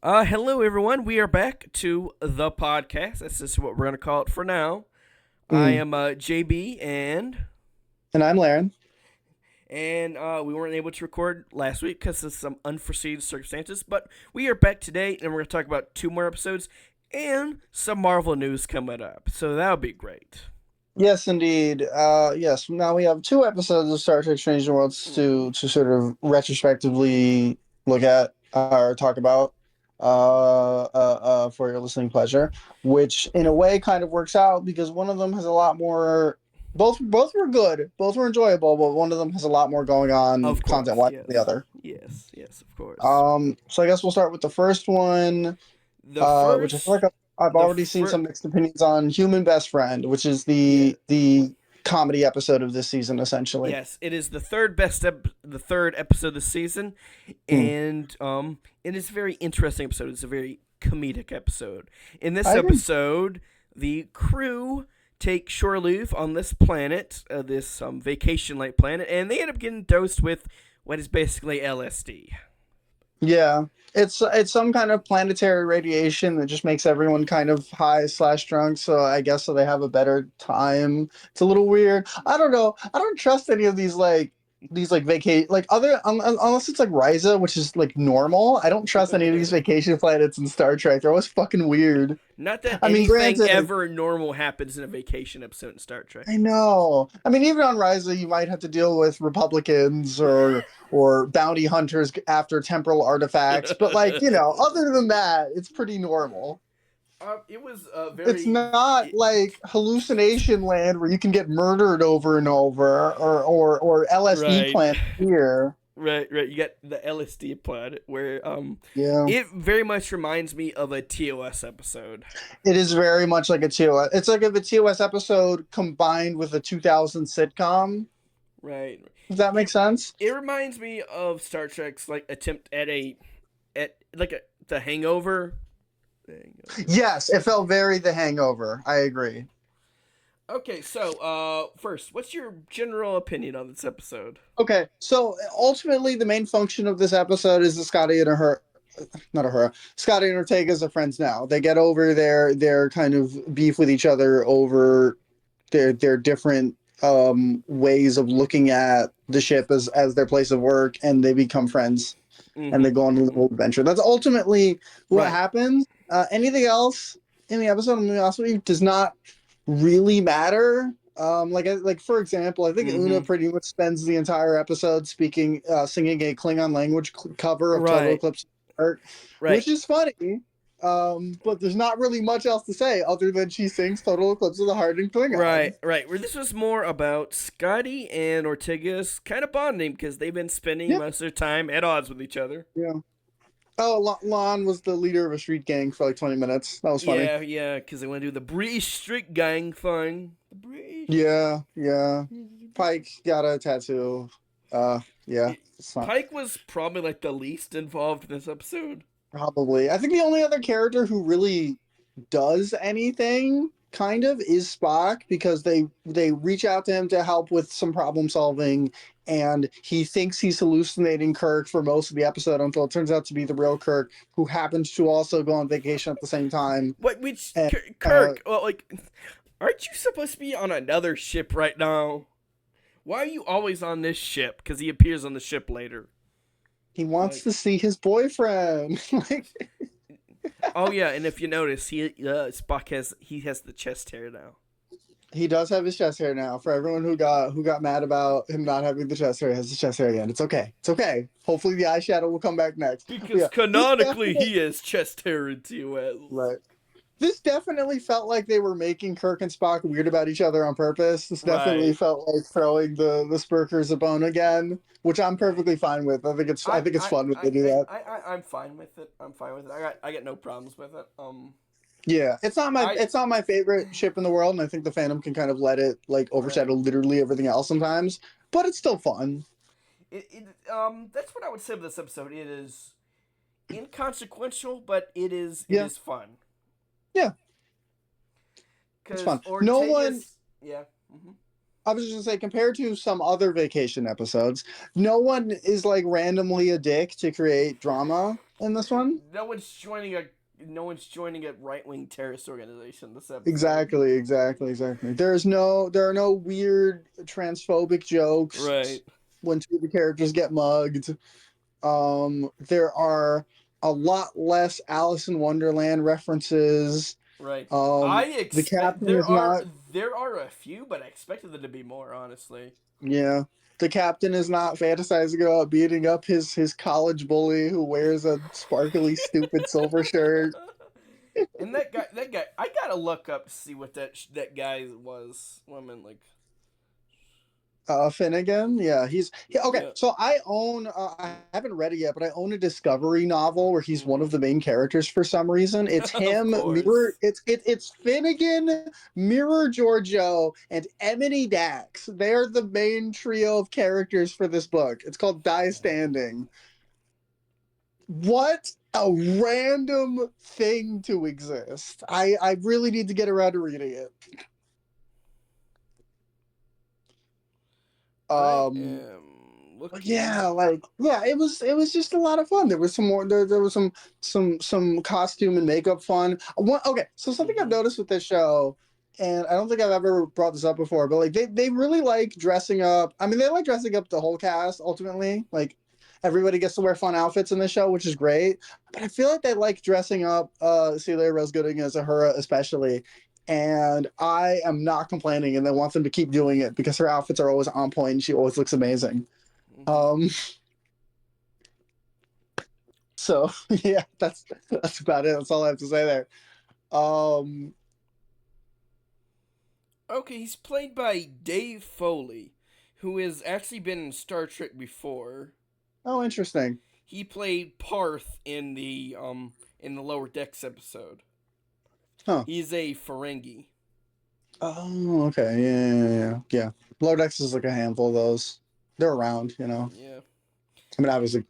Hello everyone. We are back to the podcast. That's just what we're gonna call it for now. I Mm. am JB, And I'm Laren. and we weren't able to record last week because of some unforeseen circumstances. But we are back today, and we're gonna talk about two more episodes and some Marvel news coming up. So that'll be great. Yes, indeed. Yes. Now we have two episodes of Star Trek: Strange New Worlds to sort of retrospectively look at or talk about for your listening pleasure, which in a way kind of works out because one of them has a lot more. Both were good, both were enjoyable, but one of them has a lot more going on Of content course, wise than the yes, other. yes, of course. So I guess we'll start with the first one. The Which I feel first, like I've the already seen first, some mixed opinions on. Human Best Friend, which is yeah, the comedy episode of this season, essentially. yes, it is the the third episode this season, Hmm. and it is a very interesting episode. It's a very comedic episode. In this I agree. episode, the crew take shore leave on this planet, this vacation like planet, and they end up getting dosed with what is basically LSD. Yeah, it's some kind of planetary radiation that just makes everyone kind of high slash drunk. So I guess so they have a better time. It's a little weird. I don't know. I don't trust any of these vacation like other unless it's like Ryza, which is like normal. I don't trust any of these vacation planets in Star Trek. They're always fucking weird. Not that I mean, anything granted, ever normal happens in a vacation episode in Star Trek. I know. I mean, even on Ryza, you might have to deal with Republicans or bounty hunters after temporal artifacts, but like other than that, it's pretty normal. It was It's very. not like hallucination land where you can get murdered over and over, or LSD Right. plant here. Right. You got the LSD planet where Yeah, it very much reminds me of a TOS episode. it is very much like a TOS. It's like if a TOS episode combined with a 2000 sitcom. Right. Does that make It sense? it reminds me of Star Trek's like attempt at like the Hangover. The Hangover. Yes, it felt very The Hangover. I agree. Okay, so first, what's your general opinion on this episode? Okay, so ultimately, the main function of this episode is that Scotty and her, not a her, Scotty and Ortega's are friends now. They get over their kind of beef with each other over their different ways of looking at the ship as their place of work, and they become friends and Mm-hmm. they go on a little adventure. That's ultimately what Right. happens. Anything else in the episode, I'm gonna be honest with you, does not really matter. Like for example, I think Una Mm-hmm. pretty much spends the entire episode singing a Klingon language cover of Total Right. Eclipse of the Heart, Right. which is funny. But there's not really much else to say other than she sings Total Eclipse of the Heart in Klingon. Right. Where this was more about Scotty and Ortega's kind of bonding because they've been spending Yep. most of their time at odds with each other. Yeah. Oh, Lon was the leader of a street gang for like 20 minutes. That was funny. Yeah, because they want to do the British Street Gang thing. The British. Yeah, yeah. Pike got a tattoo. Yeah, It, it's not Pike was probably like the least involved in this episode. probably. I think the only other character who really does anything kind of is Spock because they reach out to him to help with some problem solving and he thinks he's hallucinating Kirk for most of the episode until it turns out to be the real Kirk who happens to also go on vacation at the same time. What? Which And uh Kirk? Well, like, aren't you supposed to be on another ship right now? Why are you always on this ship? Because he appears on the ship later. he wants Like, to see his boyfriend. Like oh yeah, and if you notice, Spock has the chest hair now. he does have his chest hair now. For everyone who got mad about him not having the chest hair, he has the chest hair again. It's okay. It's okay. Hopefully the eyeshadow will come back next. But Because yeah, this canonically, definitely he has chest hair in TOS. right. This definitely felt like they were making Kirk and Spock weird about each other on purpose. This definitely Right. felt like throwing the Spurkers a bone again, which I'm perfectly fine with. I think it's fun when they do that. I'm fine with it. I'm fine with it. I got no problems with it. Yeah, I it's not my favorite ship in the world, and I think the fandom can kind of let it like right. overshadow literally everything else sometimes. But it's still fun. That's what I would say about this episode. It is inconsequential, but it Yeah, is fun. yeah, it's Because fun. No one Yeah. Mm-hmm. I was just gonna say, compared to some other vacation episodes, no one is like randomly a dick to create drama in this one. No one's joining a right wing terrorist organization this episode. Exactly, exactly, exactly. There are no weird transphobic jokes Right. when two of the characters get mugged. There are a lot less Alice in Wonderland references. Right. I The expect captain is not, there are a few, but I expected there to be more. Honestly. yeah, the captain is not fantasizing about beating up his college bully who wears a sparkly, stupid silver shirt. And that guy, I gotta look up to see what that guy was. Woman, like, Finnegan, yeah, okay. yeah. So I haven't read it yet, but I own a Discovery novel where he's one of the main characters for some reason. It's Of him, Mirror. course. It's Finnegan, Mirror Giorgio, and Emily Dax. They're the main trio of characters for this book. It's called Die Standing. What a random thing to exist. I really need to get around to reading it. I Um, am looking. yeah, like yeah, it was just a lot of fun. There was some more there was some costume and makeup fun. Okay, so something I've Hmm. noticed with this show, and I don't think I've ever brought this up before, but like they really like dressing up. I mean, they like dressing up the whole cast ultimately. Like everybody gets to wear fun outfits in the show, which is great. But I feel like they like dressing up Celia Rose Gooding as Ahura especially. And I am not complaining, and I want them to keep doing it because her outfits are always on point and she always looks amazing. Hmm. Um, so yeah, that's about it. That's all I have to say there. Um, Okay, he's played by Dave Foley, who has actually been in Star Trek before. oh, interesting. He played Parth in the Lower Decks episode. Huh. He's a Ferengi. Oh, okay. Yeah. Lodex is like a handful of those. They're around, you know. Yeah. I mean, obviously,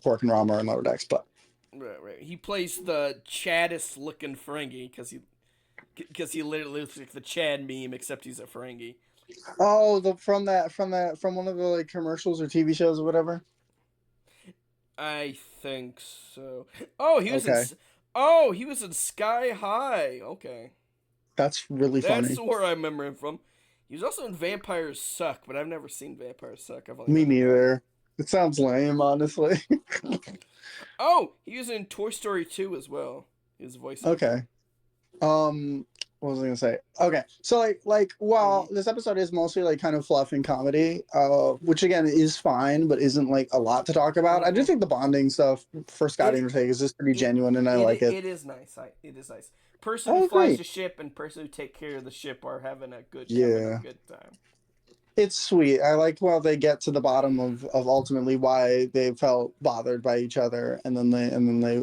Quark and Rom are in Lodex, but Right, right. He plays the Chaddest looking Ferengi because he literally looks like the Chad meme, except he's a Ferengi. oh, the from one of the like commercials or TV shows or whatever. I think so. Oh, he was in. Okay, Oh, he was in Sky High. Okay, that's really that's funny. where I remember him from. He was also in Vampires Suck, but I've never seen Vampires Suck. I've only Me heard about it. neither. It sounds lame, honestly. Oh, he was in Toy Story 2 as well. He was a voice actor. Okay. Um, what was I gonna say? Okay, so like while Hmm. this episode is mostly like kind of fluff and comedy, which again is fine, but isn't like a lot to talk about. I do Hmm. think the bonding stuff for Scotty and It Ortega is just pretty it genuine, and I like it. it is nice. It is nice. Person I who flies agree. the ship and person who take care of the ship are having a Yeah, good time. it's sweet. I like while they get to the bottom of ultimately why they felt bothered by each other, and then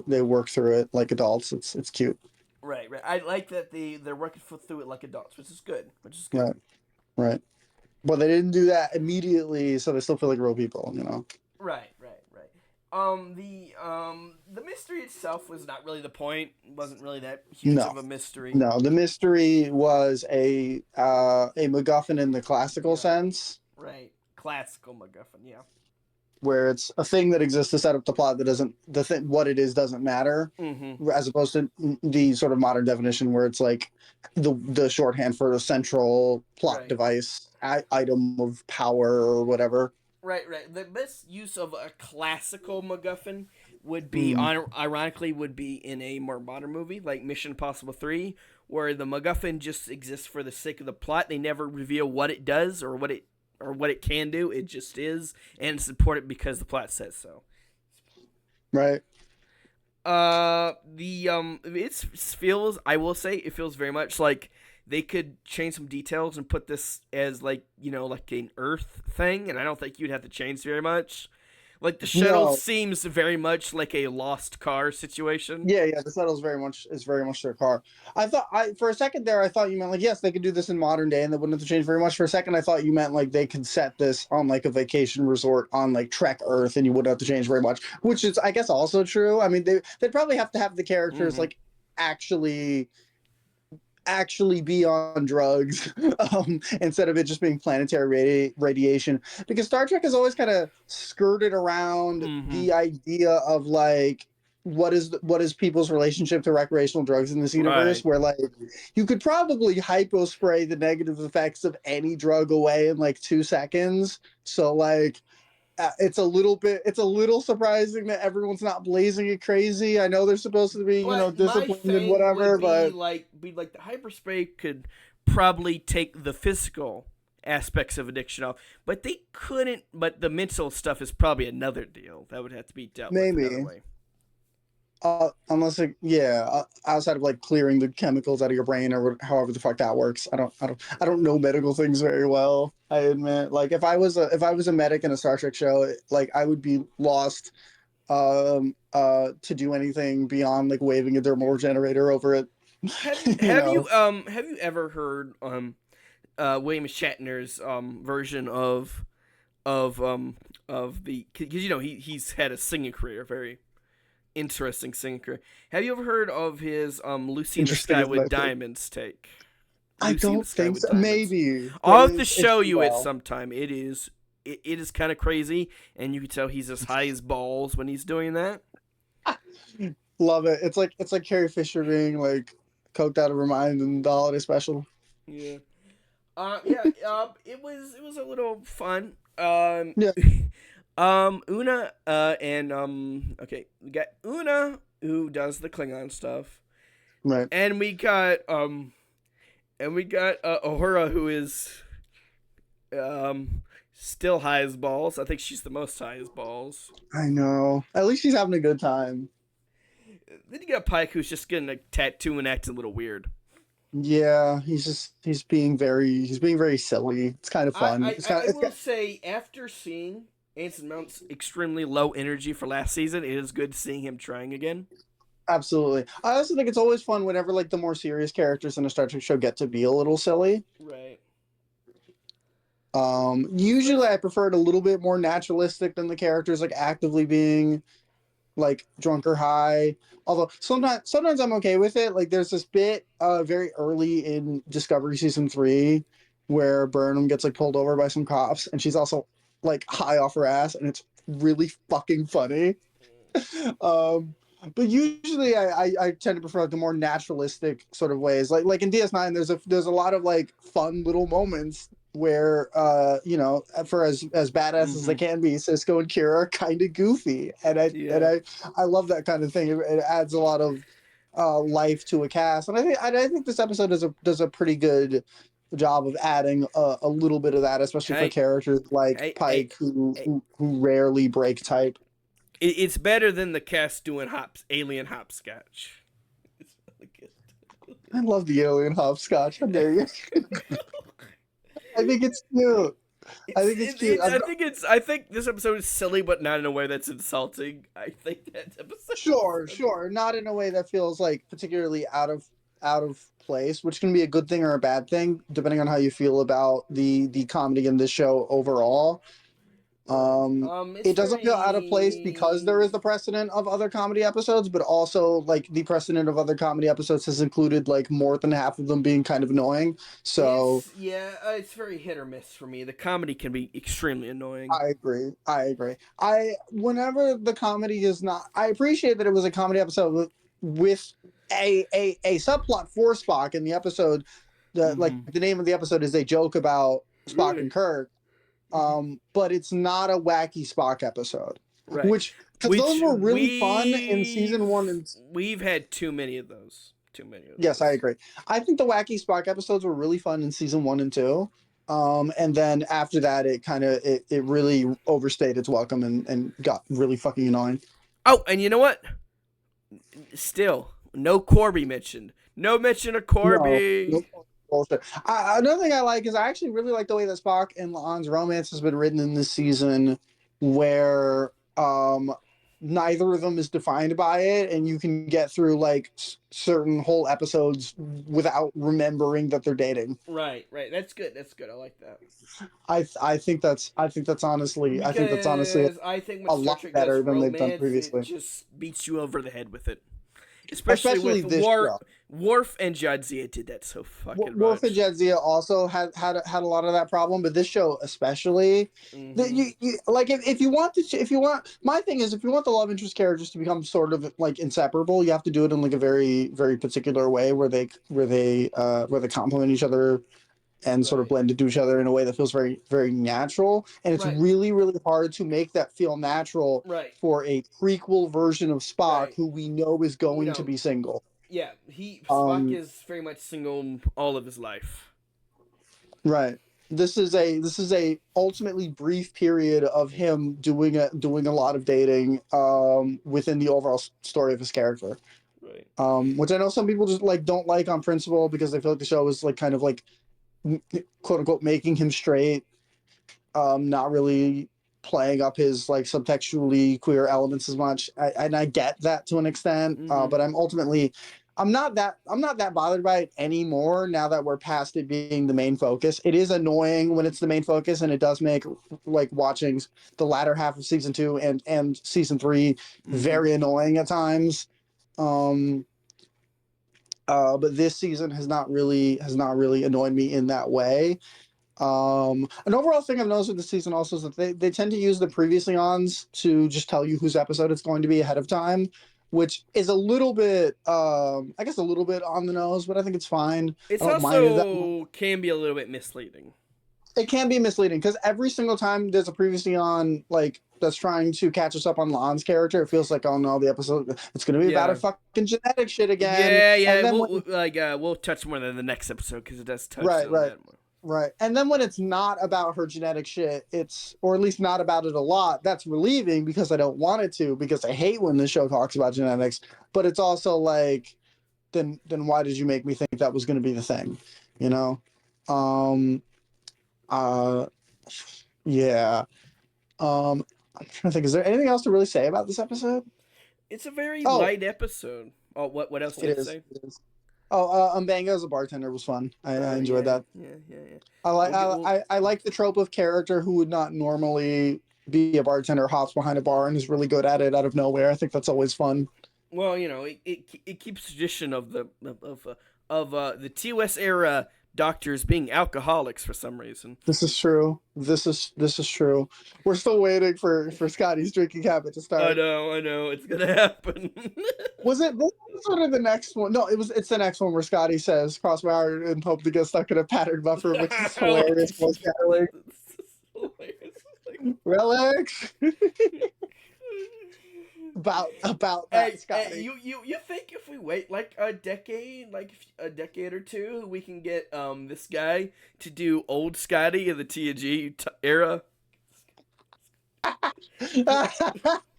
they work through it like adults. It's cute. Right, right. I like that they're working through it like adults, which is good. Which is good. Right, right. But they didn't do that immediately, so they still feel like real people, you know. Right, right, right. The mystery itself was not really the point. It wasn't really that huge No. of a mystery. No, the mystery was a MacGuffin in the classical Yeah. sense, Right. Classical MacGuffin. Yeah. where it's a thing that exists to set up the plot that doesn't the thing what it is doesn't matter, Mm-hmm. as opposed to the sort of modern definition where it's like the shorthand for a central plot Right. device, item of power or whatever. Right, right. The best use of a classical MacGuffin would be, Mm, ironically, would be in a more modern movie like Mission Impossible 3, where the MacGuffin just exists for the sake of the plot. They never reveal what it does or what it can do. It just is, and it's important because the plot says so. right. It feels, I will say, it feels very much like they could change some details and put this as like like an Earth thing, and I don't think you'd have to change very much. Like the shuttle No, seems very much like a lost car situation. yeah, the settle's very much their car. I thought I for a second there I thought you meant like yes they could do this in modern day and they wouldn't have to change very much. For a second I thought you meant like they could set this on like a vacation resort on like Trek Earth and you wouldn't have to change very much, which is I guess also true. I mean they'd probably have to have the characters Mm-hmm. like actually actually be on drugs instead of it just being planetary radiation. Because Star Trek has always kind of skirted around Mm-hmm. the idea of like what is people's relationship to recreational drugs in this universe, Right. where like you could probably hypospray the negative effects of any drug away in like 2 seconds. So like it's a little surprising that everyone's not blazing it crazy. I know they're supposed to be, But my disciplined and thing would whatever, but be like the hyperspray could probably take the physical aspects of addiction off, but they couldn't. But the mental stuff is probably another deal that would have to be dealt with another maybe. way. Unless it, yeah, outside of like clearing the chemicals out of your brain or however the fuck that works. I don't know medical things very well. I admit, like if I was a medic in a Star Trek show, like I would be lost to do anything beyond like waving a thermal generator over it. you know, Have you ever heard William Shatner's version of the, because he's had a singing career, very interesting singing career. Have you ever heard of his Lucy in the Interesting Sky as with I put. Diamonds take? I Lucy in the don't Sky think with so. Diamonds. Maybe, but I'll have to it's show been a you it while. sometime. It is kind of crazy, and you can tell he's as high as balls when he's doing that. Love it. It's like Carrie Fisher being like coked out of her mind in the holiday special. Yeah. Yeah. It was a little fun. Yeah, Una. And okay, we got Una who does the Klingon stuff, right. and we got Uhura who is still high as balls. I think she's the most high as balls. I know. At least she's having a good time. Then you got Pike who's just getting a tattoo and acting a little weird. Yeah, he's being very silly. It's kind of fun. I will say, after seeing Anson Mount's extremely low energy for last season, it is good seeing him trying again. absolutely. I also think it's always fun whenever like the more serious characters in a Star Trek show get to be a little silly. Right. Usually I prefer it a little bit more naturalistic than the characters like actively being like drunk or high. Although sometimes I'm okay with it. Like there's this bit very early in Discovery season 3 where Burnham gets like pulled over by some cops and she's also like high off her ass and it's really fucking funny. um but usually I tend to prefer like the more naturalistic sort of ways. Like in DS9 there's a lot of like fun little moments where for as badass as they Mm-hmm. can be, Cisco and Kira are kind of goofy, and I and Yeah. I I love that kind of thing. It adds a lot of life to a cast, and I think this episode does a pretty good job of adding a little bit of that, especially for Hey, characters like hey, hey, Pike who hey. who rarely break type. It's better than the cast doing alien hopscotch. It's really good. I love the alien hopscotch. How dare you? I think it's cute. I think it's cute. I think this episode is silly, but not in a way that's insulting. I think that episode Sure, is sure. Not in a way that feels like particularly out of place, which can be a good thing or a bad thing, depending on how you feel about the comedy in this show overall. right. It's It doesn't feel out of place because there is very. the precedent of other comedy episodes, but also like the precedent of other comedy episodes has included like more than half of them being kind of annoying. So It's very hit or miss for me. The comedy can be extremely annoying. I agree. I agree. Whenever the comedy is not, I appreciate that it was a comedy episode with a subplot for Spock in the episode. Like Mm-hmm. the name of the episode is a joke about Spock Right. and Kirk. But it's not a wacky Spock episode, Right. which because those Which were really fun in season one and we've had too many of those. Too many of yes, I those. agree. I think the wacky Spock episodes were really fun in season 1 and 2. And then after that, it really overstayed its welcome and got really fucking annoying. Oh, and you know what? Still, no Corby mentioned. No mention of No, no Corby. bullshit. Another thing I like is I actually really like the way that Spock and La'an's romance has been written in this season, where neither of them is defined by it, and you can get through like certain whole episodes without remembering that they're dating. Right, right. That's good. That's good. I like that. I think that's honestly Because I think when a Star lot Trek does better than they've done romance, it previously. just beats you over the head with it. especially especially with this show. Worf and Jadzia did that so fucking Worf and much. Jadzia also had a lot of that problem, but this show especially. That Mm-hmm. you like if you want if you want my thing is if you want the love interest characters to become sort of like inseparable, you have to do it in like a very particular way where they complement each other and sort of Right. blend into each other in a way that feels very natural. And it's Right. really hard to make that feel natural Right. for a prequel version of Spock Right. who we know is You going to know. be single. Yeah. He Spock Um, is very much single all of his life. right. This is a ultimately brief period of him doing a lot of dating within the overall story of his character. Right. Which I know some people just like don't like on principle because they feel like the show is like kind of like quote unquote making him straight, not really playing up his like subtextually queer elements as much. And I get that to an extent, Mm-hmm. but I'm not that bothered by it anymore now that we're past it being the main focus. It is annoying when it's the main focus, and it does make like watching the latter half of season two and season three Mm-hmm. very annoying at times. Um, but this season has not really annoyed me in that way. An overall thing I've noticed with the season also is that they tend to use the previously ons to just tell you whose episode it's going to be ahead of time, which is a little bit, I guess, a little bit on the nose, but I think it's fine. I It's don't mind it that much. also can be a little bit misleading. It can be misleading because every single time there's a previously on like that's trying to catch us up on Lon's character, it feels like oh no, the episode it's going to be about her Yeah. fucking genetic shit again, Yeah, yeah. and then We'll when we'll touch more in the next episode because it does touch right, on right. that more. Right. And then when it's not about her genetic shit, or at least not about it a lot, that's relieving because I don't want it to, because I hate when the show talks about genetics. But it's also like, then why did you make me think that was going to be the thing? You know? Um, uh, yeah. I'm trying to think, is there anything else to really say about this episode? It's a very Oh, light episode. Oh, what else do you it have to is. say? It is. Oh, Mbanga as a bartender was fun. I Oh enjoyed yeah, that. yeah, yeah, yeah. I like We'll get we'll I like the trope of character who would not normally be a bartender, hops behind a bar and is really good at it out of nowhere. I think that's always fun. well, it keeps tradition of the TOS era doctors being alcoholics for some reason. This is true. This is true. We're still waiting for Scotty's drinking habit to start. I know, it's gonna happen. Was it this episode or the next one? No, it's the next one where Scotty says cross my heart and hope to get stuck in a pattern buffer, which is Oh, hilarious. Foreshadowing. this is hilarious. Like, Relics about that hey, Scotty. you think if we wait like a decade or two, we can get this guy to do old Scotty in the TNG era?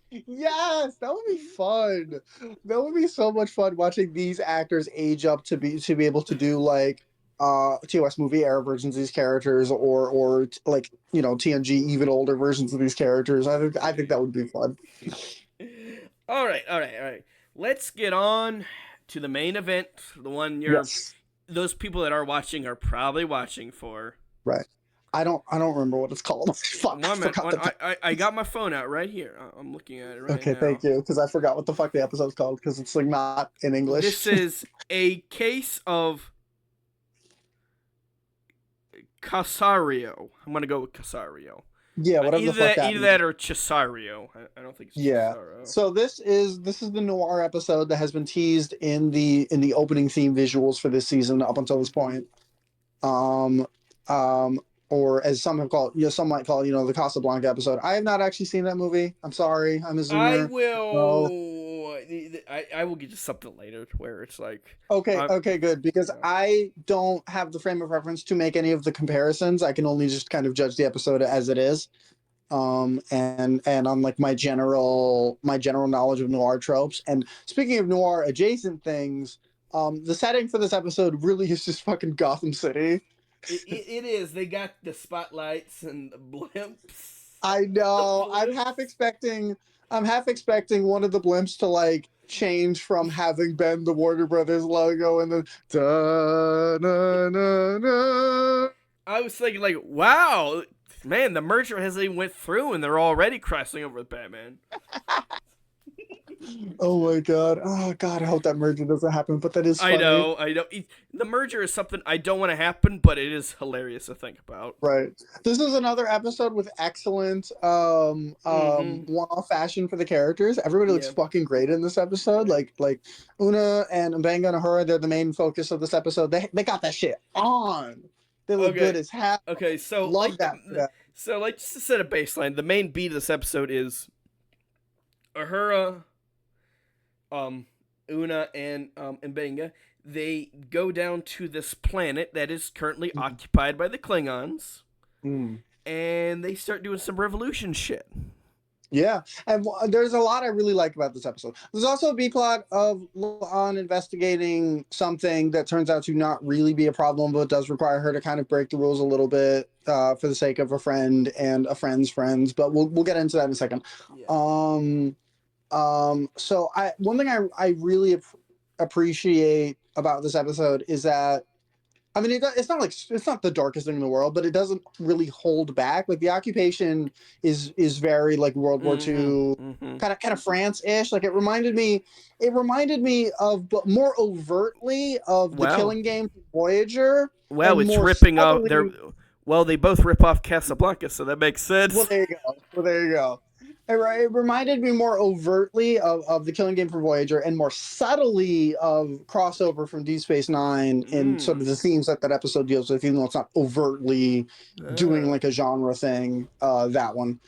Yes, that would be fun. That would be so much fun watching these actors age up to be able to do like TOS movie era versions of these characters or like you know TNG even older versions of these characters. I think that would be fun. All right. Let's get on to the main event, the one Yes, those people that are watching are probably watching for. right. I don't remember what it's called. Fuck, I One minute, forgot the. I got my phone out right here. I'm looking at it right Okay, now. thank you, because I forgot what the fuck the episode's called because it's like not in This English. is a case of Casario. I'm gonna go with Casario. Yeah, whatever the fuck that Either means. that or Cesario. I don't think it's Yeah. Cesaro. So this is the noir episode that has been teased in the opening theme visuals for this season up until this point. Um um or as some have called, you know, some might call it, you know, the Casablanca episode. I have not actually seen that movie. I'm sorry. I'm a I zoomer. No. will. I will get to something later where it's like, Okay, I'm. okay, good. Because I don't have the frame of reference to make any of the comparisons. I can only just kind of judge the episode as it is. And on like my general knowledge of noir tropes. And speaking of noir adjacent things, the setting for this episode really is just fucking Gotham City. It is. They got the spotlights and the blimps. I The know. blimps. I'm half expecting one of the blimps to like change from having been the Warner Brothers logo and the da na na na. I was thinking like, wow, man, the merger hasn't even went through and they're already crossing over with Batman. Oh my god. Oh god, I hope that merger doesn't happen, but that is I funny. know, I know. The merger is something I don't want to happen, but it is hilarious to think about. Right. This is another episode with excellent Mm-hmm. one-off fashion for the characters. Everybody looks Yeah. fucking great in this episode. Like Una and Mbenga and Ahura, they're the main focus of this episode. They got that shit on. They look Okay. good as hell. Okay. So Love that for them. just to set a baseline, the main beat of this episode is Ahura, um, Una, and Benga. They go down to this planet that is currently occupied by the Klingons, Mm. and they start doing some revolution shit. Yeah, and there's a lot I really like about this episode. There's also a B plot of on investigating something that turns out to not really be a problem, but does require her to kind of break the rules a little bit for the sake of a friend and a friend's friends. But we'll get into that in a second. Yeah. So I one thing I really appreciate about this episode is that I mean, it's not like it's not the darkest thing in the world, but it doesn't really hold back. Like the occupation is very like World War Mm-hmm. II, Mm-hmm. kind of France-ish. Like it reminded me of, but more overtly of the Wow. Killing Game from Voyager, Wow, and it's more ripping off their. subtly. Well, they both rip off Casablanca, so that makes Well, sense. there you go. Well, there you go. It reminded me more overtly of the Killing Game for Voyager and more subtly of crossover from Deep Space Nine and sort of Mm. the themes that that episode deals with, even though it's not overtly doing Ah. like a genre thing. That one.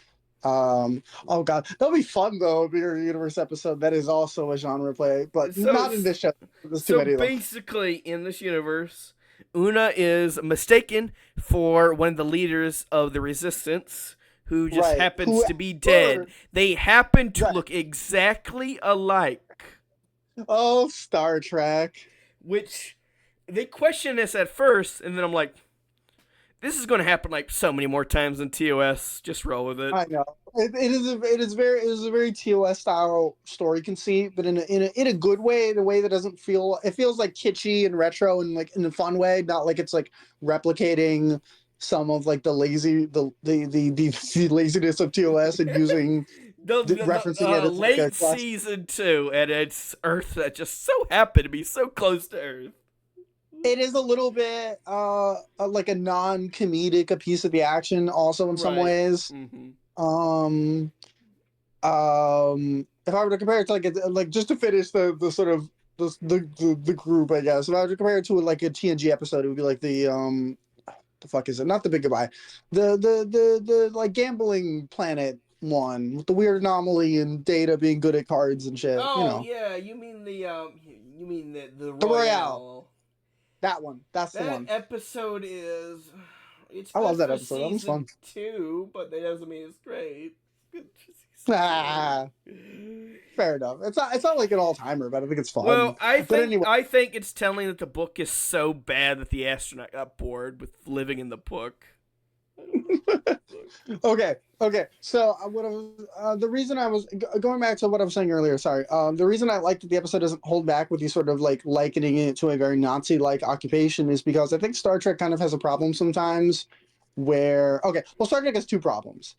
Oh god, that'll be fun though. A Mirror Universe episode that is also a genre play, but So, not in this show. There's too so many of them. basically, in this universe, Una is mistaken for one of the leaders of the resistance, who just Right. happens to be dead. Whoever. They happen to Right. look exactly alike, Oh, Star Trek. which they question this at first, and then I'm like, this is going to happen like so many more times in TOS. Just roll with it. I know it is a very TOS style story conceit, but in a good way, in a way that doesn't feel it feels like kitschy and retro and like in a fun way, not like it's like replicating some of like the lazy the laziness of TOS and using referencing it as like a late class. season 2, and it's Earth that just so happened to be so close to Earth. It is a little bit like a non-comedic a piece of the action also in some Right. ways. Mm-hmm. Um if I were to compare it to like just to finish the sort of the group, I guess if I were to compare it to like a TNG episode, it would be like the fuck is it? Not the Big Goodbye, the like gambling planet one with the weird anomaly and Data being good at cards and shit. You Oh know, yeah, you mean the the Royale, Royale. that one. That's the That one. episode is it's I love good that for episode. That was season fun. 2, but that doesn't mean it's great. Good for Ah, season 2. fair enough. It's not like an all timer, but I think it's fun. Well, I But think anyway. I think it's telling that the book is so bad that the astronaut got bored with living in the book. Okay. So what I was, the reason I was going back to what I was saying earlier. Sorry. The reason I like that the episode doesn't hold back with you sort of like likening it to a very Nazi-like occupation is because I think Star Trek kind of has a problem sometimes where well, Star Trek has two problems.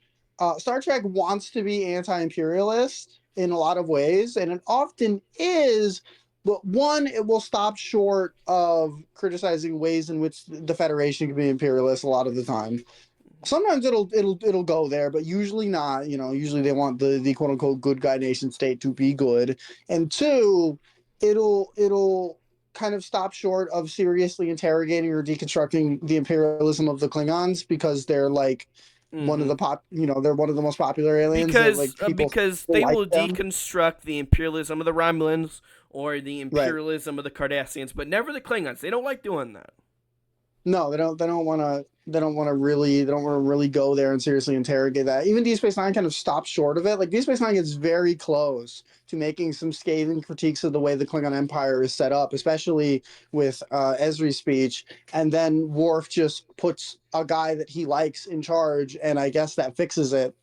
Star Trek wants to be anti-imperialist in a lot of ways, and it often is. But one, it will stop short of criticizing ways in which the Federation can be imperialist a lot of the time. Sometimes it'll go there, but usually not. You know, usually they want the quote unquote good guy nation state to be good. And two, it'll kind of stop short of seriously interrogating or deconstructing the imperialism of the Klingons because they're like one of Mm-hmm. the they're one of the most popular aliens that like people Because they like will them. deconstruct the imperialism of the Romulans or the Right. imperialism of the Cardassians, but never the Klingons. They don't like doing that. No, they don't want to. They don't want to really go there and seriously interrogate that. Even Deep Space Nine kind of stops short of it. Like Deep Space Nine gets very close to making some scathing critiques of the way the Klingon Empire is set up, especially with Ezri's speech. And then Worf just puts a guy that he likes in charge, and I guess that fixes it.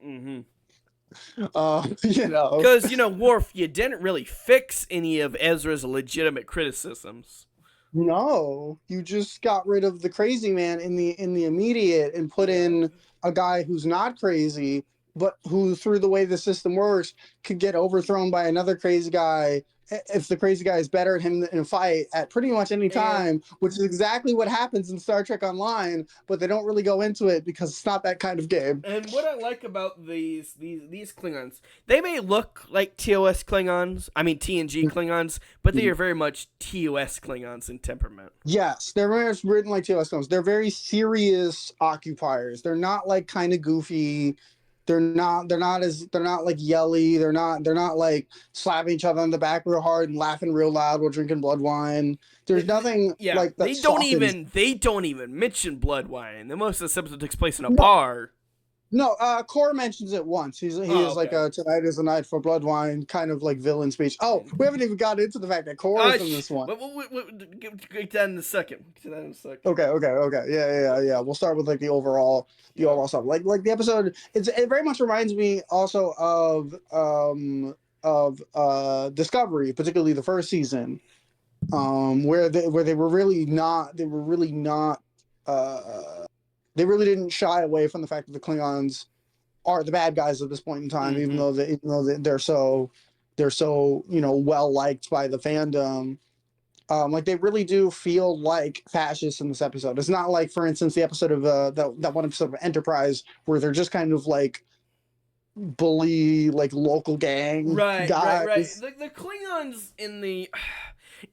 Mm-hmm. You know, Because, Worf, you didn't really fix any of Ezra's legitimate criticisms. no, you just got rid of the crazy man in the immediate and put Yeah. in a guy who's not crazy but who, through the way the system works, could get overthrown by another crazy guy if the crazy guy is better at him in a fight at pretty much any And time, which is exactly what happens in Star Trek Online, but they don't really go into it because it's not that kind of game. And what I like about these Klingons, they may look like TOS Klingons, I mean TNG Klingons, but they are very much TOS Klingons in temperament. Yes, they're very much written like TOS films. They're very serious occupiers. They're not like kind of goofy. They're not like yelly. They're not like slapping each other on the back real hard and laughing real loud while drinking blood wine. There's nothing Yeah, like that softens. they don't even mention blood wine. The most of this episode takes place in a No, bar. no, Core mentions it once. He Oh, is like okay. a tonight is a night for blood wine kind of like villain speech. Oh, we haven't even got into the fact that Core is in this one. But we'll get that in a second. Get that in a second. Okay. Yeah. We'll start with like the Yeah. overall stuff. Like the episode, it very much reminds me also of Discovery, particularly the first season, where they were really not uh they really didn't shy away from the fact that the Klingons are the bad guys at this point in time, Mm-hmm. even though they're so well liked by the fandom. Like they really do feel like fascists in this episode. It's not like, for instance, the episode of that one episode of Enterprise where they're just kind of like bully like local gang Right. guys. The Klingons in the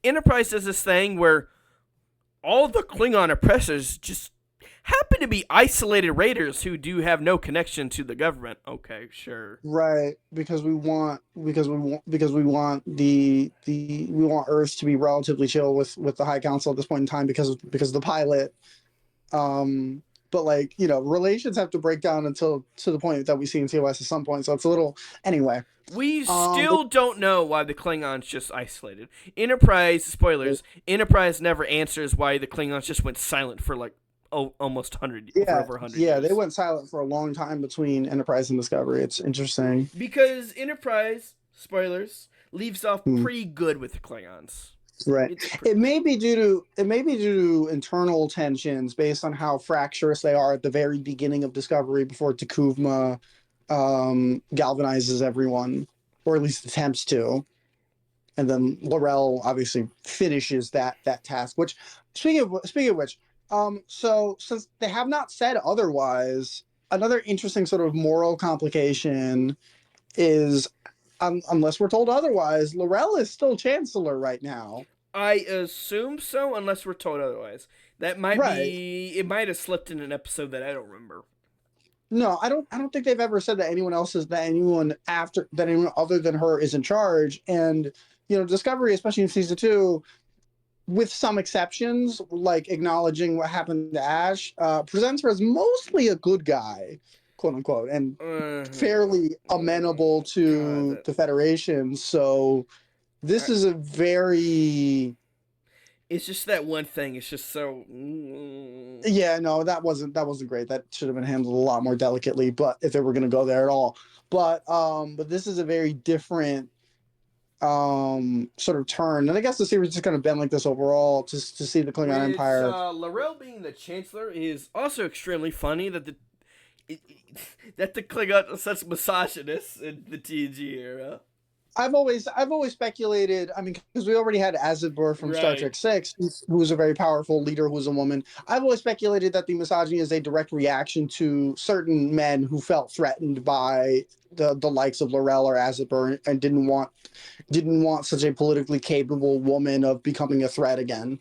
Enterprise does this thing where all the Klingon oppressors just happen to be isolated raiders who do have no connection to the government. Okay, sure. Right, because we want we want Earth to be relatively chill with the High Council at this point in time because of the pilot. Um, but like relations have to break down until to the point that we see in TOS at some point. So it's a little anyway. We But still don't know why the Klingons just isolated. Enterprise, spoilers, Enterprise never answers why the Klingons just went silent for like almost 100 for yeah, over 100 yeah, they years. went silent for a long time between Enterprise and Discovery. It's interesting. Because Enterprise, spoilers, leaves off Hmm. pretty good with the Klingons. Right. It's pretty It may be due to internal tensions based on how fractious they are at the very beginning of Discovery before Takuvma galvanizes everyone, or at least attempts to. And then Laurel obviously finishes that task. Which, speaking of which, so since they have not said otherwise, another interesting sort of moral complication is, unless we're told otherwise, Laurel is still Chancellor right now. I assume so, unless we're told otherwise. That might Right. be. It might have slipped in an episode that I don't remember. No, I don't think they've ever said that anyone other than her is in charge. And Discovery, especially in season two, with some exceptions, like acknowledging what happened to Ash, presents her as mostly a good guy, quote unquote, and fairly amenable God, to the Federation. So this is a very it's just that one thing. It's just so. yeah, no, that wasn't great. That should have been handled a lot more delicately, but if they were going to go there at all. But this is a very different sort of turn. And I guess the series has kind of been like this overall to see the Klingon Which Empire. Laurel being the Chancellor is also extremely funny that it, that the Klingons are such misogynists in the TNG era. I've always speculated. I mean, because we already had Azadbur from Star Right. Trek Six, who was a very powerful leader, who was a woman. I've always speculated that the misogyny is a direct reaction to certain men who felt threatened by the likes of Laurel or Azadbur and didn't want such a politically capable woman of becoming a threat again.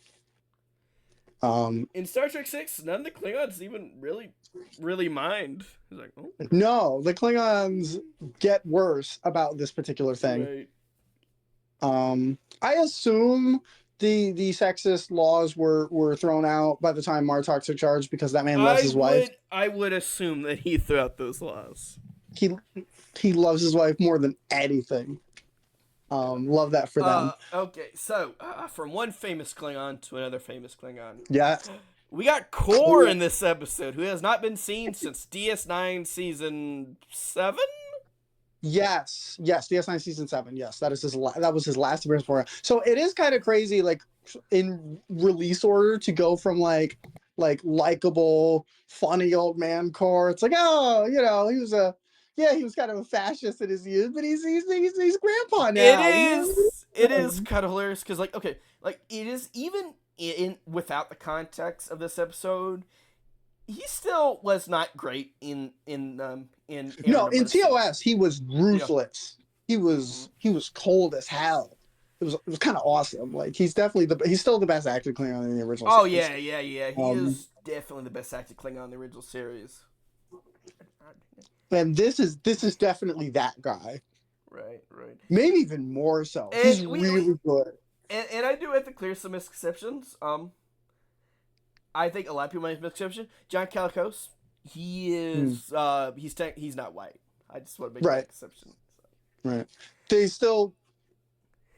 Um, In Star Trek Six, none of the Klingons even really mind. It's like, oh, no, the Klingons get worse about this particular thing. right. I assume the sexist laws were thrown out by the time Martok took charge because that man loves his wife. I would assume that he threw out those laws. He he loves his wife more than anything. Love that for them. Okay, so from one famous Klingon to another famous Klingon, Yeah. we got Core in this episode, who has not been seen since DS9 season 7. Yes, DS9 season 7. Yes, that was his last appearance for it. So it is kind of crazy, like in release order, to go from like likable, funny old man Core. It's like, oh, he was a yeah, he was kind of a fascist in his youth, but he's grandpa now. It is kind of hilarious because like okay, like it is even in without the context of this episode, he still was not great in Aaron No, and in Mercy. TOS he was Yeah. ruthless. He Mm-hmm. was cold as hell. It was kind of awesome. Like he's still the best actor Klingon in the original Oh series. yeah, yeah, yeah. He Um, is definitely the best actor Klingon in the original series. and this is definitely that guy. Right, right. Maybe even more so. And He's we really good. and I do have to clear some misconceptions. I think a lot of people might have misconception. John Calicos, he Mm, is he's not white. I just want to make that right, exception. right. They still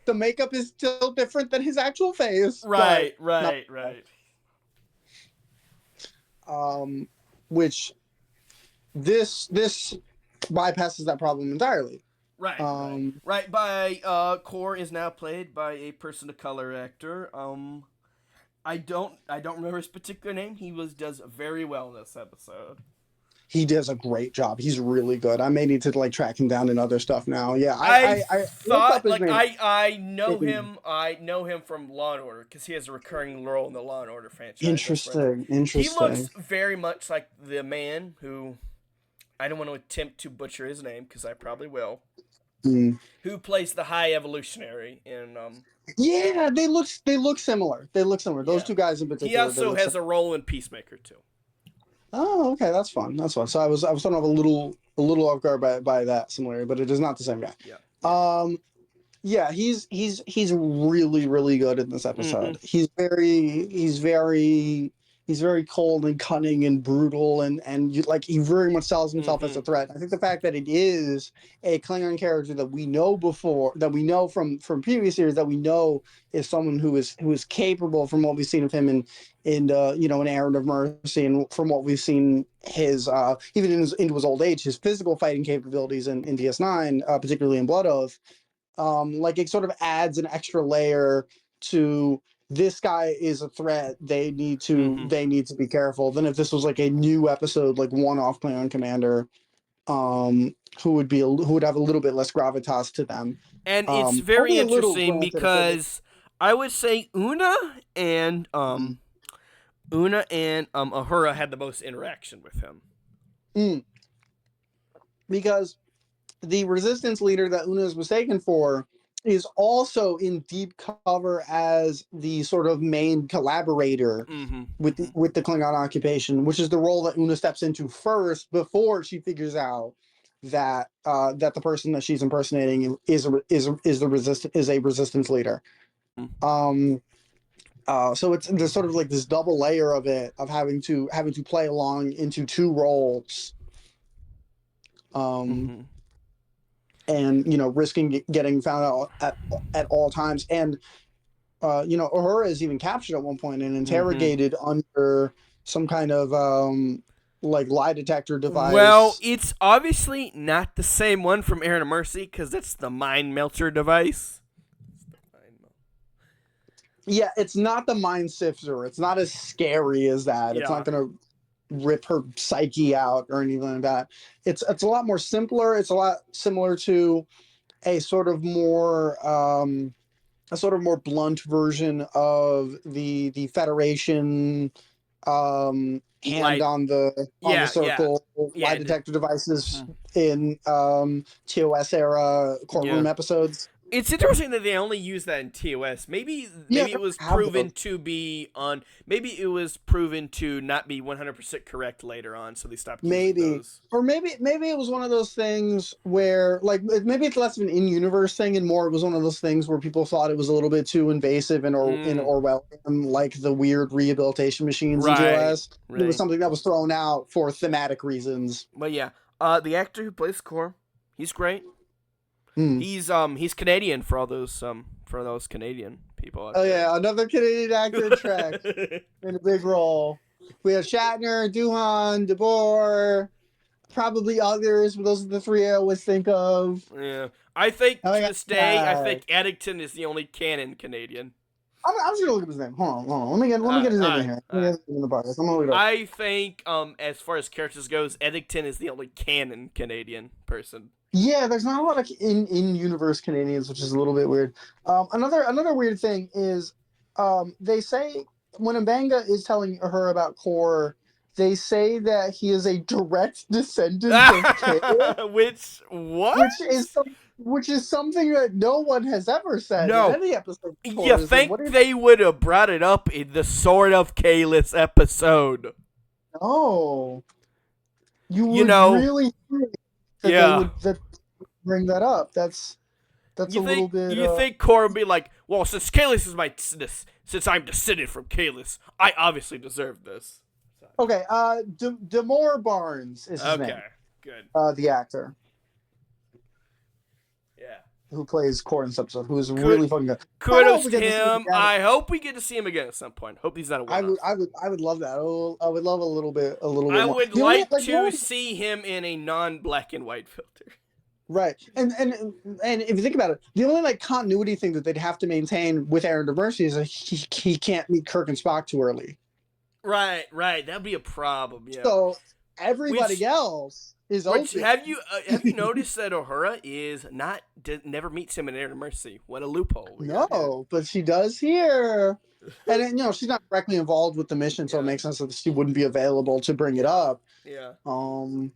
the makeup is still different than his actual face, but Right, not right, right, um, which this bypasses that problem entirely. right, right, Um, right. By Core is now played by a person of color actor. I don't remember his particular name. He does very well in this episode. he does a great job. He's really good. I may need to like track him down in other stuff now. Yeah, I I looked up thought his like name. I know him. I know him from Law and Order because he has a recurring role in the Law and Order franchise. That's where I know. Interesting, He looks interesting. very much like the man who I don't want to attempt to butcher his name because I probably will. Mm. Who plays the High Evolutionary in Yeah, they look similar. They look similar. Those yeah. two guys in He particular, they also look has similar. a role in Peacemaker too. Oh, okay, that's fun. That's fun. So I was sort of a little off guard by that similarity, but it is not the same guy. Yeah, yeah. Um, yeah, he's really really good in this Mm-hmm. episode. He's very cold and cunning and brutal and like he very much sells himself as Mm-hmm. a threat. I think the fact that it is a Klingon character that we know before, that we know from previous series, that we know is someone who is capable from what we've seen of him in Errand of Mercy, and from what we've seen his even into his old age, his physical fighting capabilities in DS9, particularly in Blood Oath. Like it sort of adds an extra layer to this guy is a threat. Mm-hmm. They need to be careful. Than if this was like a new episode, like one-off Klingon commander, who would have a little bit less gravitas to them. And it's very Only a little, interesting granted, if they because I would say and Uhura had the most interaction with him. mm, because the resistance leader that Una is mistaken for is also in deep cover as the sort of main collaborator Mm-hmm. with Mm-hmm. with the Klingon occupation, which is the role that Una steps into first before she figures out that the person that she's impersonating is a resistance leader. Um, so it's there's sort of like this double layer of it of having to play along into two roles. Um, Mm-hmm. and risking getting found out at all times. And Uhura is even captured at one point and Mm-hmm. interrogated under some kind of like lie detector Well, device. it's obviously not the same one from Aaron of Mercy because that's the Mind Melter device. Yeah, it's not the mind sifter. It's not as scary as that. It's Yeah. not going to rip her psyche out or anything like that. It's a lot more simpler. It's a lot similar to a sort of more blunt version of the Federation hand Light. on the Yeah, yeah, circle lie yeah. detector devices Mhm. in TOS era Yeah. courtroom episodes. It's interesting that they only use that in TOS. Yeah, Maybe they it was have proven those. to be on. Maybe it was proven to not be 100% correct later on, so they stopped using Maybe, those. or maybe it was one of those things where like maybe it's less of an in-universe thing and more it was one of those things where people thought it was a little bit too invasive in Mm, Orwellian, like the weird rehabilitation machines in right, TOS. It was right. something that was thrown out for thematic reasons. But yeah, the actor who plays Core, he's great. Hmm. He's Canadian for those Canadian people out Oh there. yeah, another Canadian actor in Trek in a big role. We have Shatner, Duhan, DeBoer, probably others, but those are the three I always think of. Yeah, I think Oh my to this day, I god. think Addington is the only canon Canadian. I'm just gonna look up his name. Hold on. Let me get his name in Alright, here. Let me alright. get his name in the podcast. I'm gonna look it up. I think, as far as characters goes, Eddington is the only canon Canadian person. Yeah, there's not a lot of in universe Canadians, which is a little bit weird. Another weird thing is, they say when Mbanga is telling her about Kor, they say that he is a direct descendant of Kale, Which what? which is which is something that no one has ever said in No, any episode you before. Is like, what think is they would have brought it up in the Sword of Kalis episode? no? You You would know, really think that they yeah. would bring that up. That's a little bit You think Cora would be like, well, since Kalis is since I'm descended from Kalis, I obviously deserve this. okay. Demore Barnes is his Okay, name. good. The actor Yeah. who plays Core in this episode, who is Good. really fucking good. Kind of hope Kudos we to get to see him him. again. I hope we get to see him again at some point. Hope he's not a one-off. I would love that. I would love a little bit I more. would The only like like the to only see him in a non-black and white filter. right, and if you think about it, the only like continuity thing that they'd have to maintain with Aaron DeMercy is that he can't meet Kirk and Spock too early. Right, right. That'd be a problem. Yeah. So everybody Which, else is which open. have you noticed that Uhura is never meets him in Air to Mercy? What a loophole we got here. No, but she does here. And she's not directly involved with the mission, so it Yeah, makes sense that she wouldn't be available to bring it yeah, up. yeah. Um,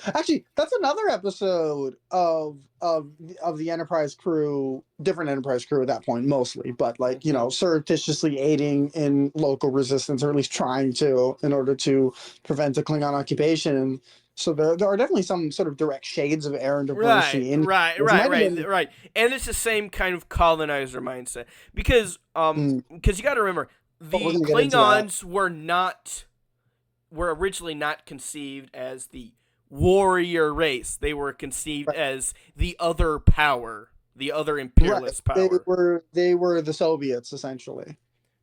Actually, that's another episode of the Enterprise crew, different Enterprise crew at that point, mostly, but like surreptitiously aiding in local resistance, or at least trying to, in order to prevent the Klingon occupation. So there are definitely some sort of direct shades of Errand of Right, Mercy in. right, This right, might have right, been. right. And it's the same kind of colonizer mindset because Mm, because you got to remember but we're the gonna get into that. Klingons were originally not conceived as the warrior race. They were conceived Right. as the other power, the other Right. imperialist power. They were the Soviets essentially,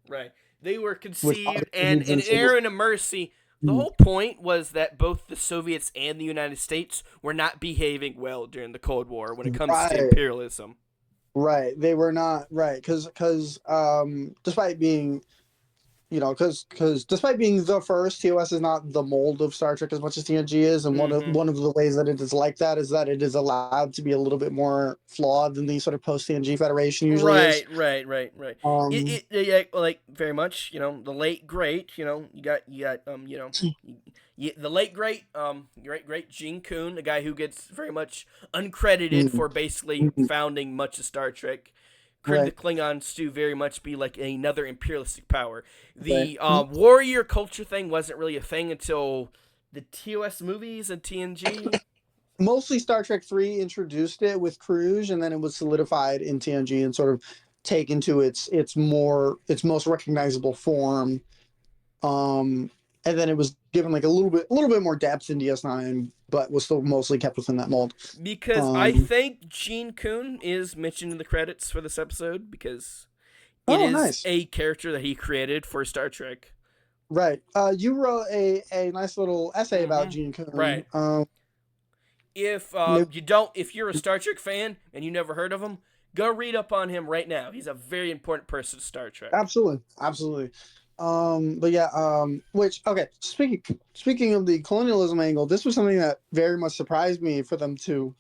Right. They were which conceived, obviously and leads into. Aaron and Mercy. The Mm, whole point was that both the Soviets and the United States were not behaving well during the Cold War when it comes to right. imperialism. Right. They were not right because despite being because despite being the first, TOS is not the mold of Star Trek as much as TNG is, and Mm-hmm. one of the ways that it is like that is that it is allowed to be a little bit more flawed than the sort of post TNG Federation usually is. Right, right, right, right. Um, Yeah, like very much. The late great. You got the late great great Gene Kuhn, the guy who gets very much uncredited mm, for basically mm, founding much of Star Trek. Created right, the Klingons to very much be like another imperialistic power. right. The warrior culture thing wasn't really a thing until the TOS movies and TNG. Mostly Star Trek 3 introduced it with Cruise, and then it was solidified in TNG and sort of taken to its most recognizable form. Um, and then it was given like a little bit more depth in DS9, but was still mostly kept within that mold. Because I Um, think Gene Kuhn is mentioned in the credits for this episode because it oh, is nice. a character that he created for Star Trek. Right. You wrote a nice little essay about Mm-hmm. Gene Coon. Right. If Maybe, if you're a Star Trek fan and you never heard of him, go read up on him right now. He's a very important person to Star Trek. absolutely, absolutely. But yeah, which okay. Speaking of the colonialism angle, this was something that very much surprised me for them to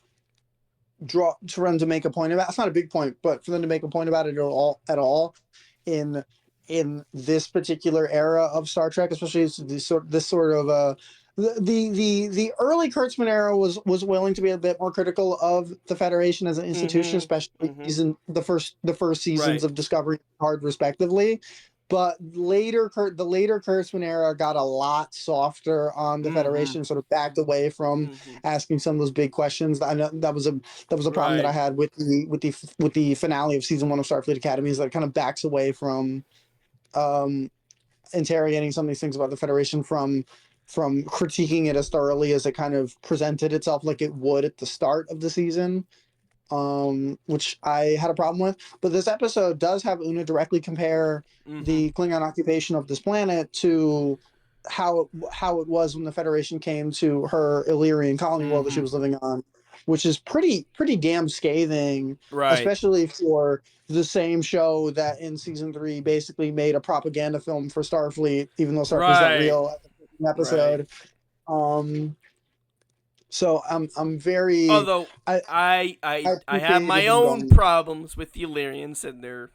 make a point about. It's not a big point, but for them to make a point about it at all in this particular era of Star Trek, especially this sort of the early Kurtzman era was willing to be a bit more critical of the Federation as an institution, Mm-hmm. especially Mm-hmm. season the first seasons Right. of Discovery and Picard, respectively. But the later Kurtzman era got a lot softer on the Mm-hmm. Federation, sort of backed away from Mm-hmm. asking some of those big questions. I know that was a problem that I Right. had with the finale of season 1 of Starfleet Academy, is that it kind of backs away from um, interrogating some of these things about the Federation, from critiquing it as thoroughly as it kind of presented itself like it would at the start of the season, which I had a problem with. But this episode does have Una directly compare Mm-hmm. the Klingon occupation of this planet to how it was when the Federation came to her Illyrian colony world that she Mm-hmm. was living on. which is pretty damn scathing, Right. especially for the same show that in season 3 basically made a propaganda film for Starfleet, even though Starfleet's not Right. real at the Right. episode. Um, so I'm very Although I I I I have appreciate my them own going. problems with the Illyrians and their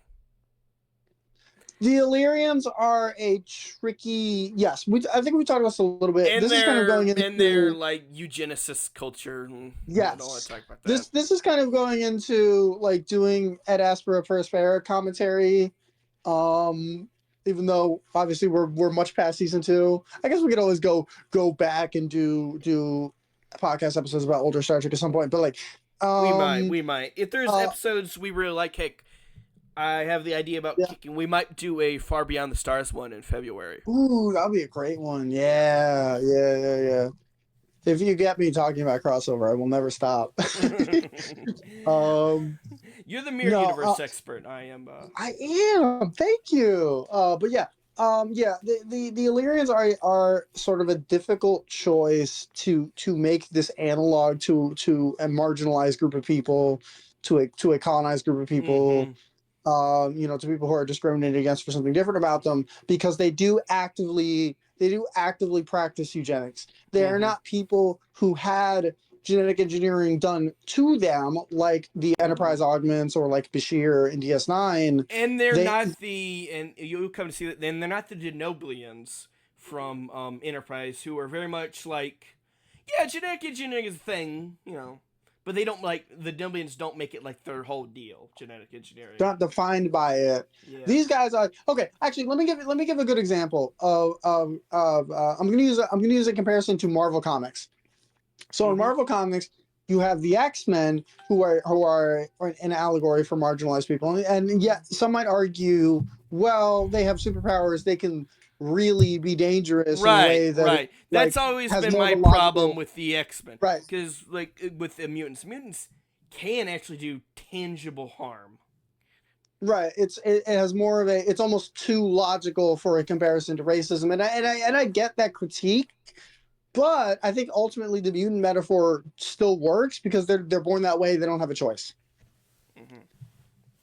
The Illyrians are a tricky. Yes, I think we talked about this a little bit. and This is kind of their going and their into like eugenicist culture. And I don't want yes. to talk about that. This is kind of going into like doing Ed Asper First Fair commentary. Um, even though obviously we're much past season 2, I guess we could always go back and do podcast episodes about older Star Trek at some point. But like, um, We might. If there's uh, episodes we really like, heck, I have the idea about yeah. kicking. We might do a Far Beyond the Stars one in February. Ooh, that'll be a great one. Yeah. Yeah. If you get me talking about crossover, I will never stop. um, You're the Mirror no, Universe expert. I am. I am. Thank you. But yeah, yeah, the Illyrians are sort of a difficult choice to make this analog to a marginalized group of people, to a colonized group of people, Mm-hmm. to people who are discriminated against for something different about them, because they do actively practice eugenics. They are Mm-hmm. not people who had genetic engineering done to them like the Mm-hmm. Enterprise augments or like Bashir in DS9. And they're They not the, and you'll come to see that. Then they're not the Denoblians from Enterprise, who are very much like, yeah, genetic engineering is a thing, but they don't like the Denoblians. Don't make it like their whole deal. Genetic engineering. not defined by it. Yeah. These guys are okay. Actually, let me give a good example of I'm gonna use a comparison to Marvel Comics. So in Mm-hmm. Marvel Comics, you have the X-Men who are an allegory for marginalized people, and yet some might argue, well, they have superpowers, they can really be dangerous in a Right, way that right. That's like always has been more of my a problem logical with the X Men, right. because like with the mutants can actually do tangible harm. Right. It has more of a. It's almost too logical for a comparison to racism, and I get that critique, but I think ultimately the mutant metaphor still works because they're born that way. They don't have a choice. Mm-hmm.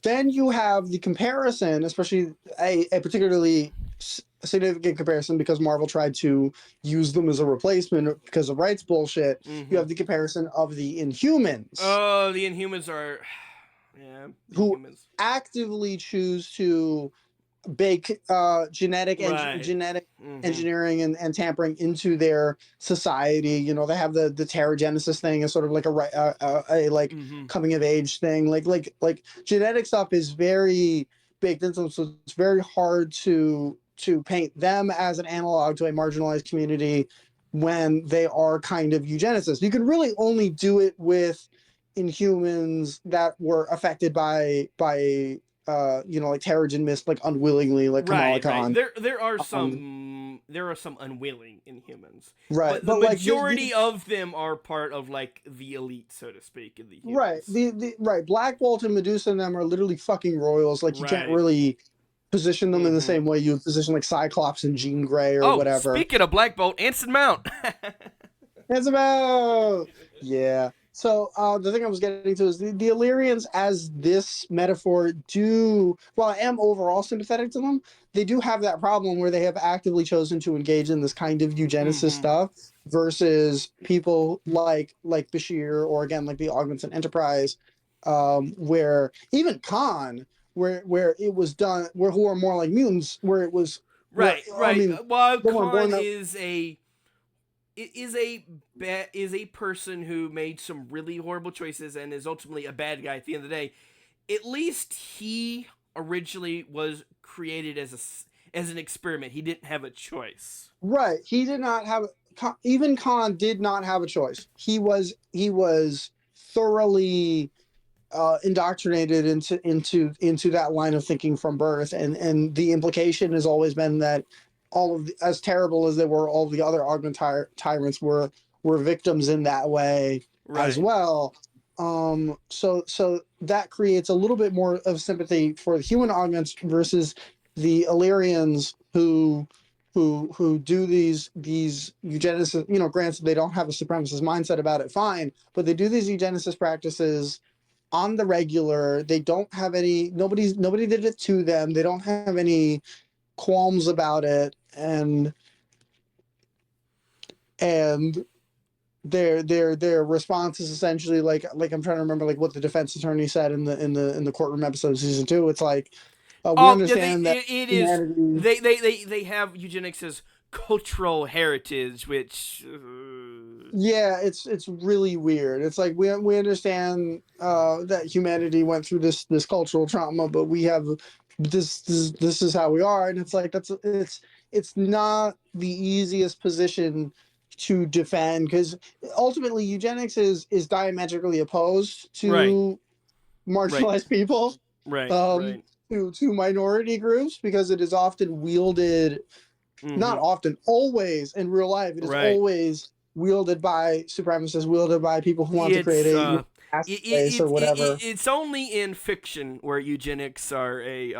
Then you have the comparison, especially a particularly significant comparison because Marvel tried to use them as a replacement because of rights bullshit. You Mm-hmm. have the comparison of the Inhumans, Oh, the Inhumans are, yeah, the who Inhumans. actively choose to bake Right. genetic Mm-hmm. engineering and tampering into their society. They have the Teragenesis thing as sort of like a like Mm-hmm. coming of age thing. Like genetic stuff is very baked into them, so it's very hard to paint them as an analog to a marginalized community when they are kind of eugenicists. You can really only do it with Inhumans that were affected by like Terrigen Mist, like unwillingly, like Kamala Right, right. Khan. Um, There are some unwilling Inhumans, right, but the but like majority of them are part of like the elite, so to speak, in the right, humans. the Black Bolt and Medusa and them are literally fucking royals. Like you can't Right. really position them in the Mm-hmm. same way you would position like Cyclops and Jean Grey or Oh, whatever. speaking of Black Bolt, Anson Mount. It's about yeah. So the thing I was getting to is the Illyrians, as this metaphor, do while I am overall sympathetic to them, they do have that problem where they have actively chosen to engage in this kind of eugenicist Mm-hmm. stuff versus people like Bashir or again like the Augments and Enterprise, where even Khan, where it was done, where who are more like mutants, where it was where Right, I right. mean Well, they weren't born Khan that is a person who made some really horrible choices and is ultimately a bad guy at the end of the day. At least he originally was created as an experiment. He didn't have a choice. right. He did not have even Khan did not have a choice. He was thoroughly indoctrinated into that line of thinking from birth, and the implication has always been that as terrible as they were, all the other augment tyrants were victims in that way as Right. well. So that creates a little bit more of sympathy for the human augments versus the Illyrians who who do these eugenicists. You know, granted they don't have a supremacist mindset about it, fine, but they do these eugenicist practices on the regular. They don't have any. Nobody did it to them. They don't have any qualms about it, and their response is essentially like I'm trying to remember like what the defense attorney said in the courtroom episode of season 2. It's like we Oh, yeah, understand that it is. humanity. They have eugenics as cultural heritage, which. Yeah, it's really weird. It's like we understand that humanity went through this cultural trauma, but we have this is how we are, and it's like it's not the easiest position to defend because ultimately eugenics is diametrically opposed Right, to right, marginalized people, right, um, right. to minority groups because it is often wielded, not Mm-hmm. often, always in real life. It is Right. always wielded by supremacists, wielded by people who want to create It's a master race or whatever. it's only in fiction where eugenics are a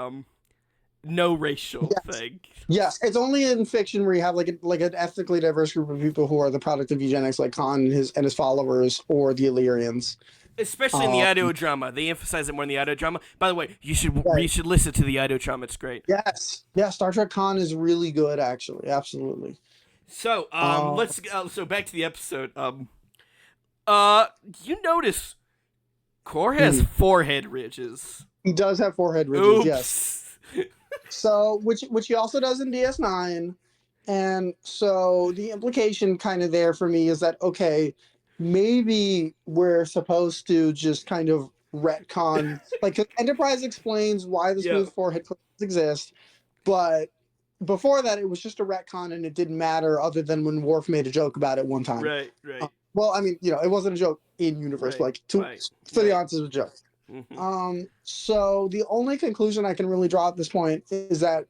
no racial Yes, thing. yes. It's only in fiction where you have like an ethnically diverse group of people who are the product of eugenics, like Khan and his followers, or the Illyrians. Especially in the Um, Ido drama, they emphasize it more in the Ido drama. By the way, right. you should listen to the Ido drama. It's great. Yes, yeah. Star Trek Khan is really good, actually. Absolutely. So Uh, let's so back to the episode. Uh, you notice Core has hmm. forehead ridges. He does have forehead ridges, yes. Oops. So, which he also does in DS9, and so the implication kind of there for me is that okay, maybe we're supposed to just kind of retcon, like 'cause Enterprise explains why the Yeah. smooth forehead exist, but before that it was just a retcon and it didn't matter other than when Worf made a joke about it one time. Right. Right. Well, I mean, you know, it wasn't a joke in universe, but Right. like Right. for the Right. audience, it was a joke. Mm-hmm. So the only conclusion I can really draw at this point is that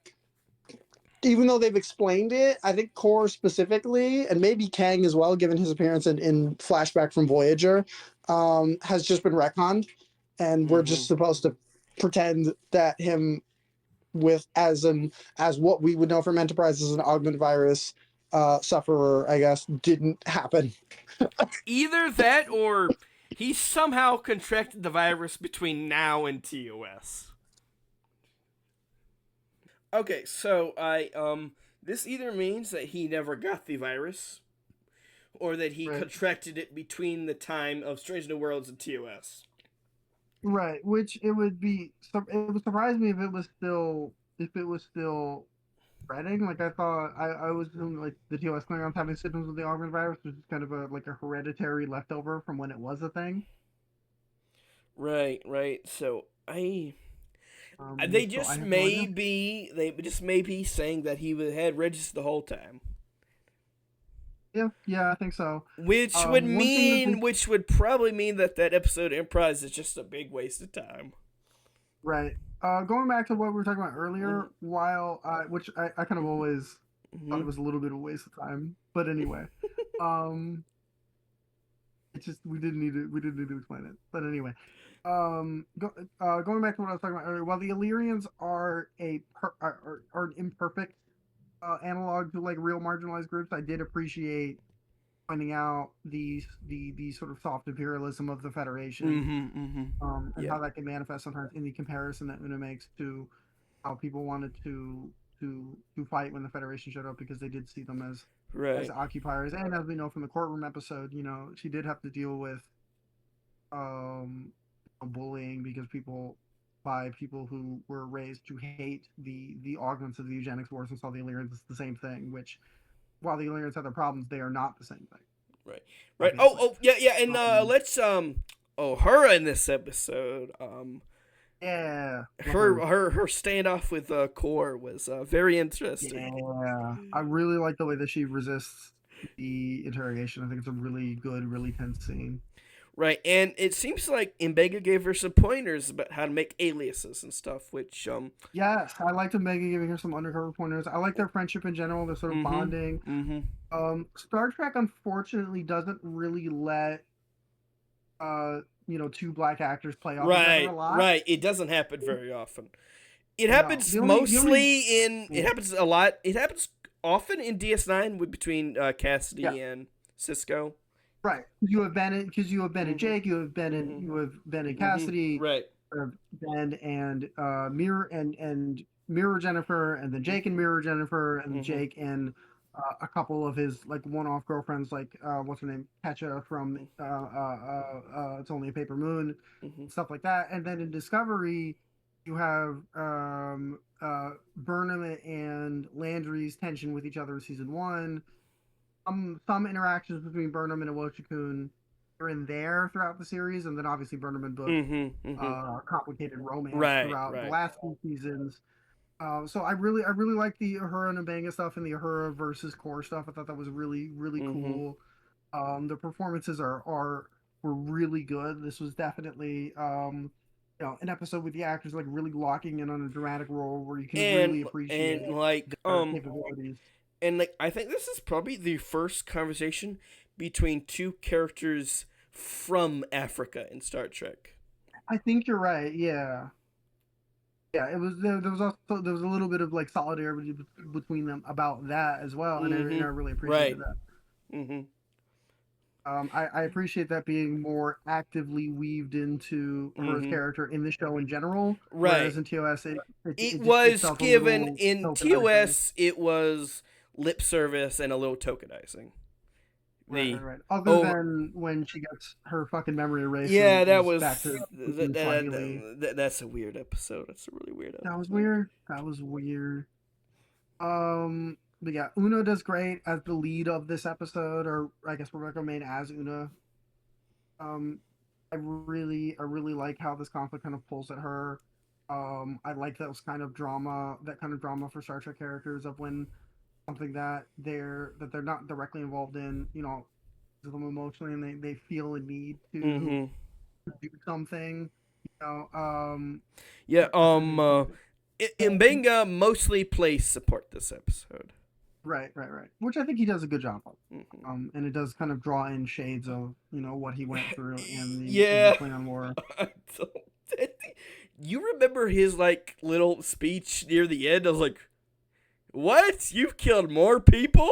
even though they've explained it, I think Core specifically, and maybe Kang as well, given his appearance in flashback from Voyager, has just been retconned, and we're Mm-hmm. just supposed to pretend that him with as what we would know from Enterprise as an augment virus sufferer, I guess, didn't happen. Either that or he somehow contracted the virus between now and TOS. Okay, so I this either means that he never got the virus or that he Right. contracted it between the time of Strange New Worlds and TOS. Right, which it would be. It would surprise me if it was still spreading. Like I thought, I was assuming like the TOS Klingons having symptoms of the augment virus, which is kind of a like a hereditary leftover from when it was a thing. Right, right. So So I have no idea. they just may be saying that he had registered the whole time. Yeah, yeah, I think so. One thing that's Which would probably mean that that episode of Enterprise is just a big waste of time. right. Going back to what we were talking about earlier, Mm-hmm. while which I kind of always thought Mm-hmm. it was a little bit of a waste of time, but anyway, um, it's just we didn't need to explain it. But anyway, going back to what I was talking about earlier, while the Illyrians are are an imperfect analog to like real marginalized groups, I did appreciate finding out the sort of soft imperialism of the Federation, Mm-hmm. Mm-hmm. and Yeah. how that can manifest sometimes in the comparison that Una makes to how people wanted to fight when the Federation showed up because they did see them as Right. occupiers. And as we know from the courtroom episode, you know, she did have to deal with um bullying because people who were raised to hate the augments of the eugenics wars and saw the Illyrians as the same thing, which while the Illyrians have their problems, they are not the same thing, Right. Right. Oh. obviously. Oh. Yeah. Yeah. And Um, let's Oh, her in this episode. yeah, love her. Her standoff with Core was very interesting. Yeah, I really like the way that she resists the interrogation. I think it's a really good, really tense scene. Right, and it seems like Mbega gave her some pointers about how to make aliases and stuff, which Yes, I liked Omega giving her some undercover pointers. I like their friendship in general. Their sort of mm-hmm. bonding. Mm-hmm. Star Trek unfortunately doesn't really let two black actors play off each other a Right, lot. right. It doesn't happen very often. It No, happens the only mostly in. It happens a lot. It happens often in DS9 with between Yeah, Cassidy and Cisco. right. You have Ben and Mm-hmm. Jake. Mm-hmm. You have Ben and Mm-hmm. Cassidy. Right. Ben and Mirror and Mirror Jennifer, and then Jake and Mirror Jennifer, and Mm-hmm. Jake and a couple of his like one-off girlfriends, like what's her name, Ketcha from It's Only a Paper Moon, Mm-hmm. stuff like that. And then in Discovery, you have Burnham and Landry's tension with each other in season one. Some interactions between Burnham and Awochikun here and there throughout the series, and then obviously Burnham and Book Mm-hmm. Mm-hmm. complicated romance Right. throughout the Right. last few seasons. So I really like the Uhura and Abanga stuff and the Uhura versus Core stuff. I thought that was really Mm-hmm. cool. The performances are were really good. This was definitely an episode with the actors like really locking in on a dramatic role where you can And really appreciate and like their capabilities. I think this is probably the first conversation between two characters from Africa in Star Trek. I think you're right. Yeah. Yeah, it was there was also there was a little bit of like solidarity between them about that as well, and Mm-hmm. I really appreciated Right. that. Mm-hmm. I appreciate that being more actively weaved into her Mm-hmm. character in the show in general, Right. whereas in TOS It it was felt a given little in tokenizing. TOS. It was lip service and a little tokenizing. The Right. Other over. than when she gets her fucking memory erased Yeah, and that is back was to speaking Swahili. that's a weird episode. That's a really weird That was episode. weird. That was weird. But yeah, Una does great as the lead of this episode, or I guess Rebecca Main as Una. Um, I really like how this conflict kind of pulls at her. I like that kind of drama for Star Trek characters of when something that they're not directly involved in, to them emotionally, and they feel a need to Mm-hmm. do something. Yeah. They feel Mbenga mostly plays support this episode. right. Which I think he does a good job of. Mm-hmm. And it does kind of draw in shades of what he went through in the Yeah. Klingon War. I don't- you remember his like little speech near the end? I was like, "What? You've killed more people?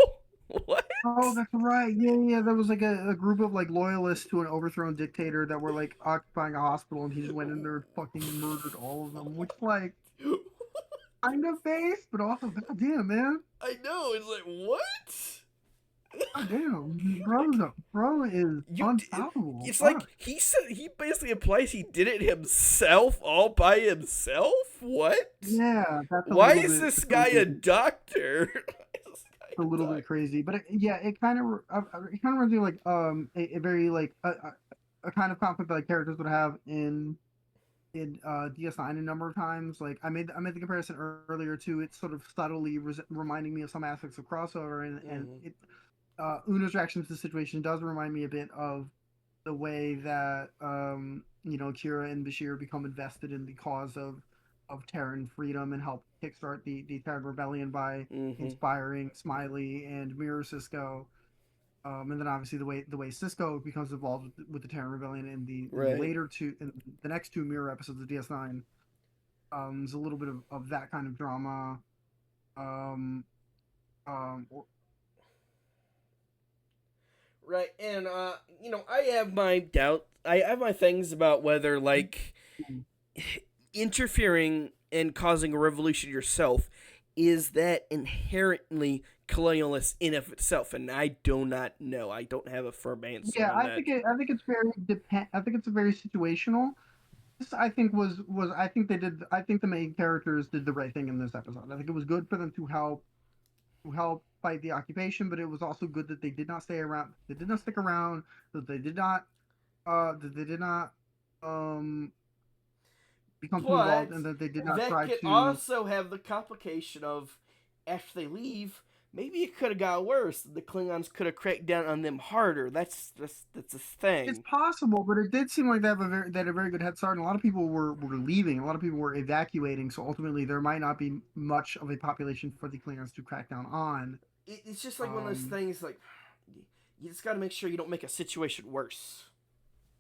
What?" Oh, that's right. Yeah. There was like a group of like loyalists to an overthrown dictator that were like occupying a hospital, and he just went in there and fucking murdered all of them. Which like kind of based, but also goddamn man, I know. It's like what? goddamn, bro is You. unstoppable. It's like Fuck. he said. He basically implies he did it himself, all by himself. What? Yeah, that's a Why little is bit this guy a crazy. doctor? Why is this guy A a little bit doctor? crazy, but yeah, it kind of reminds me of, like a very like a kind of conflict that like characters would have in DS9 a number of times. Like I made the comparison earlier to it sort of subtly reminding me of some aspects of crossover, and Mm-hmm. it Una's reaction to the situation does remind me a bit of the way that Kira and Bashir become invested in the cause of Terran freedom and help kickstart the Terran rebellion by Mm-hmm. inspiring Smiley and Mirror Cisco. And then obviously the way Cisco becomes involved with the Terran Rebellion in the Right. later two in the next two Mirror episodes of DS9, there's a little bit of that kind of drama. Um, or, Right. And I have my doubt. I have my things about whether like interfering and causing a revolution yourself is that inherently colonialist in of itself, and I do not know. I don't have a firm answer yeah, on that. I think it's very depend. I think it's a very situational. This I think was I think they did. I think the main characters did the right thing in this episode. I think it was good for them to help fight the occupation, but it was also good that they did not stay around. They did not stick around. That they did not um become too involved, But and that they did not that try could to. also have the complication of after they leave, maybe it could have got worse. The Klingons could have cracked down on them harder. That's a It's thing. possible, but it did seem like they had a very good head start, and a lot of people were leaving. A lot of people were evacuating, so ultimately there might not be much of a population for the Klingons to crack down on. It's just like one of those Um, things. Like you just got to make sure you don't make a situation worse.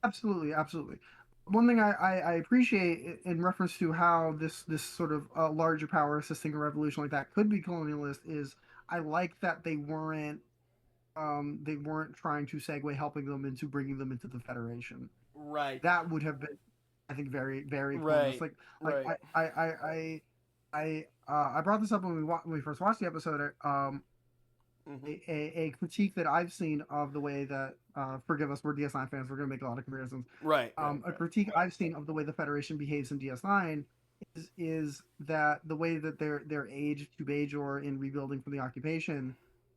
Absolutely. One thing I appreciate in reference to how this sort of larger power assisting a revolution like that could be colonialist is I like that they weren't trying to segue helping them into bringing them into the Federation. Right. That would have been, I think, very very pointless. Right. Like Right. I brought this up when when we first watched the episode. Hmm. A critique that I've seen of the way that forgive us, we're DS9 fans, we're going to make a lot of comparisons. Right. Right. A Right. critique I've seen of the way the Federation behaves in DS9 is that the way that they're aged to Bajor in rebuilding from the occupation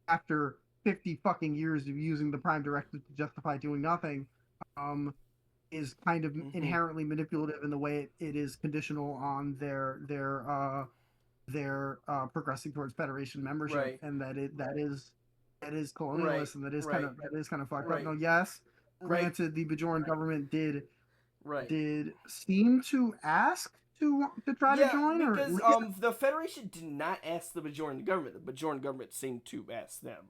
after 50 fucking years of using the Prime Directive to justify doing nothing, um, is kind of Hmm. inherently manipulative in the way it is conditional on their progressing towards Federation membership, Right. and that is Right. colonialist, and Right. that is kind of fucked up. Right. No, yes, Right. granted, the Bajoran government Right. did seem to ask to try to Yeah, join, or at because least the Federation did not ask the Bajoran government. The Bajoran government seemed to ask them.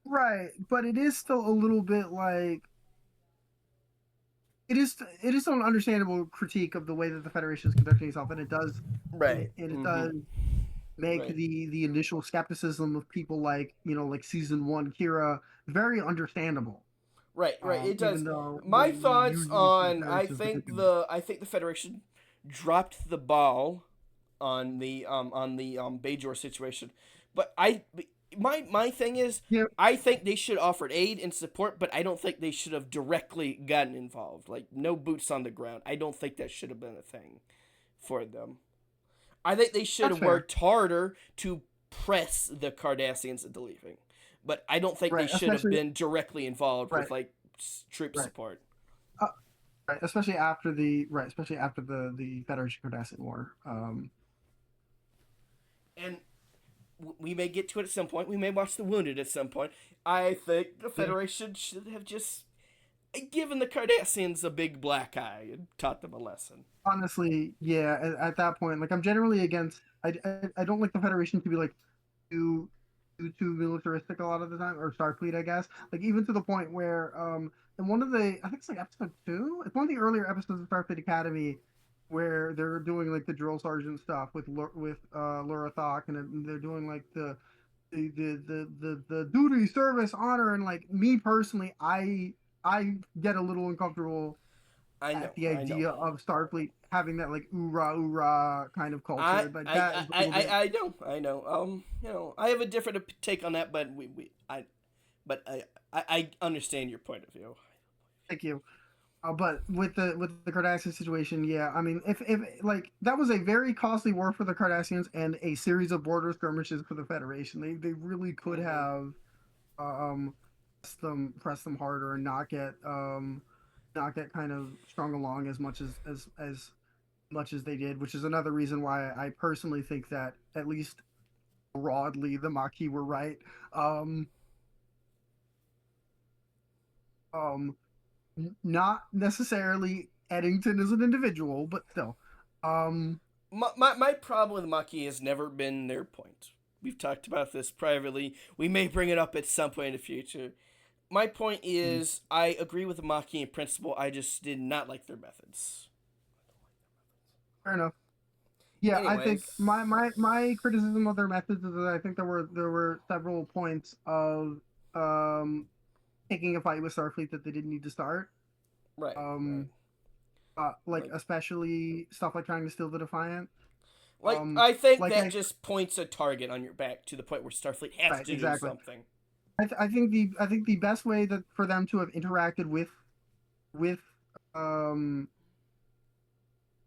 right, but it is still a little bit like it is still an understandable critique of the way that the Federation is conducting itself, and Right. it Hmm. does make Right. the initial skepticism of people like like season one Kira very understandable. Right. Right. It Even does. though My we thoughts usually see the on Federation as the good guys. I think the Federation dropped the ball on the Bajor situation, but my thing is Yeah, I think they should have offered aid and support, but I don't think they should have directly gotten involved. Like no boots on the ground. I don't think that should have been a thing for them. I think they should that's have fair. worked harder to press the Cardassians into leaving, but I don't think they Right, should have especially been directly involved right, with like troop right. support. Uh, right, especially after the Federation Cardassian War. And we may get to it at some point. We may watch The Wounded at some point. I think the Yeah, Federation should have just given the Cardassians a big black eye and taught them a lesson. honestly, yeah. At that point, like I'm generally against. I don't like the Federation to be like too too militaristic a lot of the time, or Starfleet, I guess. Like even to the point where in one of the I think it's like episode two. It's one of the earlier episodes of Starfleet Academy where they're doing like the drill sergeant stuff with Laura Thok, and they're doing like the duty, service, honor, and like me personally, I get a little uncomfortable I at know, the I know. idea of Starfleet having that like oorah kind of culture. Like that is a little bit. I know, I know. I have a different take on that, but but I understand your point of view. Thank you. But with the Cardassian situation, yeah, I mean, if like that was a very costly war for the Cardassians and a series of border skirmishes for the Federation. They really could Hmm. have um press them harder and not get kind of strung along as much as much as they did, which is another reason why I personally think that at least broadly the Maquis were right. Um, um, Not necessarily Eddington as an individual, but still. Um, My problem with Maki has never been their point. We've talked about this privately. We may bring it up at some point in the future. My point is, I agree with Maki in principle. I just did not like their methods. Fair enough. Yeah, I think Anyways, my criticism of their methods is that I think there were several points of um taking a fight with Starfleet that they didn't need to start. right, right. Um, like Like, especially stuff like trying to steal the Defiant. I think Like that just points a target on your back to the point where Starfleet has right, to do exactly. something. I think the best way that for them to have interacted with um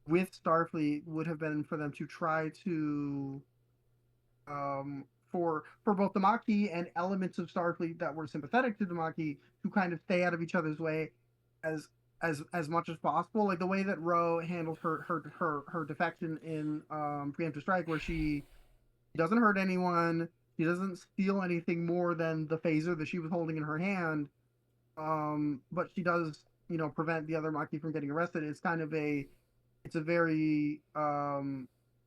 with Starfleet would have been for them to try to for both the Maquis and elements of Starfleet that were sympathetic to the Maquis to kind of stay out of each other's way as as much as possible. Like the way that Ro handled her defection in Preemptive Strike, where she doesn't hurt anyone, she doesn't steal anything more than the phaser that she was holding in her hand, but she does prevent the other Maquis from getting arrested. It's kind of a it's a very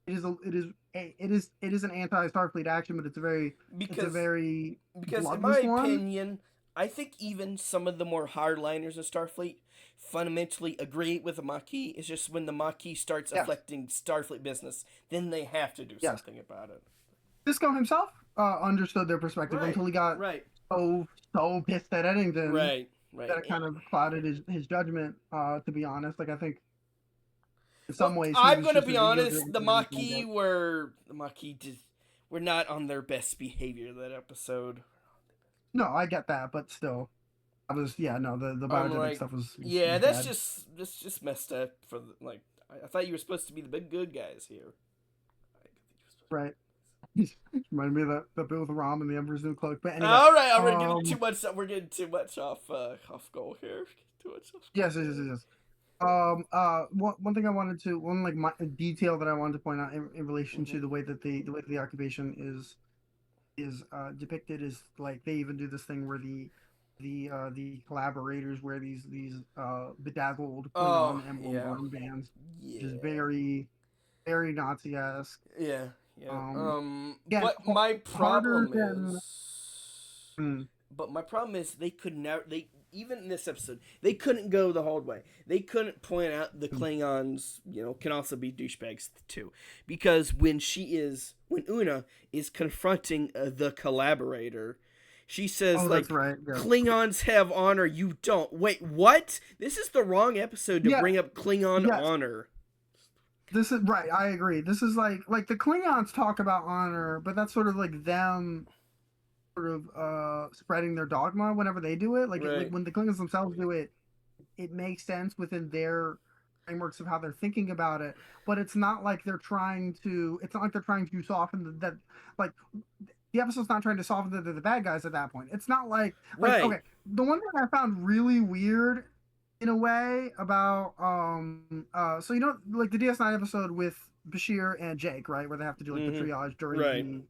it is an anti Starfleet action, but it's a Because very in my bloodless one. opinion, I think even some of the more hardliners in Starfleet fundamentally agree with the Maquis. It's just when the Maquis starts Yes, affecting Starfleet business, then they have to do yes. something about it. Cisco himself understood their perspective Right, until he got right, so pissed at Eddington right, right. that it kind of clouded his judgment. To be honest, like I think in some Well, ways he I'm was gonna just be as eager honest. with Eddington, but The Maquis just were not on their best behavior that episode. no, I get that, but still, I was yeah no the I'm biogenic like, stuff yeah, was bad. that's just messed up. I thought you were supposed to be the big good guys here. Right. Reminded me of that bit with Rom and the Emperor's New Cloak. But anyway, All right, we're getting too um, much. We're getting too much off goal here. Too much off goal. yes. One thing I wanted to one like my detail that I wanted to point out in relation Mm-hmm. to the way the occupation is depicted is like they even do this thing where the collaborators wear these bedazzled Oh Klingon emblem yeah, armbands, which is yeah, very Nazi-esque. yeah, yeah. Um, Again, But my harder problem than is, mm, they could never. They even in this episode they couldn't go the whole way. They couldn't point out the mm. Klingons. Can also be douchebags too, because when Una is confronting the collaborator. She says, Oh, that's like, right. Yeah. Klingons have honor, you don't. Wait, what? This is the wrong episode to Yeah. bring up Klingon Yes. honor. This is right. I agree. This is like the Klingons talk about honor, but that's sort of like them sort of spreading their dogma whenever they do it. Like Right. when the Klingons themselves do it, it makes sense within their frameworks of how they're thinking about it. But it's not like they're trying to. It's not like they're trying to soften that. Like the episode's not trying to soften that they're the bad guys at that point. It's not like Right. okay. The one thing I found really weird in a way about so like the DS9 episode with Bashir and Jake, right, where they have to do like the triage during Right.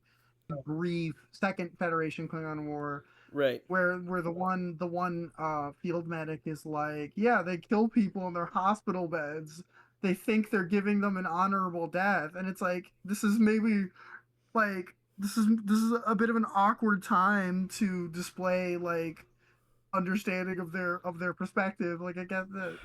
the brief second Federation Klingon War, Right. where the one field medic is like, yeah, they kill people in their hospital beds. They think they're giving them an honorable death, and it's like this is maybe like this is a bit of an awkward time to display like understanding of their perspective. Like I get that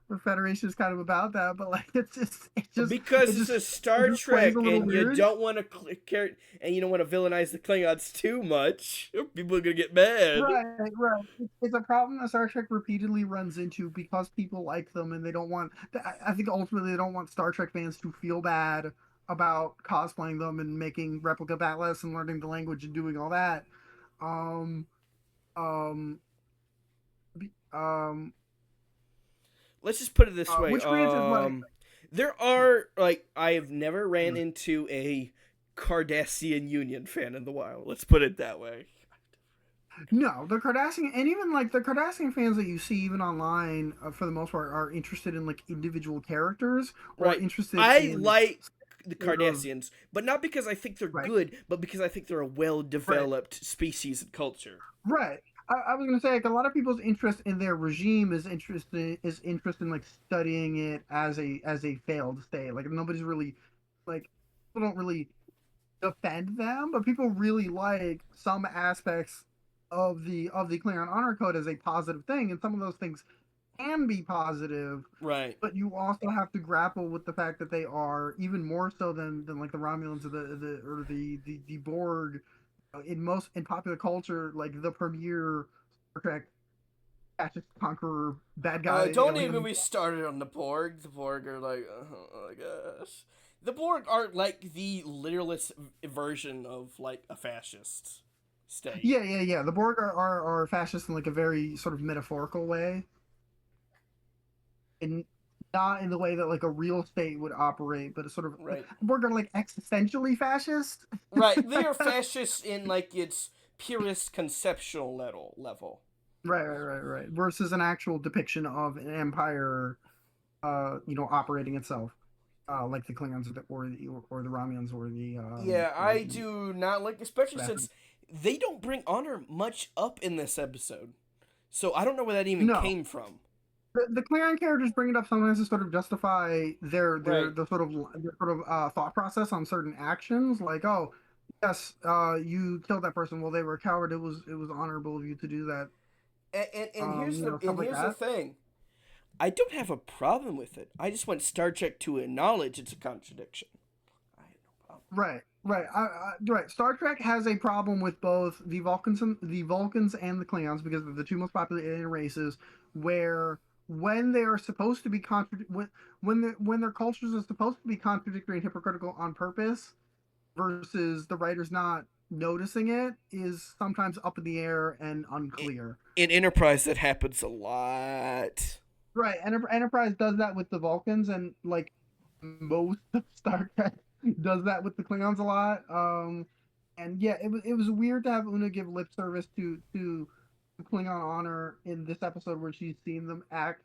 the Federation is kind of about that, but like Because it's a Star it just plays Trek, a little and you weird. don't want to and you don't want to villainize the Klingons too much. People are gonna get mad. Right. It's a problem that Star Trek repeatedly runs into because people like them and they don't want. I think ultimately they don't want Star Trek fans to feel bad about cosplaying them and making replica batless and learning the language and doing all that. Um, um, um, Let's just put it this way. which granted, like, There are I have never ran Hmm. into a Cardassian Union fan in the wild. Let's put it that way. no, the Cardassian and even like the Cardassian fans that you see even online, for the most part, are interested in like individual characters or Right. interested I in like the sort of- Cardassians, but not because I think they're Right. good, but because I think they're a well-developed species and culture. Right. I was gonna say like a lot of people's interest in their regime is interest in like studying it as a failed state. Like nobody's really like people don't really defend them, but people really like some aspects of the Klingon Honor Code as a positive thing, and some of those things can be positive, Right. but you also have to grapple with the fact that they are even more so than like the Romulans or the Borg in popular culture, like the premier Star Trek fascist conqueror bad guy Don't even alien. get me started on the Borg. The Borg are like, oh my gosh. The Borg are like the literalist version of like a fascist state. Yeah. The Borg are fascist in like a very sort of metaphorical way, and not in the way that like a real state would operate, but it's sort of Right. the Borg are like existentially fascist. Right. They are fascist in like its purest conceptual level. Right. Versus an actual depiction of an empire, operating itself, like the Klingons or the Romulans or the. Yeah, I the- do not like, especially Rapid. since they don't bring honor much up in this episode. So I don't know where that even No. came from. The Klingon characters bring it up sometimes to sort of justify their Right. the sort of thought process on certain actions, like oh yes, you killed that person. Well, they were a coward. It was honorable of you to do that. And here's Stuff like the that. thing. I don't have a problem with it. I just want Star Trek to acknowledge it's a contradiction. I have no Right. Star Trek has a problem with both the Vulcans and the Klingons because they're the two most popular alien races. Where when they are supposed to be when their cultures are supposed to be contradictory and hypocritical on purpose, versus the writers not noticing it, is sometimes up in the air and unclear. In Enterprise, that happens a lot. Right. Enterprise does that with the Vulcans, and like most of Star Trek does that with the Klingons a lot. And yeah, it was weird to have Una give lip service to Klingon honor in this episode where she's seen them act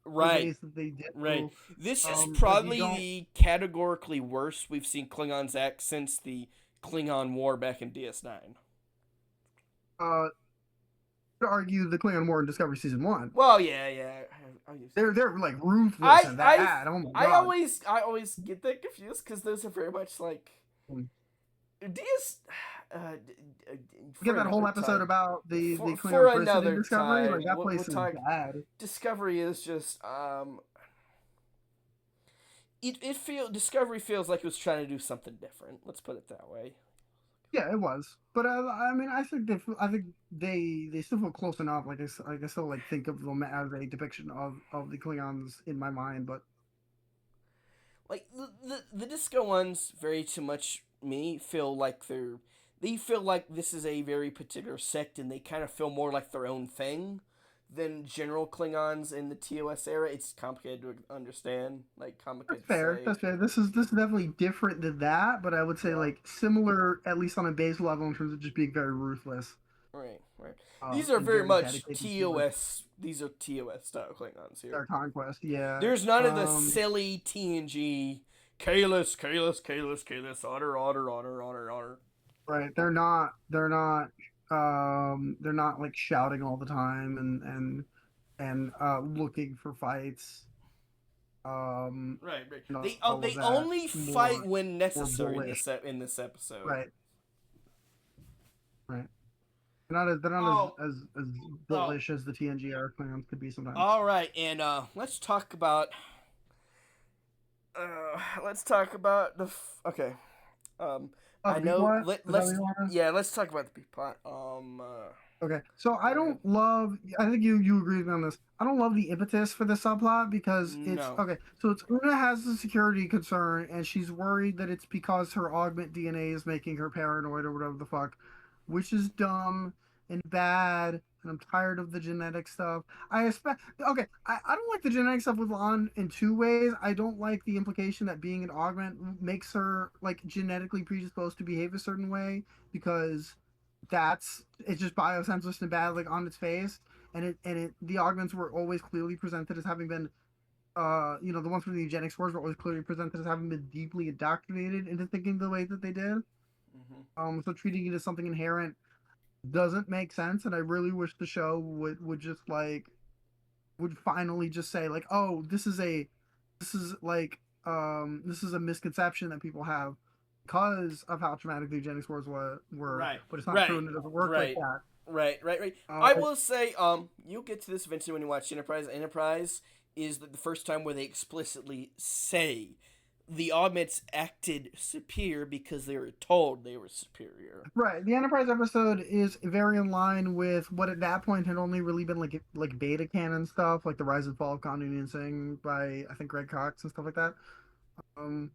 the Right, ways that they right. do. This is Like you probably don't the categorically worst we've seen Klingons act since the Klingon War back in DS9. uh argue the Klingon War in Discovery season one. Well, yeah. They're like ruthless and I, that. Oh my I god. always get that confused because those are very much like Mm. DS. Get For that whole another episode time. about the For Klingon prison in another Discovery. Like time, that we'll place is talk. bad. Discovery is just Discovery feels like it was trying to do something different. Let's put it that way. Yeah, it was, but I mean, I think they still feel close enough. Like I still like think of them as a depiction of the Klingons in my mind. But Like the disco ones, very too much me feel like they feel like this is a very particular sect, and they kind of feel more like their own thing than general Klingons in the TOS era. It's complicated to understand, like that's complicated to fair. say. That's fair. This is definitely different than that. But I would say Yeah. like similar, at least on a base level, in terms of just being very ruthless. Right. These are And very very much dedicated to TOS. These are TOS style Klingons here. their conquest. Yeah. There's none of the silly TNG. Kalis, honor. Right. They're not like shouting all the time and looking for fights. Right. All of They that. only fight More when more necessary bullish. in this episode. Right. Right. They're not Oh, as oh, bullish as the TNGR clans could be sometimes. all right, and let's talk about okay. Um, Oh, I the B know. plot? Is that what you want? Yeah, let's talk about the B plot. Okay. So I Go ahead. don't love. I think you agree with me on this. I don't love the impetus for the subplot because it's No. okay. So it's Una has a security concern and she's worried that it's because her augment DNA is making her paranoid or whatever the fuck, which is dumb and bad. And I'm tired of the genetic stuff. I expect okay. I don't like the genetic stuff with Lon in two ways. I don't like the implication that being an augment makes her like genetically predisposed to behave a certain way because it's just biosenseless and bad like on its face, and the augments were always clearly presented as having been the ones from the eugenics wars were always clearly presented as having been deeply indoctrinated into thinking the way that they did. Hmm. So treating it as something inherent doesn't make sense, and I really wish the show would just like would finally just say like, oh, this is like this is a misconception that people have because of how traumatic the eugenics wars were, Right. but it's not true Right. and it doesn't work like Right. that. Right. Uh, I will say, you'll get to this eventually when you watch Enterprise. Enterprise is the first time where they explicitly say the augments acted superior because they were told they were superior. right, the Enterprise episode is very in line with what at that point had only really been like beta canon stuff, like the Rise and Fall of Continuity and Sing by I think Greg Cox and stuff like that. Um,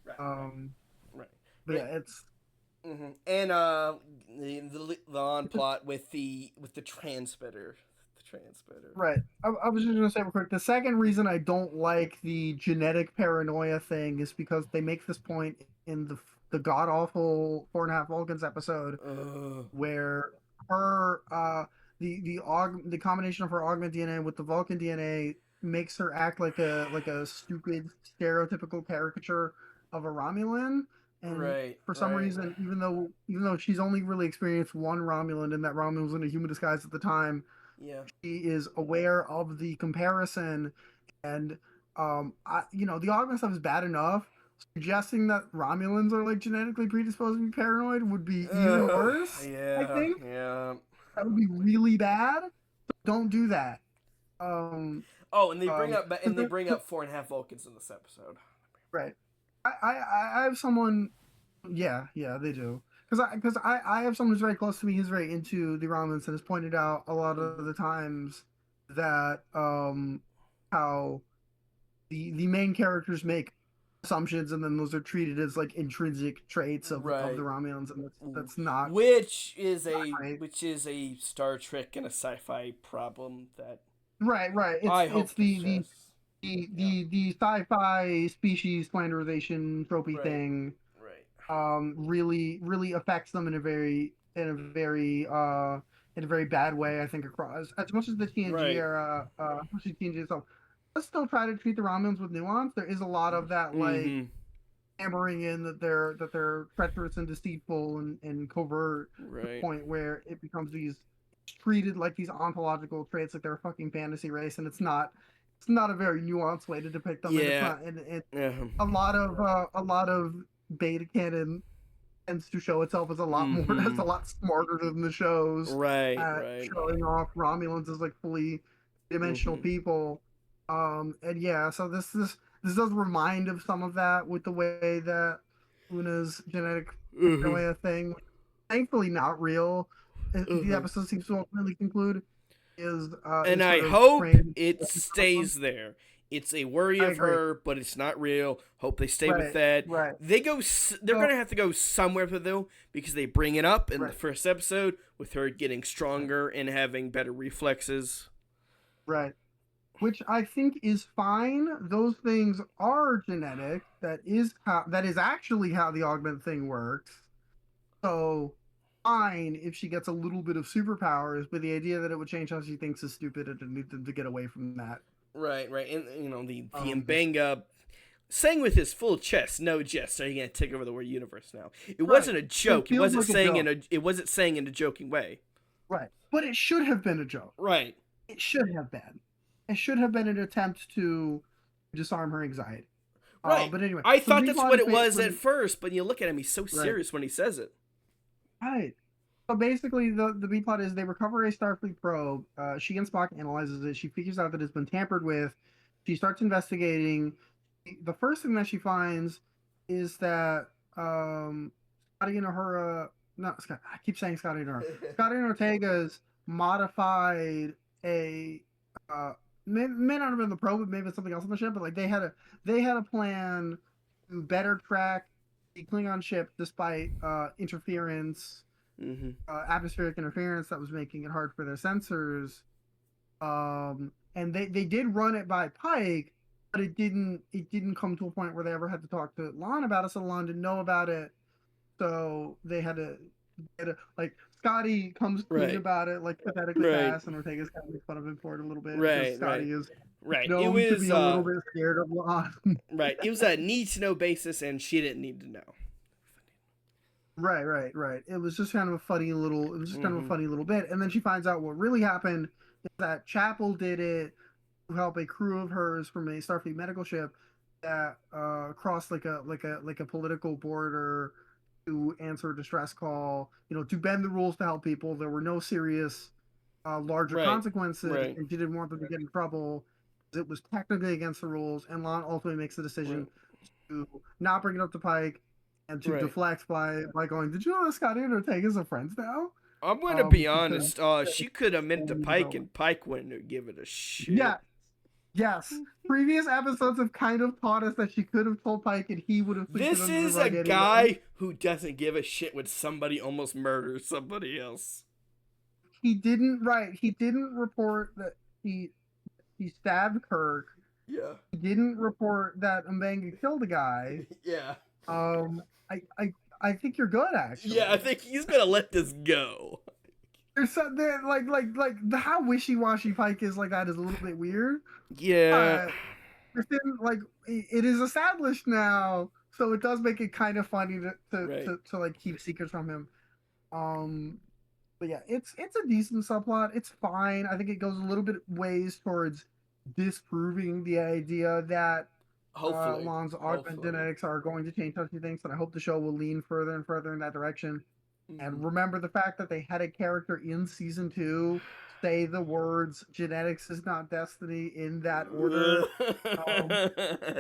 Right. um, Right. but yeah, it's And the on plot with the transmitter, right. I was just gonna say real quick. The second reason I don't like the genetic paranoia thing is because they make this point in the god awful Four and a Half Vulcans episode Ugh. where her the combination of her augment DNA with the Vulcan DNA makes her act like a stupid stereotypical caricature of a Romulan. And Right. for some Right. reason, even though she's only really experienced one Romulan, and that Romulan was in a human disguise at the time, Yeah. she is aware of the comparison. And the augment stuff is bad enough. Suggesting that Romulans are like genetically predisposed to be paranoid would be even worse. I Yeah. think Yeah. that would be really bad. Don't do that. Um, Oh, and they bring up because Four and a Half Vulcans in this episode. Right. I have someone. Yeah, yeah, they do. Because I have someone who's very close to me. Who's very into the Romans and has pointed out a lot of Mhm. the times that how the main characters make assumptions and then those are treated as like intrinsic traits of the Right. Romulans, and Mm. that's not great. Which is a Star Trek and a sci-fi problem that Right, right. I It's hope to stress. Yeah. the sci-fi species slanderization tropey Right. thing Right. really affects them in a very bad way, I think, across as much as the TNG Right. era, as much as TNG itself, let's still try to treat the Romulans with nuance. There is a lot of that, like Mm-hmm. hammering in that they're treacherous and deceitful and covert to the Right. point where it becomes these treated like these ontological traits, like they're a fucking fantasy race, and it's not a very nuanced way to depict them, and it's Yeah. not, and Uh-huh. a lot of beta canon tends to show itself as a lot more as Mm-hmm. a lot smarter than the shows Right. at Right. showing off Romulans as like fully dimensional Mm-hmm. people. And yeah, so this does remind of some of that with the way that Una's genetic Mm-hmm. paranoia thing, thankfully not real. The Mm-hmm. episode seems to ultimately conclude And is I sort of hope framed it as a problem. stays there. It's a worry I of agree. her, but it's not real. Hope they stay with Right, that. right. They're So gonna have to go somewhere with it though, because they bring it up in the right, first episode with her getting right, stronger and having better reflexes. right. Which I think is fine. Those things are genetic. That is actually how the augment thing works. So fine if she gets a little bit of superpowers, but the idea that it would change how she thinks is stupid and need them to get away from that. Right, right, and the Um, Mbanga saying with his full chest, "No, Jess, are you gonna take over the world universe now?" It right. wasn't a It joke. feels like a joke. It wasn't saying in a joking way. Right. But it should have been a joke. Right, It should have been. It should have been an attempt to disarm her anxiety. right. But anyway, I so the thought B that's plot what is it was at basically first, but you look at him; he's so right. serious when he says it. Right. So basically, the B plot is they recover a Starfleet probe. She and Spock analyzes it. She figures out that it's been tampered with. She starts investigating. The first thing that she finds is that Scotty and Uhura, not Scott. I keep saying Scotty and Uhura. Scotty and Ortega's modified a uh, may not have been the probe, but maybe it's something else on the ship. But like they had a plan to better track the Klingon ship despite interference, Mm-hmm. atmospheric interference that was making it hard for their sensors. And they did run it by Pike, but it didn't come to a point where they ever had to talk to Lon about it. So Lon didn't know about it, so they had to like Scotty comes clean Right, about it like pathetically right, fast, and Ortega's kind of makes fun of him for it a little bit because right, right, Scotty is right. It known to was be a little bit scared of Lon. right. It was a need to know basis, and she didn't need to know. Right, right, right. It was just kind of a funny little. It was just kind of a Mm-hmm. funny little bit, and then she finds out what really happened is that Chapel did it to help a crew of hers from a Starfleet medical ship that crossed like a political border to answer a distress call. You know, to bend the rules to help people. There were no serious larger Right, consequences, right, and she didn't want them to get in trouble. It was technically against the rules, and Lon ultimately makes the right, decision to not bring it up to Pike and to right. deflect by going, "Did you know that Scotty and Ortega's are friends now?" I'm gonna be Because honest. She could have meant to Pike, so and Pike wouldn't give it a shit. yeah, yes. Previous episodes have kind of taught us that she could have told Pike, and he would have swept it This under the is a rug anyway. guy who doesn't give a shit when somebody almost murders somebody else. He didn't right. He didn't report that he stabbed Kirk. Yeah. He didn't report that Mbanga killed a guy. Yeah. Um, I I I think you're good Yeah, I actually. think he's gonna let this go. There's something like the how wishy washy Pike is like that is a little bit weird. Yeah. But within like it is established now, so it does make it kind of funny Right. to like keep secrets from him. Um, but yeah, it's a decent subplot. It's fine. I think it goes a little bit ways towards disproving the idea that Hopefully. Lon's augment Hopefully. genetics are going to change how she thinks, and I hope the show will lean further and further in that direction. Hmm. And remember the fact that they had a character in season 2 say the words "genetics is not destiny" in that order. Um,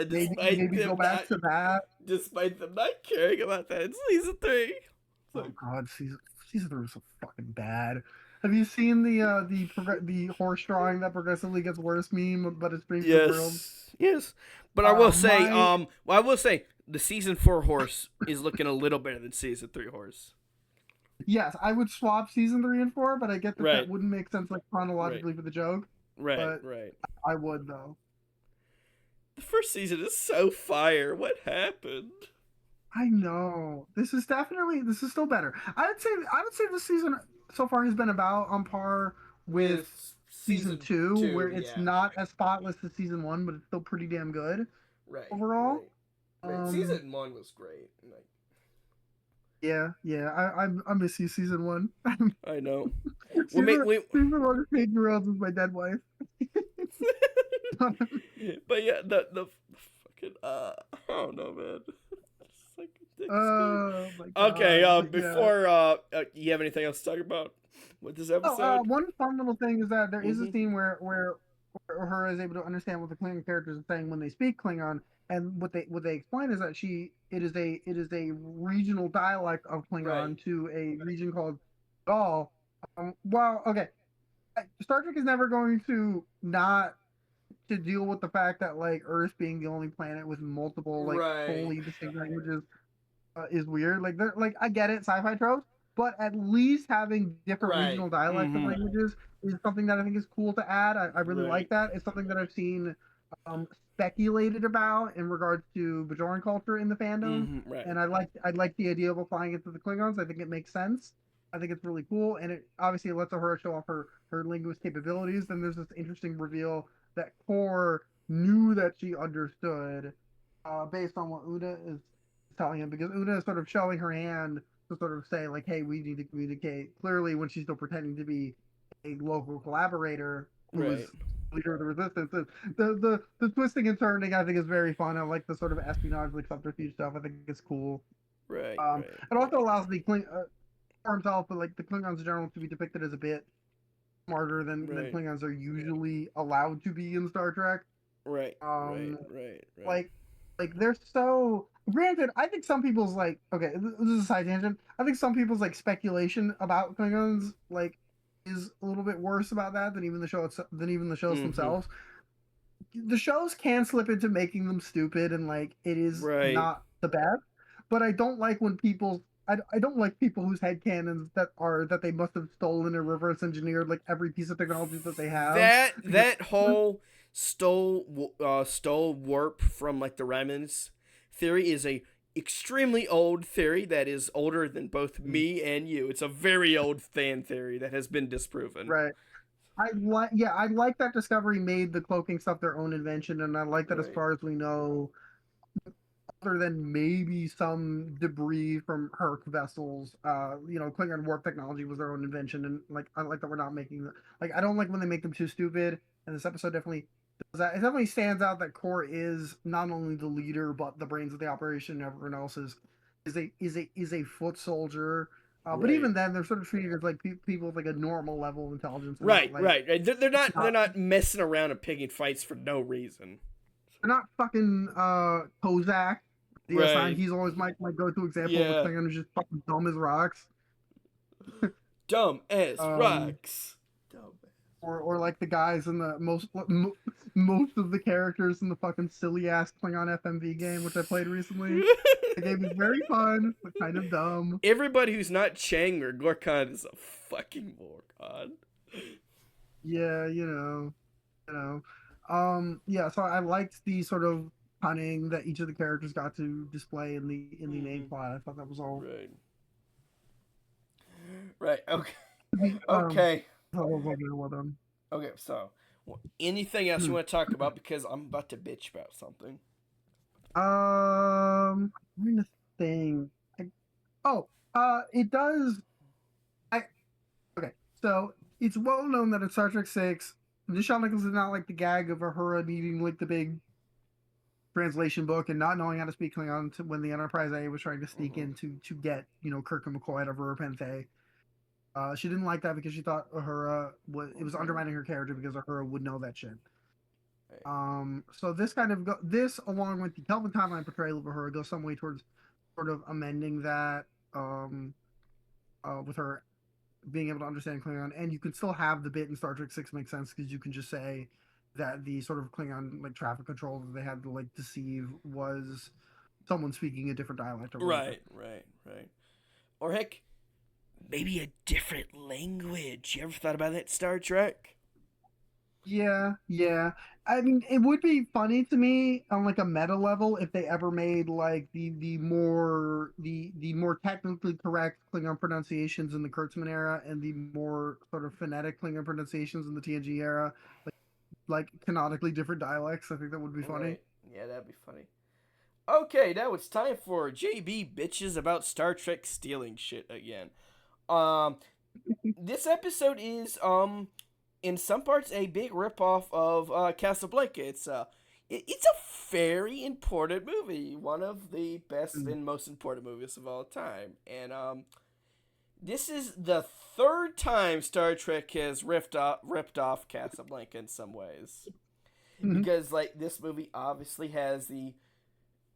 despite maybe them go back not, to that. despite them not caring about that in season 3. It's Oh like, God, season three was so fucking bad. Have you seen the horse drawing that progressively gets worse meme, but it's being confirmed? yes, but I will say, My the season 4 horse is looking a little better than season 3 horse. Yes, I would swap season three and four, but I get that Right, that wouldn't make sense like right, chronologically for the joke. right, But right. I would though. The first season is so fire. What happened? I know this is still better. I would say this season so far has been about on par with With season season two, 2, where it's yeah. not as spotless as season one, but it's still pretty damn good Right, overall. right, right. Um, Season 1 was great. Like, yeah. I miss you, season one. I know. What made season we season one of Pig World was my dead wife. But yeah, the fucking I don't know, man. It's like it's good. Oh my Okay, god! But yeah. before you have anything else to talk about with this Oh, episode? one fun little thing is that there is a Mm-hmm. scene where her is able to understand what the Klingon characters are saying when they speak Klingon, and what they explain is that it is a regional dialect of Right. Klingon to a region called Gaul. Well, okay, Star Trek is never going to not to deal with the fact that like Earth being the only planet with multiple like Right. fully distinct languages is weird. Like they're like I get it, sci-fi tropes, but at least having different Right. regional dialects of Mm-hmm. languages is something that I think is cool to add. I really like Right. that. It's something that I've seen speculated about in regards to Bajoran culture in the fandom, Mm-hmm. Right. and I like the idea of applying it to the Klingons. I think it makes sense. I think it's really cool, and it obviously lets her show off her linguist capabilities. Then there's this interesting reveal that Core knew that she understood based on what Una is telling him, because Una is sort of showing her hand to sort of say like, "Hey, we need to communicate." Clearly, when she's still pretending to be a local collaborator who is Right. leader of the resistance, the twisting and turning I think is very fun. I like the sort of espionage like subterfuge stuff. I think it's cool. Right. Right. It Right. also allows the for himself, but like the Klingons in general to be depicted as a bit smarter than Right. Klingons are usually allowed to be in Star Trek. Right. Right. Um, Right. Right. like they're so granted. I think some people's like okay, this is a side tangent. I think some people's like speculation about Klingons like is a little bit worse about that than even the than even the shows Mm-hmm. themselves. The shows can slip into making them stupid and like it is Right. not the best. But I don't like when I don't like people whose headcanons that they must have stolen or reverse engineered like every piece of technology that they have because That whole stole warp from like the Remnants theory is a extremely old theory that is older than both me and you. It's a very old fan theory that has been disproven. right. I like that Discovery made the cloaking stuff their own invention, and I like that as Right. far as we know, other than maybe some debris from Herc vessels, Klingon warp technology was their own invention, and like I like that we're not making like I don't like when they make them too stupid, and this episode definitely does that. It definitely stands out that Core is not only the leader but the brains of the operation, and everyone else is a foot soldier. But Right. even then, they're sort of treated as like people with like a normal level of intelligence, and not Right. like Right. Right. They're not not messing around and picking fights for no reason. they're not fucking Kozak. The assigned, Right. he's always my go-to example of a Yeah. Klingon who's just fucking dumb as rocks. Dumb as Um, rocks. Dumb. or like the guys in the most of the characters in the fucking silly ass Klingon FMV game, which I played recently. The game is very fun, but kind of dumb. Everybody who's not Chang or Gorkon is a fucking Gorkon. Yeah, you know. Yeah, so I liked the sort of cunning that each of the characters got to display in the main Mm-hmm. plot. I thought that was all. Right. Right. Okay. Um, Okay. I thought that was all very well done. Okay. So, anything else you want to talk about? Because I'm about to bitch about something. I'm trying to think. Oh, it does. I okay. So it's well known that in Star Trek Six, Nichelle Nichols is not like the gag of Uhura needing like the big translation book and not knowing how to speak Klingon when the Enterprise A was trying to sneak Mm-hmm. in to get Kirk and McCoy out of Ur Penthe. She didn't like that because she thought Uhura it was undermining her character because Uhura would know that shit. So this kind of this along with the Kelvin timeline portrayal of Uhura goes some way towards sort of amending that with her being able to understand Klingon, and you can still have the bit in Star Trek 6 make sense because you can just say that the sort of Klingon like traffic control that they had to like deceive was someone speaking a different dialect or whatever. Right. Or heck, maybe a different language. You ever thought about that, Star Trek? Yeah. I mean, it would be funny to me on like a meta level if they ever made like the more technically correct Klingon pronunciations in the Kurtzman era and the more sort of phonetic Klingon pronunciations in the TNG era, like canonically different dialects. I think that would be funny. Right. Yeah, that'd be funny. Okay, now it's time for JB bitches about Star Trek stealing shit again. Um, this episode is in some parts a big ripoff of Casablanca. It's a very important movie, one of the best Mm. and most important movies of all time, and this is the third time Star Trek has ripped off Casablanca in some ways, Mhm. because like this movie obviously has the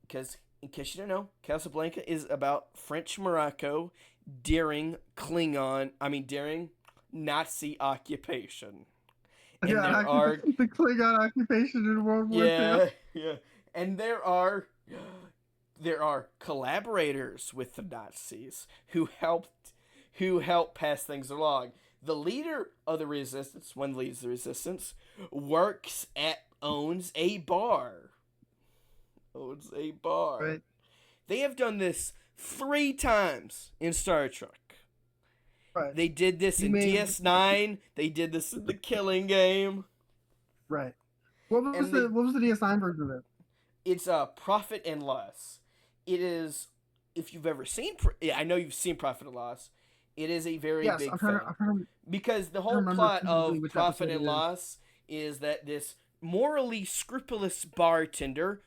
because in case you don't know, Casablanca is about French Morocco during Nazi occupation. And Yeah, there are the Klingon occupation in World War II. yeah. And there are collaborators with the Nazis who helped pass things along. The leader of the resistance, one leads the resistance, owns a bar. Owns a bar. Right. They have done this 3 times in Star Trek. Right. They did this You in made- DS9. They did this in The Killing Game. Right. What was the DS9 version of it? It's Profit and Loss. It is, if you've ever seen, I know you've seen Profit and Loss. It is a very Yes, big I'm thing. trying to Because the whole remember plot specifically of which Profit episode and it is. Loss is that this morally scrupulous bartender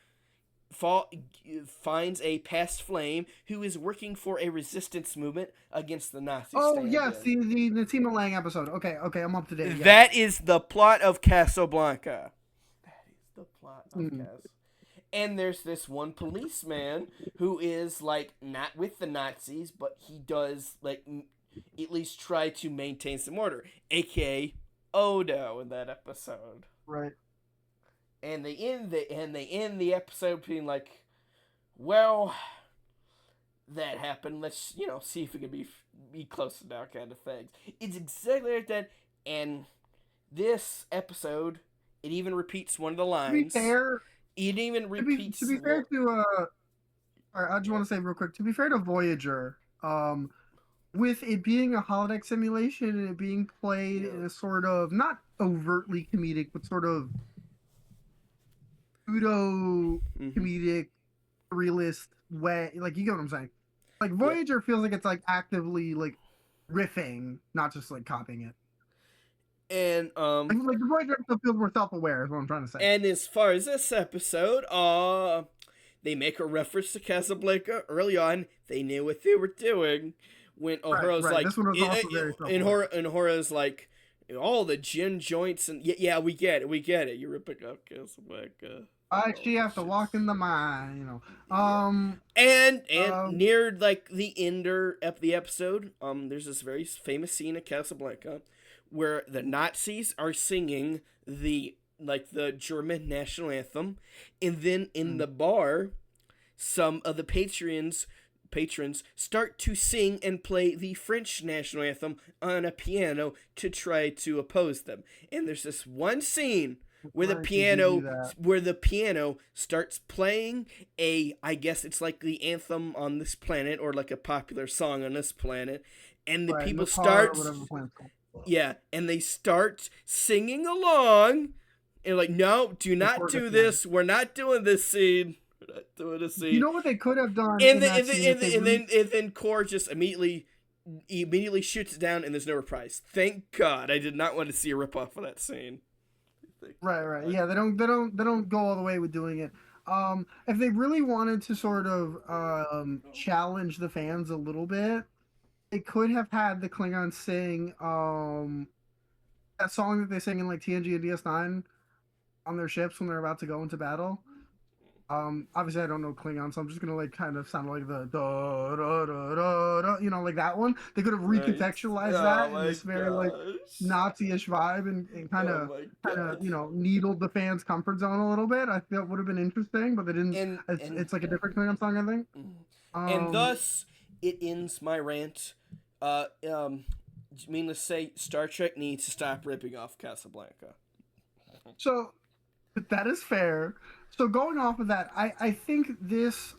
finds a past flame who is working for a resistance movement against the Nazis. Oh yes, the Tima Lang episode. Okay, I'm up to date. Yes. That is the plot of Casablanca. That is the plot of Cas. And there's this one policeman who is like not with the Nazis, but he does like at least try to maintain some order, aka Odo in that episode. Right. And they end the episode being like, well, that happened. Let's see if we can be close now, kind of things. It's exactly like that. And this episode, it even repeats one of the lines. To be fair, it even repeats. To be fair to I just want to say real quick. To be fair to Voyager, with it being a holodeck simulation and it being played in a sort of not overtly comedic, but sort of pseudo comedic realist way, like you get what I'm saying. Like Voyager feels like it's like actively like riffing, not just like copying it. And like the Voyager episode feels more self-aware is what I'm trying to say. And as far as this episode, they make a reference to Casablanca early on. They knew what they were doing when Uhura's like, this one was also very self-aware. and Uhura's like, all the gin joints and yeah, we get it. You're ripping up Casablanca. I actually have to walk in the mine, And near like the ender of the episode, there's this very famous scene at Casablanca where the Nazis are singing the German national anthem, and then in the bar, some of the patrons start to sing and play the French national anthem on a piano to try to oppose them. And there's this one scene where the piano starts playing I guess it's like the anthem on this planet or like a popular song on this planet, and the people start and they start singing along and like, no, do not do this. We're not doing this scene. We're not doing this scene. You know what they could have done? And then Core just immediately shoots it down, and there's no reprise. Thank God. I did not want to see a rip off of that scene. Right. Yeah, they don't go all the way with doing it. If they really wanted to sort of challenge the fans a little bit, it could have had the Klingons sing that song that they sing in like TNG and DS9 on their ships when they're about to go into battle. Obviously I don't know Klingon, so I'm just gonna like kind of sound like the da da da da da, like that one. They could have Right. recontextualized Oh that in my this very like gosh. Nazi-ish vibe and kind Oh of my god. needled the fans' comfort zone a little bit. I feel it would have been interesting, but they didn't. And and It's like a different Klingon song, I think. mm. And Um, thus it ends my rant. Uh um Meaning to say, Star Trek needs to stop ripping off Casablanca. so that is fair. So going off of that, I think this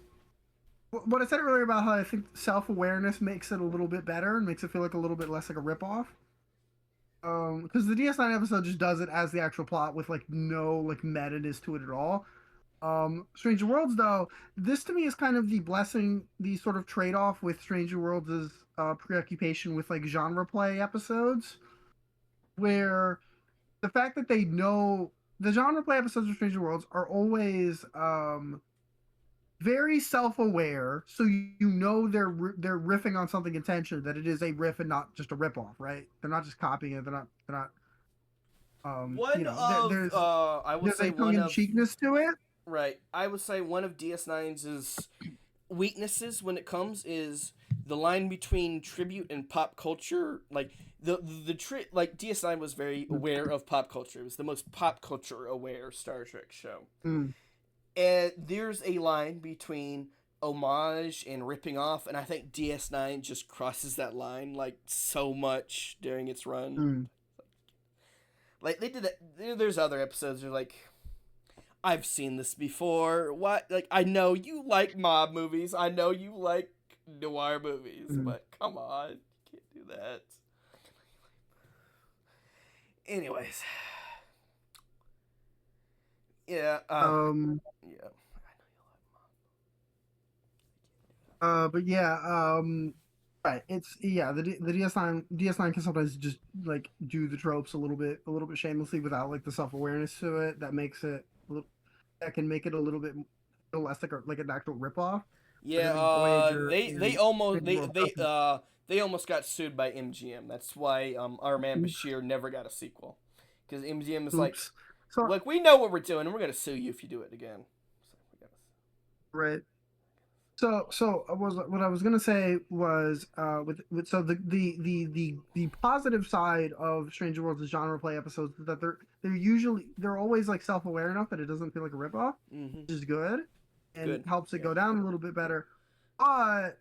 what I said earlier about how I think self awareness makes it a little bit better and makes it feel like a little bit less like a ripoff. Because the DS9 episode just does it as the actual plot with like no like meta-ness to it at all. Stranger Worlds though, this to me is kind of the blessing, the sort of trade-off with Stranger Worlds' preoccupation with like genre play episodes, where the fact that they know the genre play episodes of Stranger Worlds are always very self-aware, so you know they're riffing on something intentionally, that it is a riff and not just a rip-off, right? They're not just copying it. They're not One of I would there's say a one of tongue-in-cheekness to it. right. I would say one of DS9's weaknesses when it comes is the line between tribute and pop culture. Like like DS9 was very aware of pop culture. It was the most pop culture aware Star Trek show. Mm, And there's a line between homage and ripping off, and I think DS9 just crosses that line like so much during its run. mm. Like they did that. There's other episodes where like, I've seen this before. What? Like, I know you like mob movies. I know you like noir movies, Mm. but come on, you can't do that. Anyways, yeah, Um, yeah. but yeah, right. It's yeah. The DS9 can sometimes just like do the tropes a little bit shamelessly without like the self awareness to it. That makes it a little, that can make it a little bit feel less like an actual ripoff. Whereas Yeah, I think Voyager they and almost Strange World doesn't. they almost got sued by MGM. That's why our man Bashir never got a sequel, because MGM is like, Oops. So look, we know what we're doing, and we're gonna sue you if you do it again. So we gotta. right. So what I was gonna say was with so the positive side of Stranger Worlds' genre play episodes is that they're always like self aware enough that it doesn't feel like a ripoff, Mm-hmm. which is good and Good. helps it Yeah. go down a little bit better. But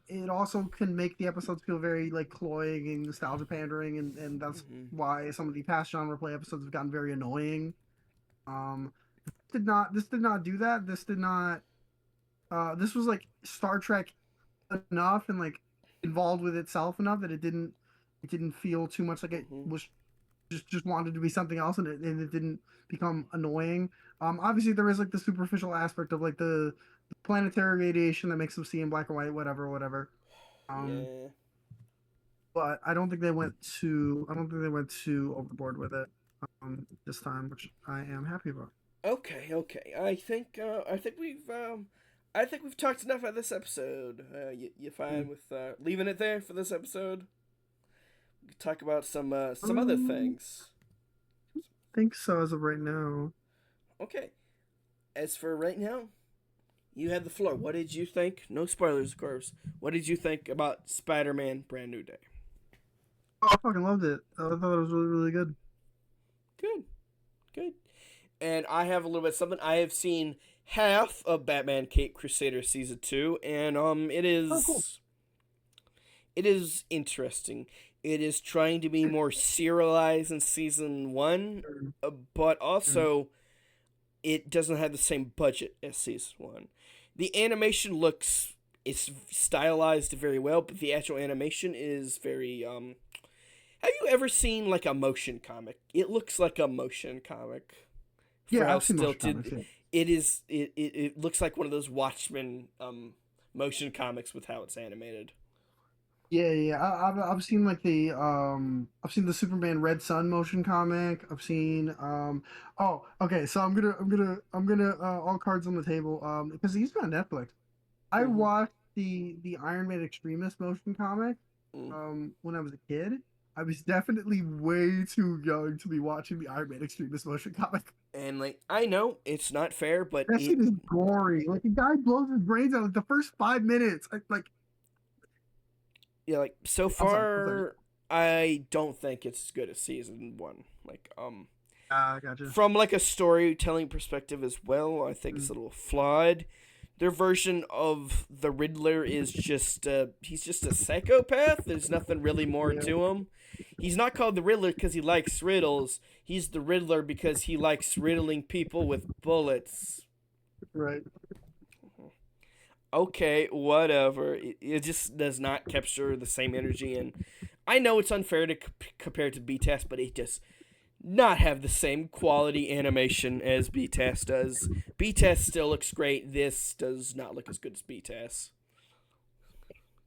it also can make the episodes feel very like cloying and nostalgia pandering, and that's Mm-hmm. why some of the past genre play episodes have gotten very annoying. Um, this did not do that. This was like Star Trek enough and like involved with itself enough that it didn't feel too much like it Mm-hmm. was just wanted to be something else, and it didn't become annoying. Obviously there is like the superficial aspect of like the planetary radiation that makes them see in black and white, whatever. Um, Yeah. but I don't think they went too overboard with it this time, which I am happy about. Okay. Okay. I think we've talked enough about this episode. You fine Mm. with leaving it there for this episode? We could talk about some other Um, things. think so as of right now. Okay. As for right now, you have the floor. What did you think? No spoilers, of course. What did you think about Spider-Man: Brand New Day? Oh, I fucking loved it. I thought it was really, really good. Good, good. And I have a little bit of something. I have seen half of Batman: Cape Crusader season 2, and Oh, cool. it is interesting. It is trying to be more serialized in season 1, but Mm. also it doesn't have the same budget as season 1. The animation looks, it's stylized very well, but the actual animation is very have you ever seen like a motion comic? It looks like a motion comic for Yeah, how I've seen motion stilted comics. Yeah, it is. It looks like one of those Watchmen motion comics with how it's animated. yeah. I've seen like I've seen the Superman Red Sun motion comic. I've seen oh, okay. So I'm gonna all cards on the table because he's on Netflix. I Mm-hmm. watched the Iron Man Extremist motion comic Mm. when I was a kid, I was definitely way too young to be watching the Iron Man Extremist motion comic. And like I know it's not fair, but That shit is gory. Like the guy blows his brains out like the first 5 minutes. yeah, like so I'm sorry. I'm sorry. far, I don't think it's as good as season one. Like Gotcha. from like a storytelling perspective as well, I think it's a little flawed. Their version of the Riddler is just he's just a psychopath. There's nothing really more Yeah. to him. He's not called the Riddler because he likes riddles. He's the Riddler because he likes riddling people with bullets. Right. Okay, whatever. It just does not capture the same energy, and I know it's unfair to compare to B-Test, but it just not have the same quality animation as B-Test does. B-Test still looks great. This does not look as good as B-Test.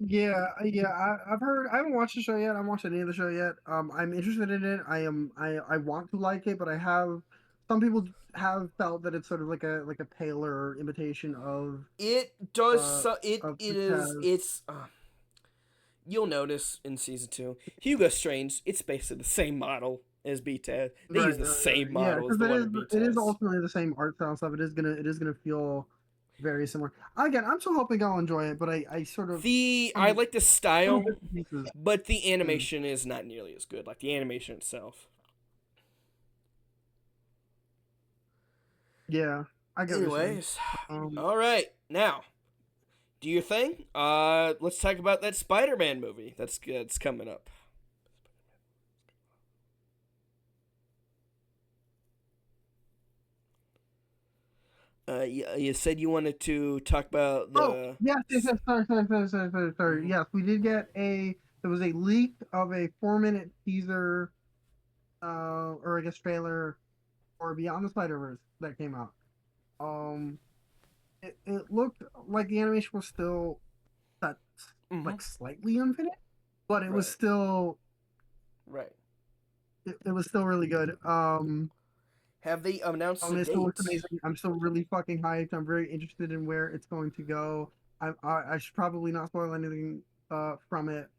Yeah, I've heard. I haven't watched the show yet. I haven't watched any of the show yet. I'm interested in it. I want to like it, but I have. Some people have felt that it's sort of like a paler imitation It does. uh It of is. because It's. You'll notice in season 2, Hugo Strange. It's basically the same model as B-Test. They use the same yeah, model as because the one in it is B-Test. ultimately the same art style stuff. It is gonna feel very similar. Again, I'm still hoping I'll enjoy it, but I sort of I like the style, bits and pieces. but the animation is not nearly as good. Like the animation itself. Yeah, I get what you're saying. Anyways, all right, now do your thing. Let's talk about that Spider-Man movie that's good. It's coming up. You said you wanted to talk about Oh, the. yes. Sorry. Mhm. Yes, we did get there was a leak of a 4 minute teaser, or I guess trailer for Beyond the Spider-Verse that came out. Um, it looked like the animation was still that Mhm. like slightly unfinished, but it was Right. still Right. it was still really good. Have they announced a It still looks date? amazing. I'm still really fucking hyped. I'm very interested in where it's going to go. I should probably not spoil anything from it,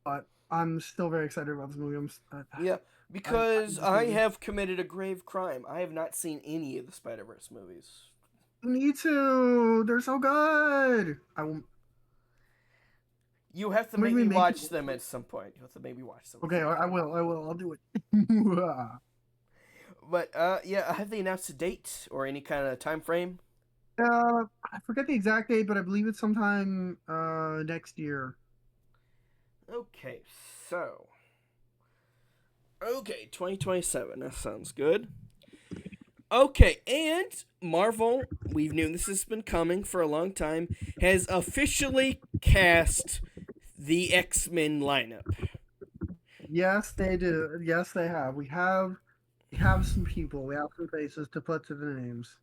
but I'm still very excited about this movie. Yeah, I because just I need have committed a grave crime. I have not seen any of the Spider-Verse movies. to. They're so good. I will You have to make make me me make you. watch them at some point. You have to make me watch them. Okay, I will. I'll do it. But yeah, have they announced a date or any kind of time frame? I forget the exact date, but I believe it's sometime next year. Okay, so 2027. That sounds good. Okay, and Marvel, we've known this has been coming for a long time, has officially cast the X-Men lineup. Yes, they do. Yes, they have. We have some people. We have some faces to put to the names.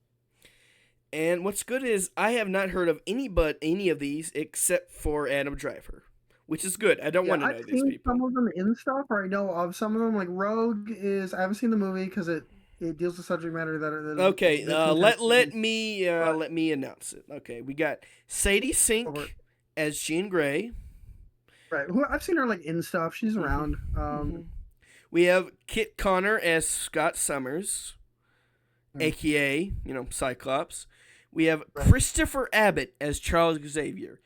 And what's good is I have not heard of any of these except for Adam Driver, which is good. I don't Yeah, want to I've know these seen some people. of them in stuff, or I know of some of them. Like Rogue is, I haven't seen the movie because it deals with subject matter that is a Okay, bit too intense. But let me announce it. Okay, we got Sadie over, Sink as Jean Grey. right, who I've seen her like in stuff. She's Mm-hmm. around. Mm-hmm. We have Kit Connor as Scott Summers, Hmm, aka Cyclops. We have right. Christopher Abbott as Charles Xavier.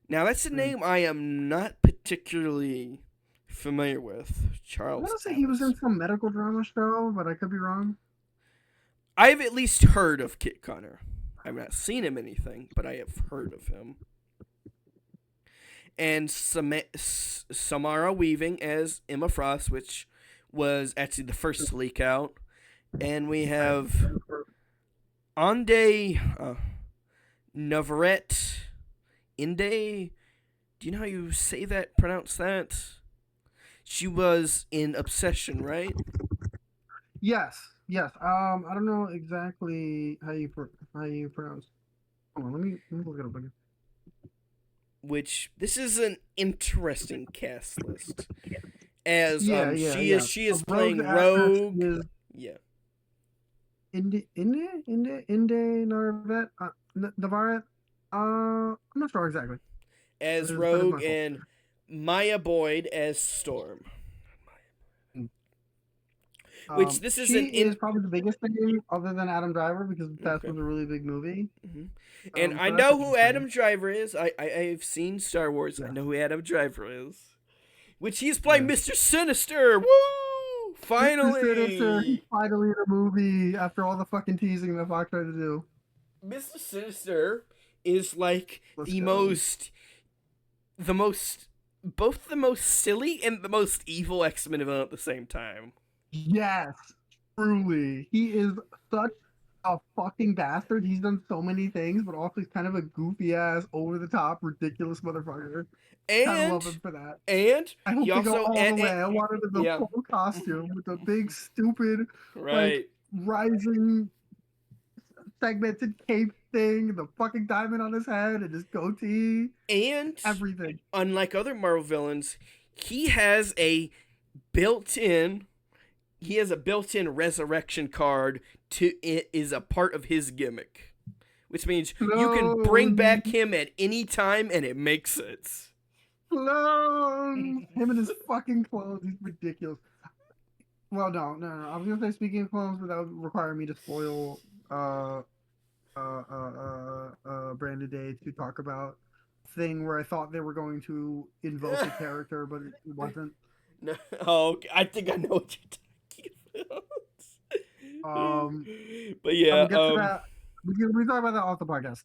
Now that's a Hmm. name I am not particularly familiar with. I Charles want to say he was Abbott. in some medical drama show, but I could be wrong. I've at least heard of Kit Connor. I've not seen him in anything, but I have heard of him. And Samara Weaving as Emma Frost, which was actually the first to leak out. And we Right. have Ande Navarette Inde. Do you know how you say that? Pronounce that? She was in Obsession, right? Yes, yes. I don't know exactly how you pronounce. Hold on, let me look it up again. Which this is an interesting cast list. As Yeah. she is Rogue's playing actress Rogue. is Yeah. Inde Narvet Navaret. I'm not sure exactly. as That is my Rogue fault. and Maya Boyd as Storm. Which this is She an is probably the biggest thing other than Adam Driver because that Okay. was a really big movie. And I So that's know who interesting. Adam Driver is. I've seen Star Wars. I Yeah. know who Adam Driver is. Which he's playing Yeah. Mr. Sinister. Woo! Mr. Sinister, he's Finally! finally in a movie after all the fucking teasing that Fox tried to do. Mr. Sinister is like Let's the go. both the most silly and the most evil X-Men villain at the same time. Yes, truly. He is such a fucking bastard. He's done so many things, but also he's kind of a goofy ass, over the top, ridiculous motherfucker. Kind of love him for that. And I hope he they go also all the way. I wanted the yeah. full costume with the big, stupid, Right. rising, segmented cape thing, the fucking diamond on his head, and his goatee, And everything. unlike other Marvel villains, he has a built-in resurrection card to it is a part of his gimmick. Which means you can bring back him at any time and it makes sense. Clones! Him and his fucking clones. He's ridiculous. Well, no. I was gonna say speaking of clones, but that would require me to spoil Brandon Day to talk about thing where I thought they were going to invoke a character, but it wasn't. No, okay. I think I know what you're talking about. But yeah, we'll get to that. We talk about that off the podcast.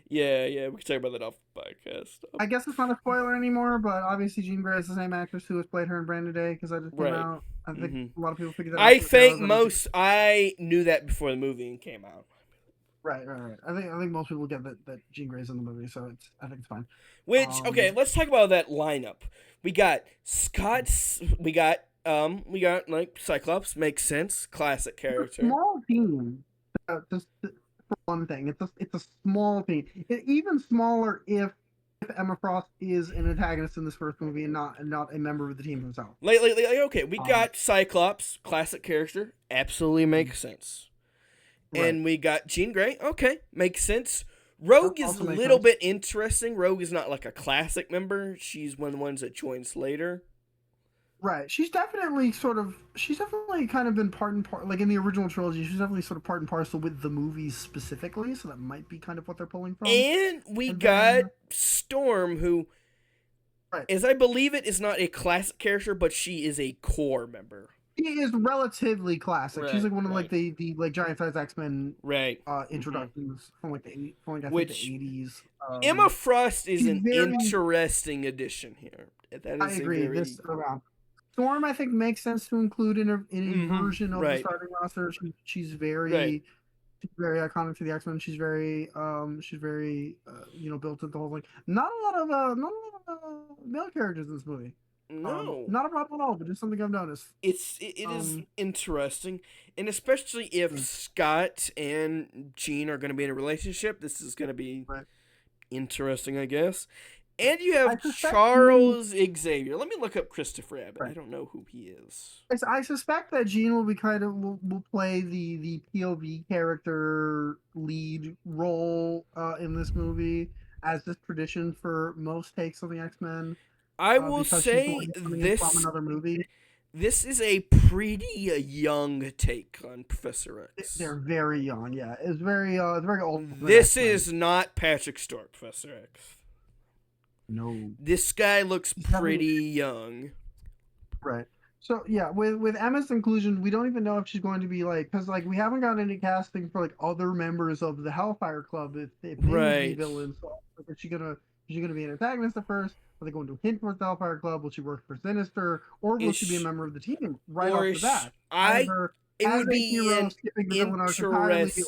Yeah, we can talk about that off the podcast. I guess it's not a spoiler anymore, but obviously Jean Grey is the same actress who has played her in Brandon Day because I just came out. I think a lot of people figured that out. I knew that before the movie came out. Right. I think most people get that Jean Grey's in the movie, so I think it's fine. Which okay, let's talk about that lineup. We got we got like Cyclops, makes sense, classic character. It's a small team. Just for one thing, it's a small team. Even smaller if Emma Frost is an antagonist in this first movie and not a member of the team himself. Like okay, we got Cyclops, classic character, absolutely makes sense. Right. And we got Jean Grey, okay, makes sense. Rogue is a little bit interesting. Rogue is not like a classic member. She's one of the ones that joins later. Right. She's definitely kind of been part and part, like in the original trilogy, she's definitely sort of part and parcel with the movies specifically, so that might be kind of what they're pulling from. And we got Storm, who, as I believe it, is not a classic character, but she is a core member. She is relatively classic. She's like one of like the like giant size X-Men introductions from like the 80s. Emma Frost is an interesting addition here. That is I agree. This around Storm, I think, makes sense to include in a version of the starting roster. She's very iconic to the X-Men. She's very built into the whole thing. Not a lot of male characters in this movie. No, not a problem at all, but just something I've noticed. It is interesting, and especially if Scott and Jean are going to be in a relationship, this is going to be interesting, I guess. And you have Charles Xavier. Let me look up Christopher Abbott. I don't know who he is. I suspect that Jean will be will play the POV character lead role in this movie, as is tradition for most takes on the X-Men. I will say this is a pretty young take on Professor X. They're very young, yeah. It's very old. This is not Patrick Stewart, Professor X. No. This guy looks pretty young. Right. So yeah, with Emma's inclusion, we don't even know if she's going to be like, because like we haven't gotten any casting for like other members of the Hellfire Club if they be villains. So, like, is she gonna be an antagonist at first? Are they going to hint towards the Hellfire Club? Will she work for Sinister, or will she be a member of the team right off the bat? It would be interesting,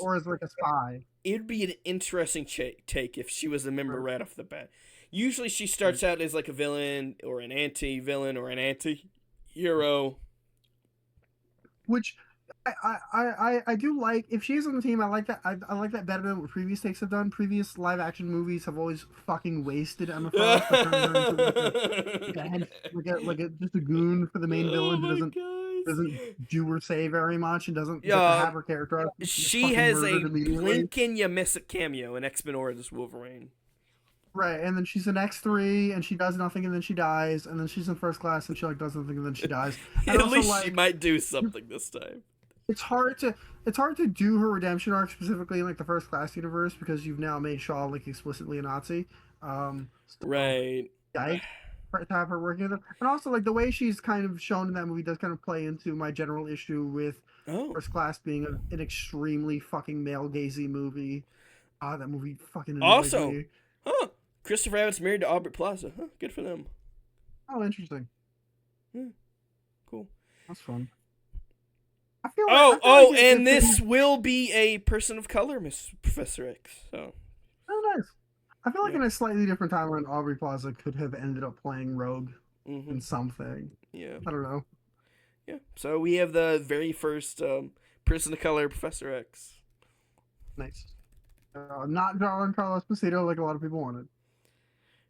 or as like a spy. It would be an interesting take if she was a member right off the bat. Usually, she starts out as like a villain or an anti-villain or an anti-hero. Which I do like. If she's on the team, I like that. I like that better than what previous takes have done. Previous live action movies have always fucking wasted Emma Frost by turning her into just a goon for the main villain who doesn't do or say very much and doesn't have her character out. She has a blink and you miss it cameo in X-Men Origins Wolverine. Right, and then she's in X3 and she does nothing and then she dies, and then she's in first class and she like does nothing and then she dies. And At also least she like might do something this time. it's hard to it's hard to do her redemption arc specifically in like the first class universe because you've now made Shaw like explicitly a Nazi. So Right. yikes to have her working with them. And also like the way she's kind of shown in that movie does kind of play into my general issue with Oh. first class being an extremely fucking male gazy movie. Ah, that movie fucking annoys Also, me. huh? Christopher Abbott's married to Aubrey Plaza. Huh? Good for them. Oh, interesting. Hmm, cool. That's fun. I Oh, feel like oh, and if this will be a person of color, Miss Professor X. So, oh nice. I feel like yeah. in a slightly different timeline, Aubrey Plaza could have ended up playing Rogue Mm-hmm. in something. Yeah. I don't know. Yeah. So we have the very first person of color, Professor X. Nice. Not John Carlos Esposito like a lot of people wanted.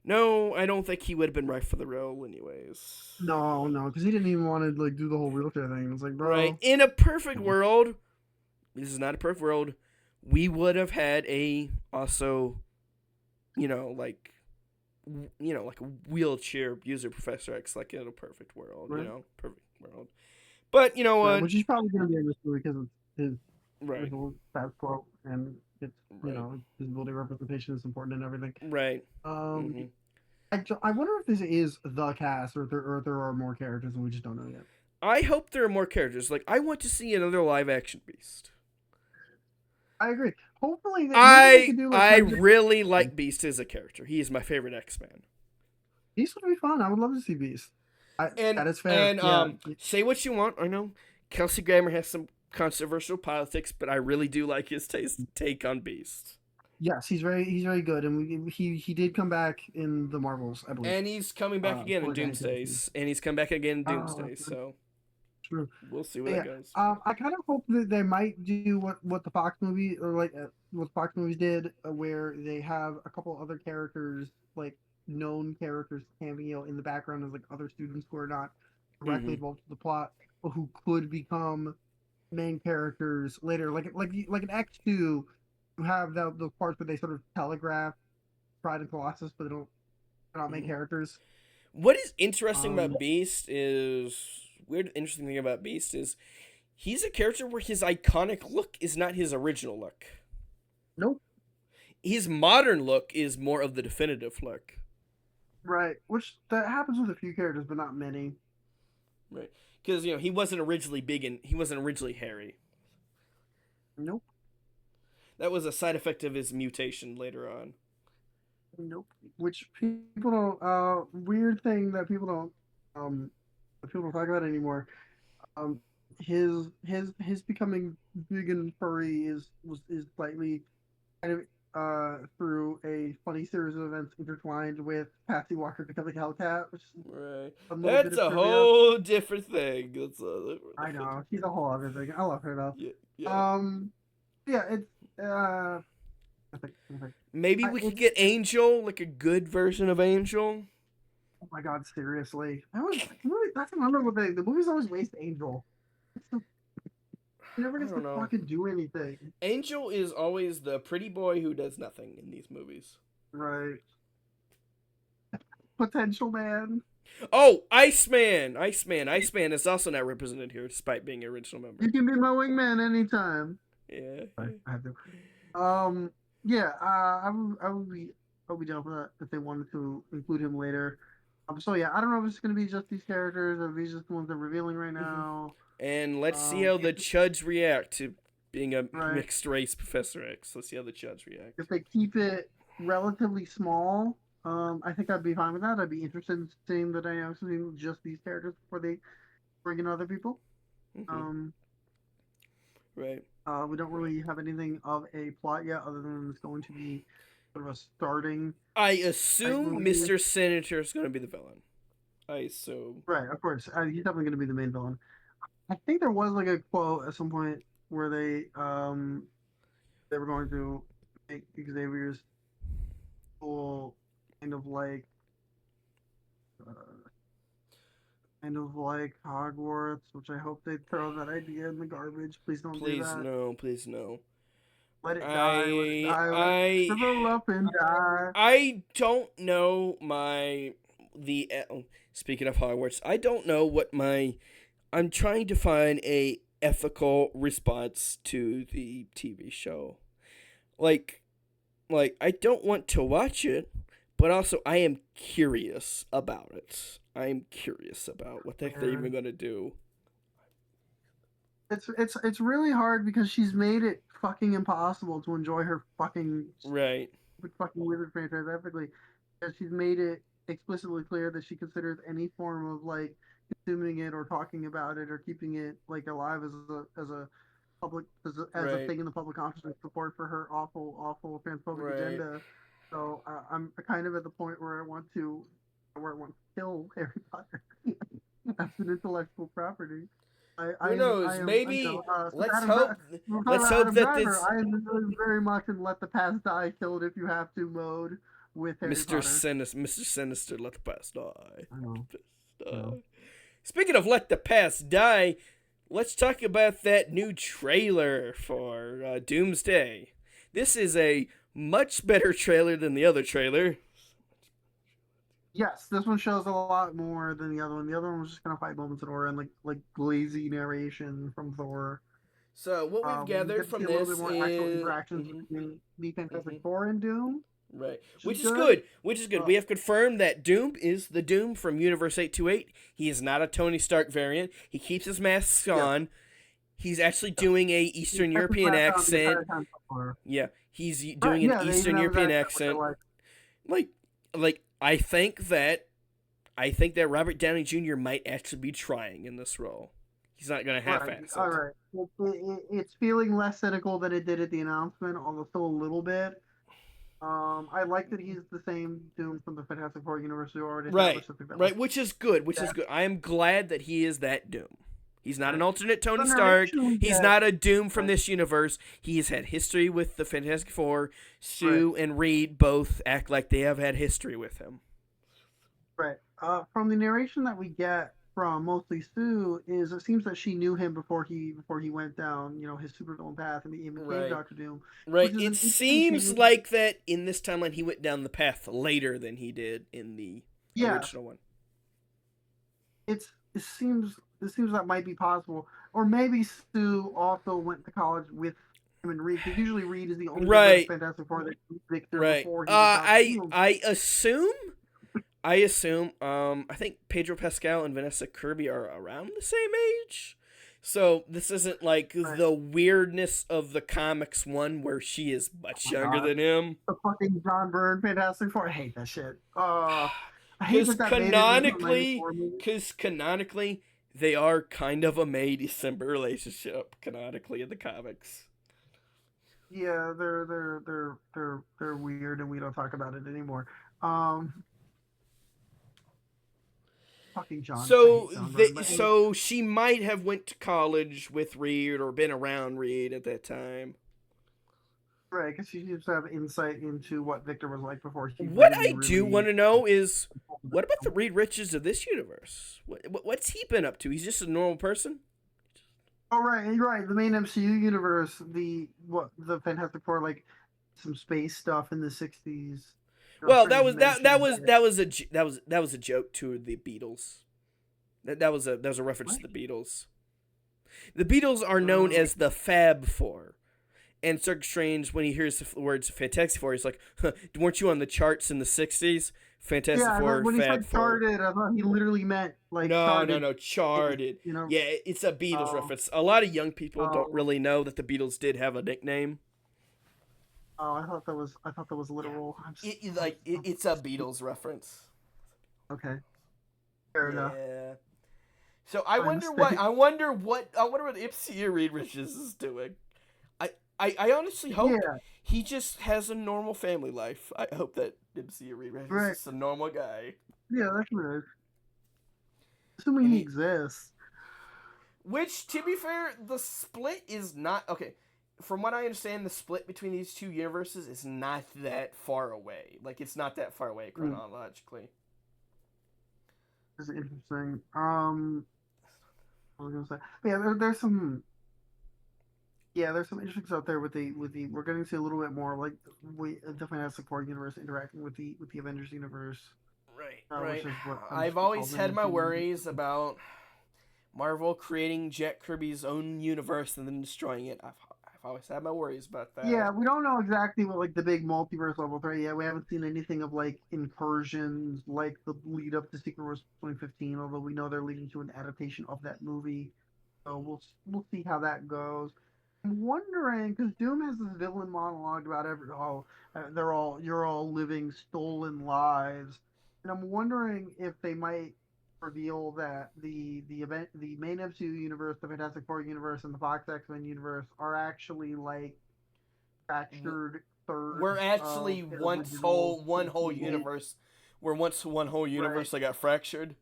No, I don't think he would have been right for the role, anyways. No, no, because he didn't even want to like do the whole wheelchair thing. It's like, Right. bro. In a perfect world, this is not a perfect world. We would have had a also, you know, like, like a wheelchair user Professor X, like in a perfect world. Right, Perfect world. But you know right. what? Which he's probably gonna be in this movie because of his Right. original status quo and it's Right. visibility representation is important and everything. Right. Um, Mm-hmm. I wonder if this is the cast or there are more characters and we just don't know yet. I hope there are more characters. Like, I want to see another live action Beast. I agree. Hopefully, maybe they I could do like I kind of. really like Beast as a character. He is my favorite X Man. Beast would be fun. I would love to see Beast. And That is fair. and Yeah. say what you want. I know Kelsey Grammer has some controversial politics, but I really do like his take on Beast. Yes, he's very good, and he did come back in the Marvels, I believe. And he's coming back again in For Danny Doomsday, Phantom. and he's come back again in Oh, Doomsday. So true. we'll see where But that yeah, goes. I kind of hope that they might do what the Fox movie or like what Fox movies did, where they have a couple other characters like known characters cameo in the background as like other students who are not directly Mm-hmm. involved with the plot, but who could become main characters later, like an X2, you have the parts where they sort of telegraph Pride and Colossus, but they're not main Mm-hmm. characters. What is interesting Um, about Beast is weird. Interesting thing about Beast is he's a character where his iconic look is not his original look. nope. His modern look is more of the definitive look. Right, which that happens with a few characters, but not many. Right. Because, he wasn't originally big and he wasn't originally hairy. Nope, That was a side effect of his mutation later on. nope. Which people don't. Weird thing um, that people don't talk about anymore. Um, his becoming big and furry is slightly kind of through a funny series of events intertwined with Patsy Walker becoming Hellcat, which is Right. a little bit That's of a trivia. whole different thing. That's a I know she's a whole other thing. I love her yeah, though. yeah. Yeah, it's I think. Maybe we could It's get Angel, like a good version of Angel. oh my god, seriously. That's another one thing. The movies always waste Angel. He never I gets to don't know. fucking do anything. Angel is always the pretty boy who does nothing in these movies. Right. Potential man. Oh, Iceman! Iceman is also not represented here despite being an original member. You can be my wingman anytime. Yeah. I have to. Yeah, I would be down for that if they wanted to include him later. So yeah, I don't know if it's gonna be just these characters or if these just the ones they're revealing right Mm-hmm. now. And let's see how the Chuds react to being a Right. mixed race Professor X. Let's see how the Chuds react. If they keep it relatively small, I think I'd be fine with that. I'd be interested in seeing the dynamics between just these characters before they bring in other people. Mm-hmm. Right. We don't really have anything of a plot yet, other than it's going to be sort of a starting. I assume movie. Mr. Senator is going to be the villain. I assume. Right, of course. He's definitely going to be the main villain. I think there was like a quote at some point where they were going to make Xavier's school kind of like uh, Hogwarts, which I hope they throw that idea in the garbage. Please don't do Please that. no, please no. Let it die. Let it I die. Let it I shrivel up and die. I don't know speaking of Hogwarts, I don't know what my I'm trying to find a ethical response to the TV show. Like I don't want to watch it, but also I am curious about it. I am curious about what the heck they're Yeah. even gonna do. It's really hard because she's made it fucking impossible to enjoy her Right. fucking wizard franchise ethically. Because she's made it explicitly clear that she considers any form of like consuming it or talking about it or keeping it like alive as a public as a Right. thing in the public consciousness support for her awful transphobic Right. agenda. So I'm kind of at the point where I want to kill Harry Potter as an intellectual property. Who I knows? am, Maybe so let's Adam, hope. we're talking Let's about hope Adam that Driver. this I am very much in Let the Past Die, kill it if you have to mode with Harry Potter. Mr. Sinister, let the past die. I know, Let the I past know. die. Speaking of let the past die, let's talk about that new trailer for Doomsday. This is a much better trailer than the other trailer. Yes, this one shows a lot more than the other one. The other one was just kind of fight moments in aura and like lazy narration from Thor. So what we've We gathered get to see from a little bit this more actual is interactions between the Fantastic Four and Doom, right, which is which is good. good. Which is good. Uh, We have confirmed that Doom is the Doom from Universe 828. He is not a Tony Stark variant. He keeps his mask yeah, on. He's actually doing a he Eastern kept his European mask on the accent. entire time so far. Yeah, he's Right, doing an yeah, they even Eastern have his European accent, which I accent. like. Like, I think that Robert Downey Jr. might actually be trying in this role. He's not gonna Right, half-ass all it. right. It's feeling less cynical than it did at the announcement, although still a little bit. I like that he's the same Doom from the Fantastic Four universe who already Right, established. I think that was right, which is good. Which is that. good. I am glad that he is that Doom. He's not an Right. alternate The Tony Stark. narration we He's get, not a Doom from right, this universe. He has had history with the Fantastic Four. right, Sue and Reed both act like they have had history with him. right. From the narration that we get from mostly Sue is it seems that she knew him before he went down, his supervillain path and he became Right. Doctor Doom, Right. which is It an interesting seems change. like that in this timeline he went down the path later than he did in the Yes, original one. it seems that might be possible, or maybe Sue also went to college with him and Reed because usually Reed is the only member of the Right. Fantastic Four that knew Victor Right. before he was Doctor Doom. I assume I think Pedro Pascal and Vanessa Kirby are around the same age. So this isn't like Right. the weirdness of the comics one where she is much Oh my younger God. than him. The fucking John Byrne Fantastic Four. I hate that shit. I hate Because that made it into a canonically, 94 movie. because canonically, they are kind of a May December relationship canonically in the comics. Yeah, they're weird, and we don't talk about it anymore. Um, fucking John. I hate John Byrne. But anyway, So she might have went to college with Reed or been around Reed at that time. right, because she seems to have insight into what Victor was like before he What really, I do really. want to know is, what about the Reed Riches of this universe? What's he been up to? He's just a normal person. Oh right. The main MCU universe, the Fantastic Four, like some space stuff in the '60s. Well, Strange mentions it. that was a joke to the Beatles. That was a reference What? to the Beatles. The Beatles are known as the Fab Four. And Doctor Strange, when he hears the words Fantastic Four, he's like, huh, weren't you on the charts in the 60s? Fantastic Yeah, Four, when he Fab said Four. charted, I thought he literally meant like charted. No, charted. You know. Yeah, it's a Beatles Oh, reference. A lot of young people don't oh, really know that the Beatles did have a nickname. oh! I thought that was literal. It's a Beatles reference. Okay, fair enough. Yeah. So My mistake. I wonder what Ipsy Reed Riches is doing. I honestly hope Yeah, he just has a normal family life. I hope that Ipsy Reed Riches right. is just a normal guy. Yeah, that's what it is. Assuming And he he, exists. which, to be fair, the split is not okay. From what I understand, the split between these two universes is not that far away. Like it's not that far away Mm, chronologically. this is interesting. What was I gonna say? But yeah, there's some. Yeah, there's some interesting stuff there with the we're getting to see a little bit more like we the Fantastic Four universe interacting with the Avengers universe, Right, which right. is what I've used to be always called the had my MCU. worries about Marvel creating Jack Kirby's own universe and then destroying it. I've always had my worries about that. Yeah, we don't know exactly what like the big multiverse level threat yet. We haven't seen anything of like incursions like the lead up to Secret Wars 2015. Although we know they're leading to an adaptation of that movie, so we'll see how that goes. I'm wondering because Doom has this villain monologue about you're all living stolen lives, and I'm wondering if they might reveal that the main MCU universe, the Fantastic Four universe, and the Fox X-Men universe are actually like fractured We're thirds actually of an original one whole continuum. universe. We're once one whole Right. universe that got fractured.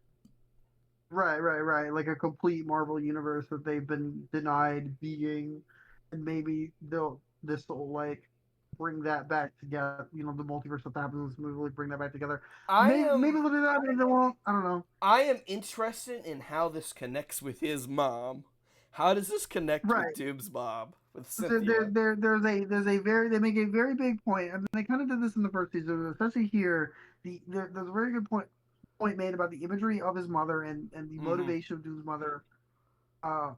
Right. Like a complete Marvel universe that they've been denied being, and maybe this will like bring that back together. You know, the multiverse that happens in this movie will like, bring that back together. I Maybe am they'll do that. Maybe they won't. I don't know. I am interested in how this connects with his mom. How does this connect with Right. Doom's mom with There, there, Cynthia? there, there's a very they make a very big point. I mean, they kind of did this in the first season, especially here. There's a very good point made about the imagery of his mother and the Mm-hmm. motivation of Doom's mother, uh,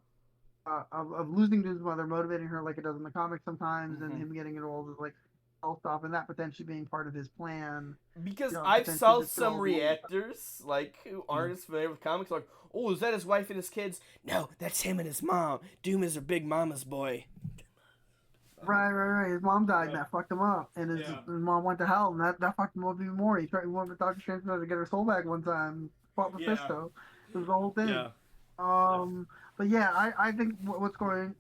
of losing Doom's mother, motivating her like it does in the comics sometimes, and Mm-hmm. him getting involved with like health stuff, and that potentially being part of his plan. Because You know, I've potentially saw this could some all be a reactors like who aren't as familiar with comics like, oh, is that his wife and his kids? No, that's him and his mom. Doom is her big mama's boy. right. His mom died, and Yeah. that fucked him up, and his Yeah. mom went to hell, and that fucked him up even more. He wanted Doctor Strange to get her soul back one time, fought Yeah. Mephisto. It was the whole thing. Yeah. But yeah, I think what's going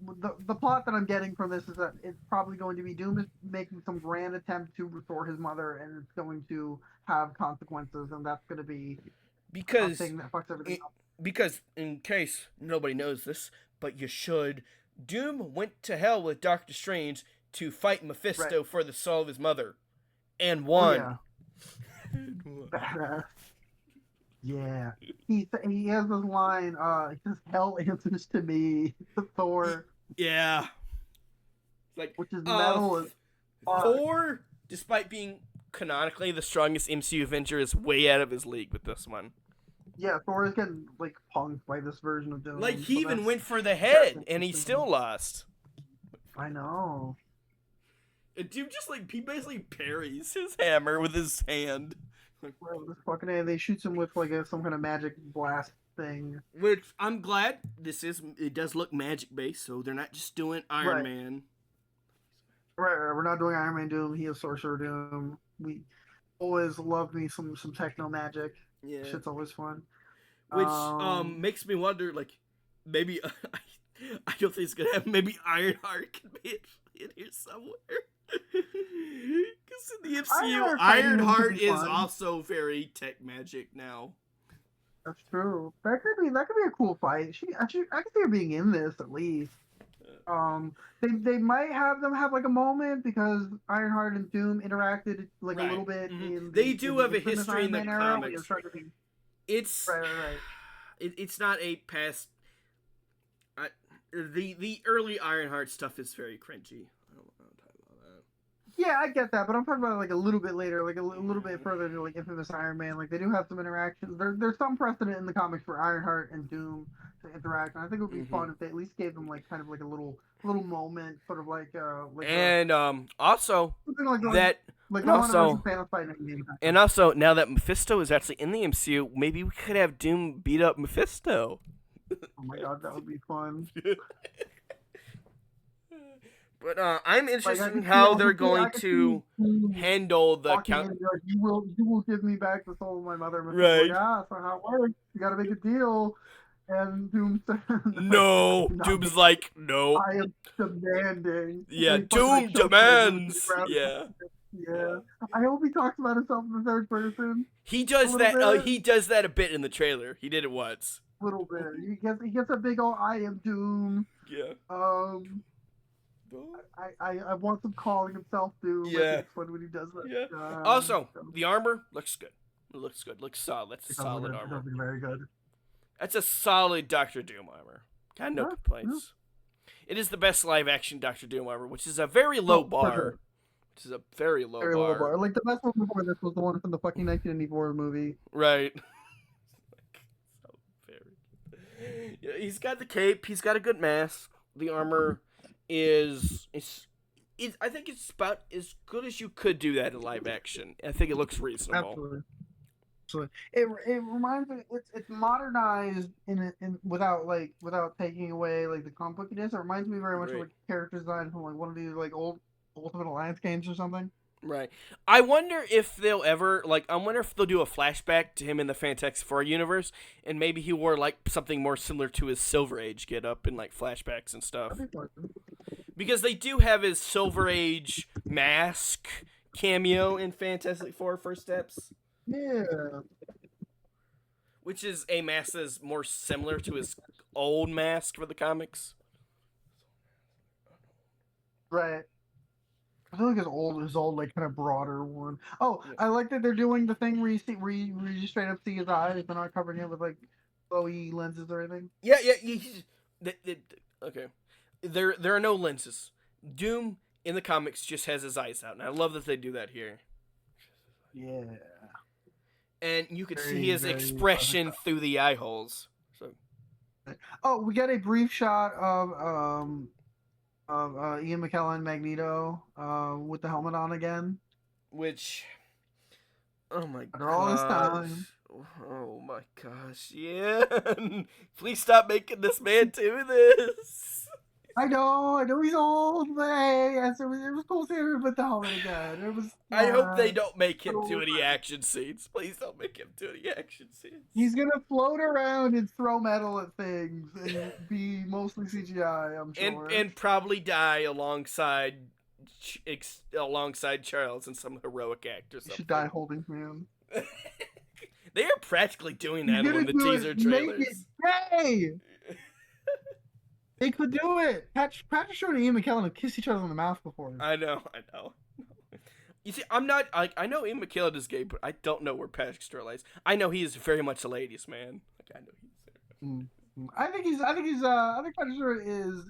the plot that I'm getting from this is that it's probably going to be Doom is making some grand attempt to restore his mother, and it's going to have consequences, and that's going to be a Because thing that fucks everything it, up. because in case nobody knows this, but you should, Doom went to hell with Doctor Strange to fight Right? Mephisto for the soul of his mother, and Oh yeah, won. badass. Yeah, he has this line. He says, "Hell answers to me." Thor, Yeah, like which is uh, metal as fuck. Thor, despite being canonically the strongest MCU Avenger, is way out of his league with this one. Yeah, Thor is getting like punked by this version of Like Doom, he so even went for the that's head, and he interesting. still lost. I know. And Doom just like he basically parries his hammer with his hand. Well, this fucking A, they shoots him with like some kind of magic blast thing. Which I'm glad this is. It does look magic based, so they're not just doing Iron Right. Man. Right. We're not doing Iron Man Doom. He is Sorcerer Doom. We always love me some techno magic. Yeah. Shit's always fun. Which Um, makes me wonder, like maybe I don't think it's gonna happen. Maybe Ironheart can be in here somewhere. Because in the MCU, Ironheart fighting him could Ironheart be is fun. also very tech magic now. That's true. That could be a cool fight. I could see her being in this at least. They might have them have like a moment because Ironheart and Doom interacted like a Right. little bit Hmm. in They in do the have a infamous history in Iron the Man era when he was comics. trying to be It's right. it's not a past. I, the early Ironheart stuff is very cringy. I don't want to talk about Yeah, I get that, but I'm talking about like a little bit later, like a little bit that. further to like Infamous Iron Man. Like they do have some interactions. There's some precedent in the comics for Ironheart and Doom to interact, and I think it would be Hmm. fun if they at least gave them like kind of like a little moment, sort of like a And also something like going that like and Gohan and Roshi also Thanos fighting in game and time. also now that Mephisto is actually in the MCU, maybe we could have Doom beat up Mephisto. Oh my god, that would be fun. But I'm Like interested in how they're I going could see to Doom handle the walking count. in and be like, you will give me back the soul of my mother. Mephisto's like, Right. so how it works? You got to make a deal. And Doom says, like, No. not Doom's like, no. I am demanding. Yeah. And he fucking like Doom chokes him and moves to the demands. ground. Yeah. Yeah. Yeah. I hope he talks about himself in the third person He a does little that. bit. He does that a bit in the trailer. He did it once. Little bit. He gets a big old I am Doom. Yeah. Um I want some calling himself Doom. I think Yeah. it's fun when he does that. Yeah. Also, So the armor looks good. It looks good. Looks solid. That's a it does look solid good. It armor. does look very good. That's a solid Doctor Doom armor. Got no Yeah, complaints. It is the best live action Doctor Doom ever, which is a very low Oh, for bar. sure. Which is a very low Very low bar. bar. Like the best one before this was the one from the fucking 1994 movie. Right. So very. Yeah, he's got the cape. He's got a good mask. The armor is I think it's about as good as you could do that in live action. I think it looks reasonable. Absolutely. So it reminds me it's modernized in without taking away like the comic bookiness. It reminds me very much of Right. like character design from like one of these like old Ultimate Alliance games or something. Right. I wonder if they'll ever I wonder if they'll do a flashback to him in the Fantastic Four universe, and maybe he wore like something more similar to his Silver Age get up in like flashbacks and stuff. Because they do have his Silver Age mask cameo in Fantastic Four First Steps. Yeah. Which is a mask that is more similar to his old mask for the comics. Right. I feel like his old, like kind of broader one. Oh, Yeah. I like that they're doing the thing where you just straight up see his eyes. They're not covering it with like Bowie lenses or anything. Yeah. Okay. There are no lenses. Doom in the comics just has his eyes out, and I love that they do that here. Yeah. And you could Very, see his very expression through the eye holes. So Oh, we get a brief shot of Ian McKellen Magneto with the helmet on again. which, oh my After all this gosh. time. Oh my gosh, yeah. Please stop making this man do this. I know he's old, but hey, it was cool seeing him with the helmet again. It was. I hope they Yeah. don't make him do So any action scenes. Please don't make him do any action scenes. He's gonna float around and throw metal at things and be mostly CGI, I'm sure. And probably die alongside Charles in some heroic act or He something. should die holding him. They are practically doing that He's in gonna the do teaser it, make trailers. it gay! They could do it. Patrick Stewart and Ian McKellen have kissed each other on the mouth before. I know. You see, I'm not like I know Ian McKellen is gay, but I don't know where Patrick Stewart lies. I know he is very much a ladies' man. Like I know he's there. I think Patrick Stewart is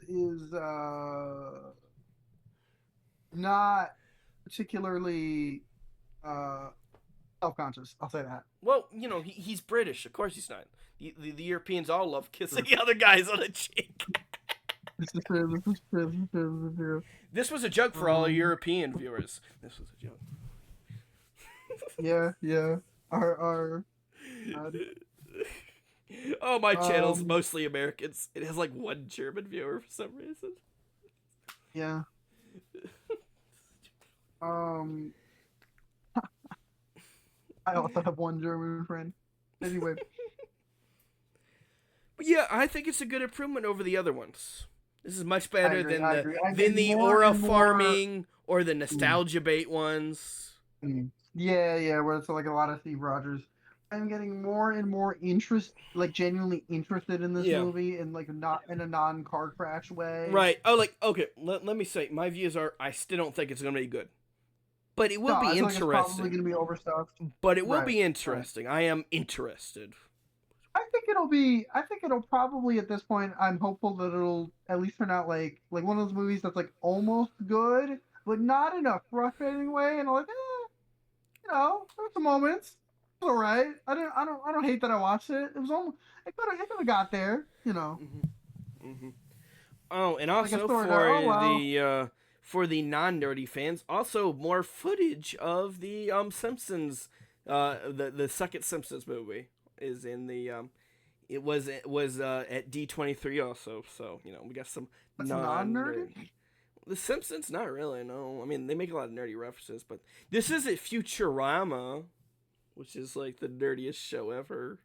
not particularly self-conscious. I'll say that. Well, he's British. Of course he's not. The Europeans all love kissing the other guys on the cheek. This is true. This was a joke for all European viewers. This was a joke. Yeah. Our Oh, my channel's mostly Americans. It has like one German viewer for some reason. yeah. I also have one German friend. Anyway. But yeah, I think it's a good improvement over the other ones. This is much better agree, than I the agree. I than think the more aura and more- farming or the nostalgia bait ones. Yeah, where it's like a lot of Steve Rogers. I'm getting more and more genuinely interested in this Yeah. movie in like not in a non-car crash way. Right. Oh, okay. Let me say, my views are I still don't think it's gonna be good, but it will No, be I feel like it's probably interesting. going to be overstuffed. But it will Right, be interesting. I am interested. I think it'll probably at this point. I'm hopeful that it'll at least turn out like one of those movies that's like almost good, but not in a frustrating way. And I'm like, there's some moments. It's all right. I don't hate that I watched it. It was almost it could have got there. Oh, and also story for there. Oh, wow. for the non-nerdy fans, also more footage of the Simpsons, the second Simpsons movie is in the it was at D23 also. So we got some That's non-nerdy. The Simpsons, not really. No, I mean they make a lot of nerdy references, but this is at Futurama, which is like the nerdiest show ever.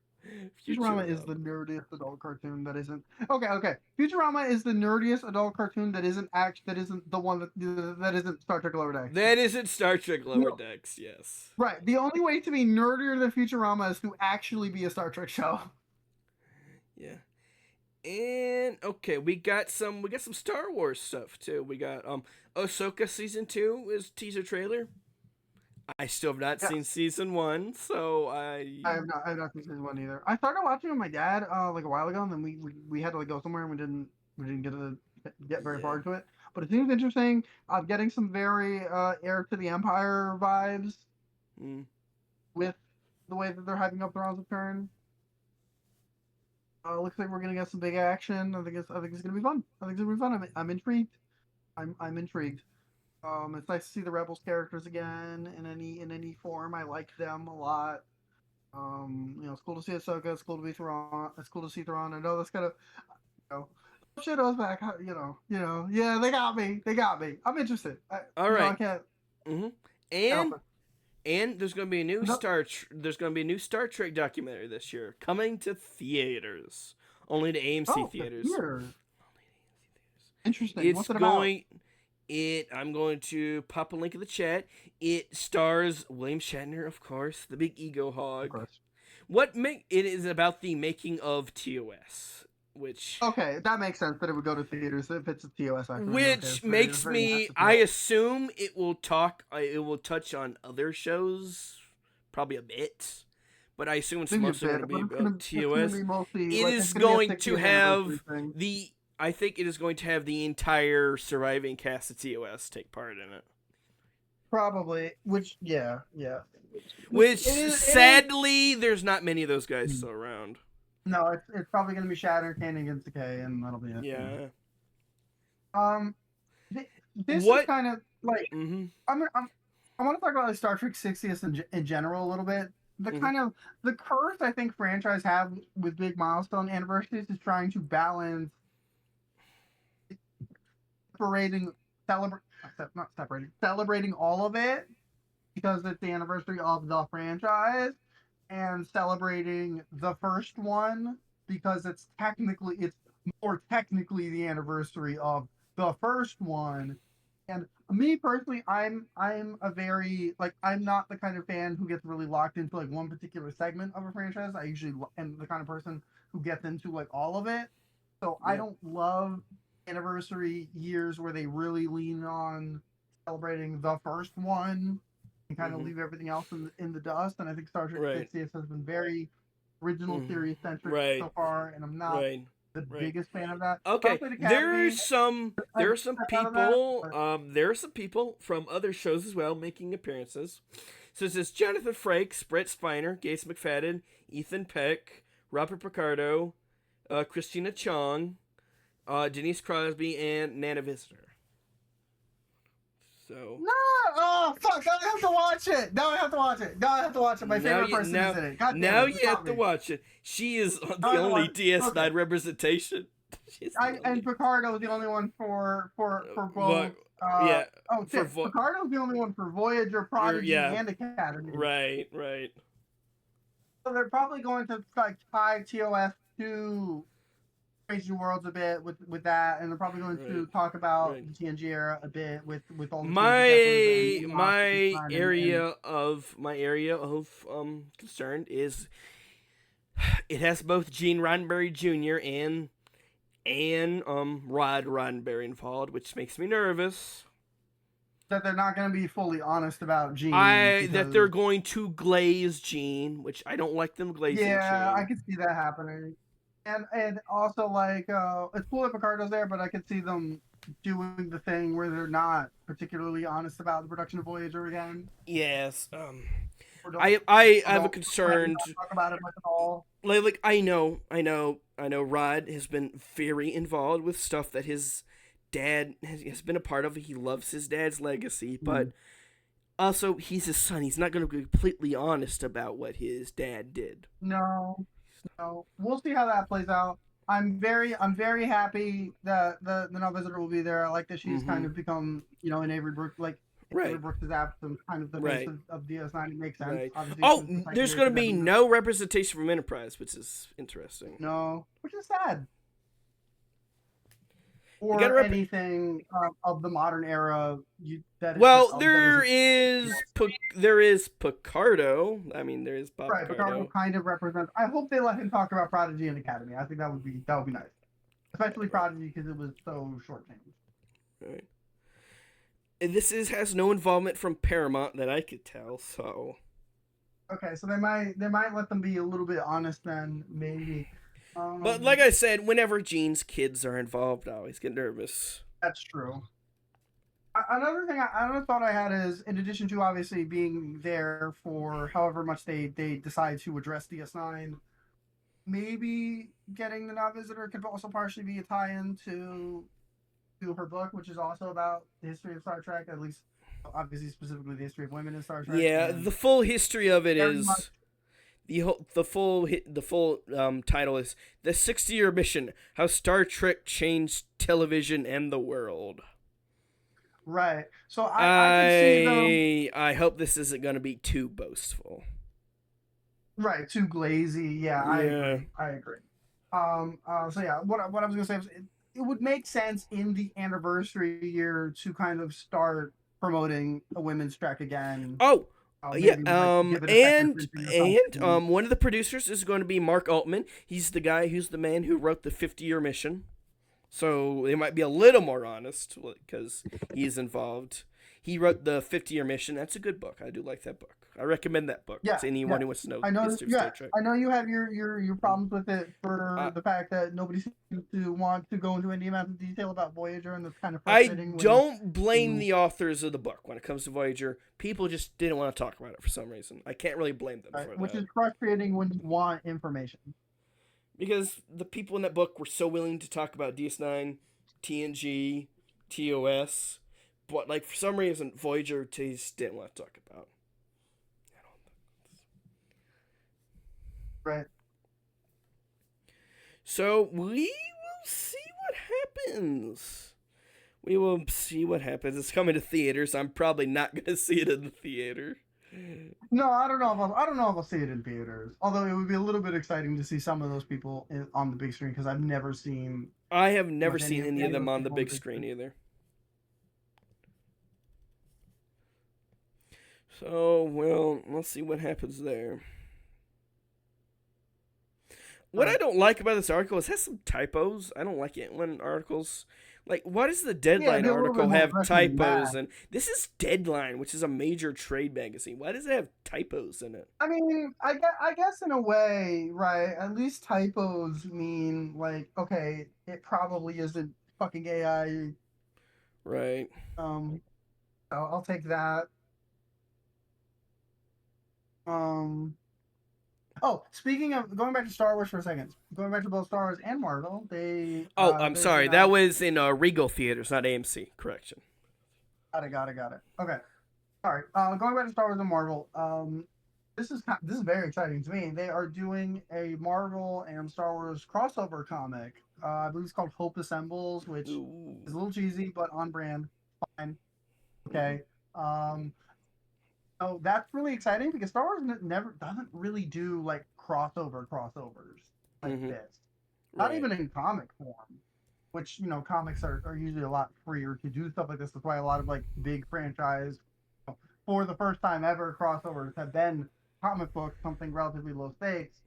Futurama is the nerdiest adult cartoon that isn't okay. Futurama is the nerdiest adult cartoon that isn't the one that isn't Star Trek Lower Decks. That isn't Star Trek Lower Decks, yes. Right. The only way to be nerdier than Futurama is to actually be a Star Trek show. Yeah. And okay, we got some Star Wars stuff too. We got Ahsoka season 2 is teaser trailer. I still have not seen season 1, so I have not seen season 1 either. I started watching with my dad like a while ago, and then we had to like go somewhere, and we didn't get to get very Yeah. far into it. But it seems interesting. I'm getting some very Heir to the Empire vibes Mm. with the way that they're hyping up Thrones of Turn. Looks like we're gonna get some big action. I think it's gonna be fun. I think it's gonna be fun. I'm intrigued. I'm intrigued. It's nice to see the Rebels characters again in any form. I like them a lot. It's cool to see Ahsoka. It's cool to be Thrawn. It's cool to see Thrawn. I know that's kind of, you know, Shadow's back. Yeah, they got me. They got me. I'm interested. All I right. can't Mm-hmm. help And it. there's going to be a new Nope. There's going to be a new Star Trek documentary this year coming to theaters, only to AMC Oh, the theaters. theater. Interesting. It's What's it about? going. I'm going to pop a link in the chat. It stars William Shatner, of course, the big ego Of hog. course. It is about the making of TOS, Okay, that makes sense that it would go to theaters if it's a TOS documentary. Okay, which that's makes very me. massive. I assume it will touch on other shows, probably a bit, but I assume it's Maybe a mostly going to bit, be but about it's gonna TOS. be mostly It like is it's gonna be a going to 60th have anniversary thing. I think it is going to have the entire surviving cast of TOS take part in it. Probably, which yeah. Which It is- sadly, there's not many of those guys still around. No, it's probably gonna be Shatter, Kane against Decay, and that'll be it. Yeah. Um, this What? is kind of like Mm-hmm. I want to talk about like Star Trek 60th in general a little bit. The Mhm. kind of the curse I think franchise have with big milestone anniversaries is trying to balance separating celebrating all of it because it's the anniversary of the franchise and celebrating the first one because it's more technically the anniversary of the first one. And me personally, I'm a very like I'm not the kind of fan who gets really locked into like one particular segment of a franchise. I usually am the kind of person who gets into like all of it. So I Yeah. don't love anniversary years where they really lean on celebrating the first one and kind of Mhm. leave everything else in the dust. And I think Star Trek Right. 60th has been very original Mhm. series centric Right. so far, and I'm not Right. the Right. biggest fan of that. Okay. Starfleet There Academy, are some step out of that, people. but There are some people from other shows as well making appearances. So this is Jonathan Frakes, Brett Spiner, Gates McFadden, Ethan Peck, Robert Picardo, Christina Chong, Denise Crosby, and Nana Visitor. So no, oh fuck! Now I have to watch it. Now I have to watch it. Now I have to watch it. My favorite person is in it. God damn now it, you got have to me. watch it. She is the Now I have to only watch it. DS9 Okay. representation. She's the And only- Picardo is the only one for both. yeah, Oh for shit! Picardo's the only one for Voyager, Prodigy, yeah. and Academy. Right, right. So they're probably going to like tie TOS to Crazy Worlds a bit with that, and they're probably going to Right, talk about right. the TNG era a bit with all the My TNG deckers and my and area of concern is it has both Gene Roddenberry Jr. and Rod Roddenberry involved, which makes me nervous. that they're not going to be fully honest about Gene. That they're going to glaze Gene, which I don't like them glazing. Yeah, Gene. I could see that happening. And also like it's cool that Picardo's there, but I could see them doing the thing where they're not particularly honest about the production of Voyager again. Yes. Or don't- I or have a don't concern. talk about it much at all. Like I know. Rod has been very involved with stuff that his dad has been a part of. He loves his dad's legacy, but also he's his son. He's not going to be completely honest about what his dad did. No, we'll see how that plays out. I'm very happy that the No Visitor will be there. I like that she's kind of become, an Avery Brooks, like Right. Avery Brooks' absence, kind of the Right. face of DS9. It makes sense. Right. Obviously, Oh, since the second there's year going to she be doesn't- no representation from Enterprise, which is interesting. No, which is sad. Or gotta anything of the modern era. Well, there is Picardo. I mean, there is Bob right. Picardo Picardo. kind of represents. I hope they let him talk about Prodigy and Academy. I think that would be nice, especially Prodigy because it was so short-changed. Right. And this has no involvement from Paramount that I could tell. So Okay, so they might let them be a little bit honest then, maybe. But like Um, I said, whenever Gene's kids are involved, I always get nervous. that's true. Another thing, another thought I had is, in addition to obviously being there for however much they decide to address DS9, maybe getting the Not Visitor could also partially be a tie-in to her book, which is also about the history of Star Trek, at least obviously specifically the history of women in Star Trek, Yeah, and the full history of it very much is the full title is The 60-Year Mission: How Star Trek Changed Television and the World. right. So I could see them I hope this isn't going to be too boastful. right too glazy. Yeah, I Yeah. agree. I agree. So yeah, what I was gonna say was it would make sense in the anniversary year to kind of start promoting a women's track again. Oh, yeah. Maybe like give it a second printing or something. One of the producers is going to be Mark Altman. He's the guy who's the man who wrote the 50-Year Mission. So they might be a little more honest because he's involved. He wrote the 50-Year Mission. That's a good book. I do like that book. I recommend that book Yeah, to anyone yeah. who wants to know I the know. history of Yeah, Star Trek. I know you have your problems with it Uh, for the fact that nobody seems to want to go into any amount of detail about Voyager, and that's kind of I frustrating when don't blame you the authors of the book when it comes to Voyager. People just didn't want to talk about it for some reason. I can't really blame them for which that. is frustrating when you want information. Because the people in that book were so willing to talk about DS9, TNG, TOS, but like for some reason Voyager just didn't want to talk about. Right. So we will see what happens. We will see what happens. It's coming to theaters. I'm probably not going to see it in the theater. No, I don't know if I don't know if I'll see it in theaters. Although it would be a little bit exciting to see some of those people on the big screen because I've never seen I have never much seen any of any them those on the people big screen either. So, well, let's see what happens there. What I don't like about this article is it has some typos. I don't like it when articles like why does the Yeah, Deadline be a little bit article more have aggressive than typos that. and this is Deadline, which is a major trade magazine. Why does it have typos in it? I mean, I guess in a way, right? At least typos mean like, okay, it probably isn't fucking AI. Right. Um, I'll take that. Um, oh, speaking of going back to Star Wars for a second, going back to both Star Wars and Marvel, Oh, I'm there's sorry. That was in Regal Theaters, not AMC. Correction. got it. Okay, sorry. Going back to Star Wars and Marvel, this is very exciting to me. They are doing a Marvel and Star Wars crossover comic. I believe it's called Hope Assembles, which Ooh. is a little cheesy but on brand. Fine. Okay. Um, so that's really exciting because Star Wars never doesn't really do like crossovers like Mm-hmm. this. Not Right. even in comic form, which comics are usually a lot freer to do stuff like this. That's why a lot of like big franchise for the first time ever crossovers have been comic books, something relatively low stakes.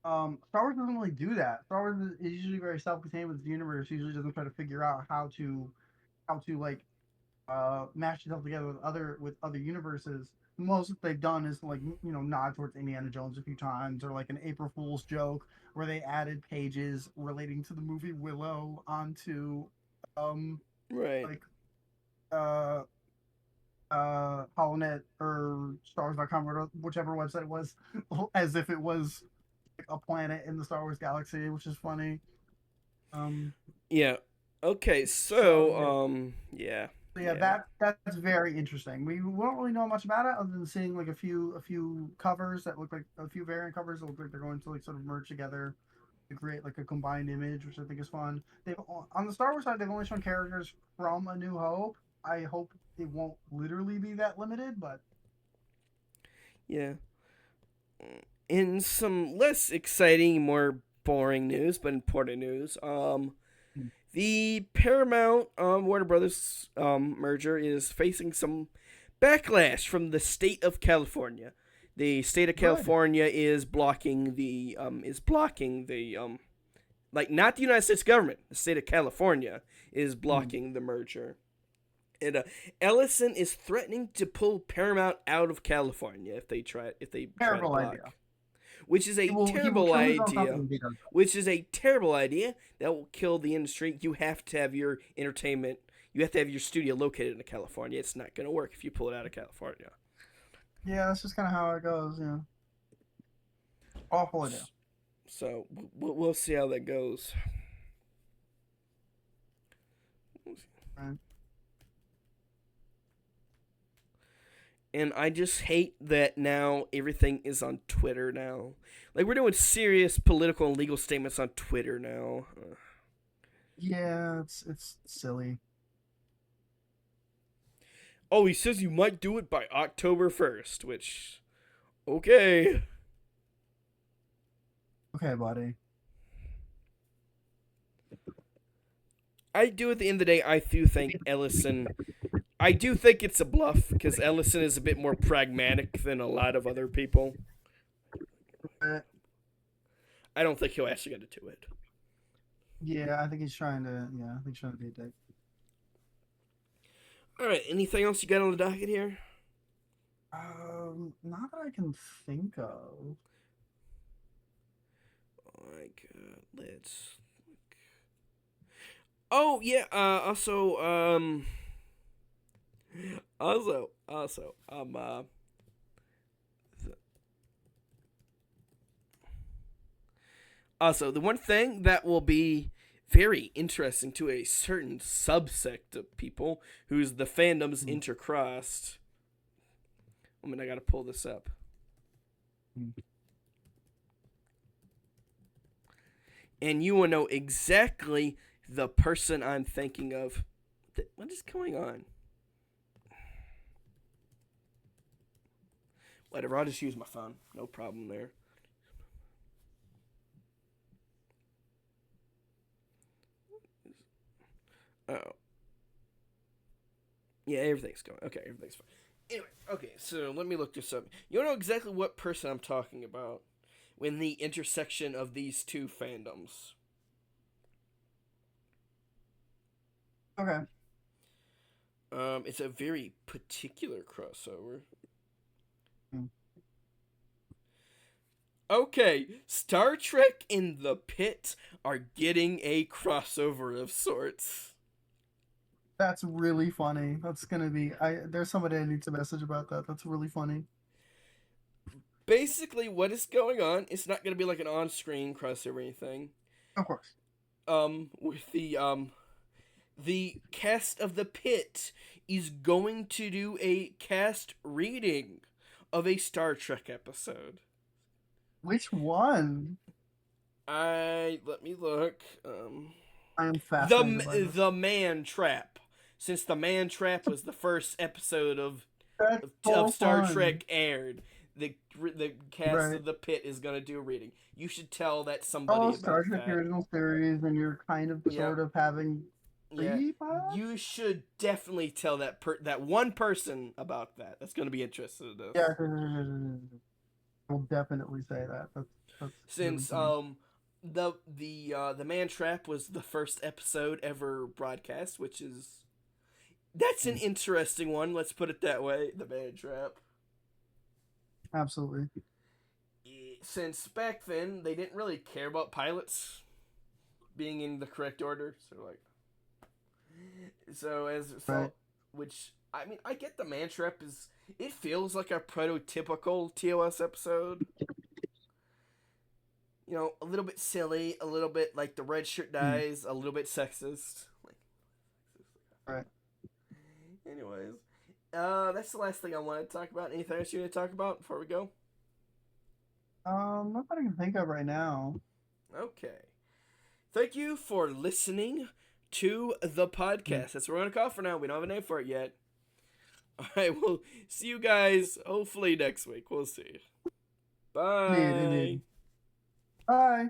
Um, Star Wars doesn't really do that. Star Wars is usually very self-contained with its universe. Usually doesn't try to figure out how to like mash itself together with other universes. Most that they've done is like nod towards Indiana Jones a few times, or like an April Fool's joke where they added pages relating to the movie Willow onto um Right. like uh Holonet or Stars.com or whichever website it was, as if it was like a planet in the Star Wars galaxy, which is funny. Um, Yeah. Okay. so yeah, Yeah. so yeah, Yeah. that's very interesting. We don't really know much about it other than seeing like a few covers that look like a few variant covers that look like they're going to like sort of merge together to create like a combined image, which I think is fun. They've on the Star Wars side, they've only shown characters from A New Hope. I hope it won't literally be that limited, but Yeah. In some less exciting, more boring news, but important news, the Paramount Warner Brothers merger is facing some backlash from the state of California. The state of good. California is blocking the like not the United States government. The state of California is blocking the merger. And Ellison is threatening to pull Paramount out of California if they try to Terrible block. idea. which is a He will terrible kill his own idea. company if he does that. Which is a terrible idea that will kill the industry. You have to have your entertainment. You have to have your studio located in California. It's not going to work if you pull it out of California. Yeah, that's just kind of how it goes. Yeah, awful idea. So we'll see how that goes. Right. And I just hate that now everything is on Twitter now. Like, we're doing serious political and legal statements on Twitter now. Yeah, it's silly. Oh, he says you might do it by October 1st, which, okay. Okay, buddy. I do, at the end of the day, I do think Ellison, I do think it's a bluff, because Ellison is a bit more pragmatic than a lot of other people. Uh, I don't think he'll actually get to do it. Yeah, I think he's trying to. Yeah, I think he's trying to be a dick. Alright, anything else you got on the docket here? Not that I can think of. Like, let's. Oh yeah. Also. Also, the one thing that will be very interesting to a certain subsect of people who's the fandoms intercrossed. I mean, I gotta pull this up. And you will know exactly the person I'm thinking of. What is going on? Whatever, I'll just use my phone. No problem there. Oh. Yeah, everything's going. Okay, everything's fine. Anyway, okay, so let me look this up. You'll know exactly what person I'm talking about when the intersection of these two fandoms. Okay. It's a very particular crossover. Okay, Star Trek and The Pit are getting a crossover of sorts. That's really funny. That's gonna be. There's somebody I need to message about that. That's really funny. Basically, what is going on? It's not going to be like an on-screen crossover or anything. Of course. With the cast of The Pit is going to do a cast reading of a Star Trek episode. Which one? Let me look. I am fascinated by this. The Man Trap. Since The Man Trap was the first episode of so Star fun. Trek aired, the cast Right. of The Pit is gonna do a reading. You should tell that somebody Oh, about Star Trek that. original series, and you're kind of Yeah. sort of having Yeah, three pilots? you should definitely tell that one person about that. That's gonna be interested in this. Yeah, I'll definitely say that. That's Since really the Man Trap was the first episode ever broadcast, which is that's an interesting one. Let's put it that way. The Man Trap. absolutely. Since back then they didn't really care about pilots being in the correct order, Right. which I mean, I get the Man Trap is. It feels like a prototypical TOS episode. You know, a little bit silly, a little bit like the red shirt dies, a little bit sexist. Right. Anyways, that's the last thing I wanted to talk about. Anything else you want to talk about before we go? Not that I can think of right now. Okay. Thank you for listening to the podcast. That's what we're going to call it for now. We don't have a name for it yet. All right, we'll see you guys hopefully next week. We'll see. Bye. Indeed. Bye.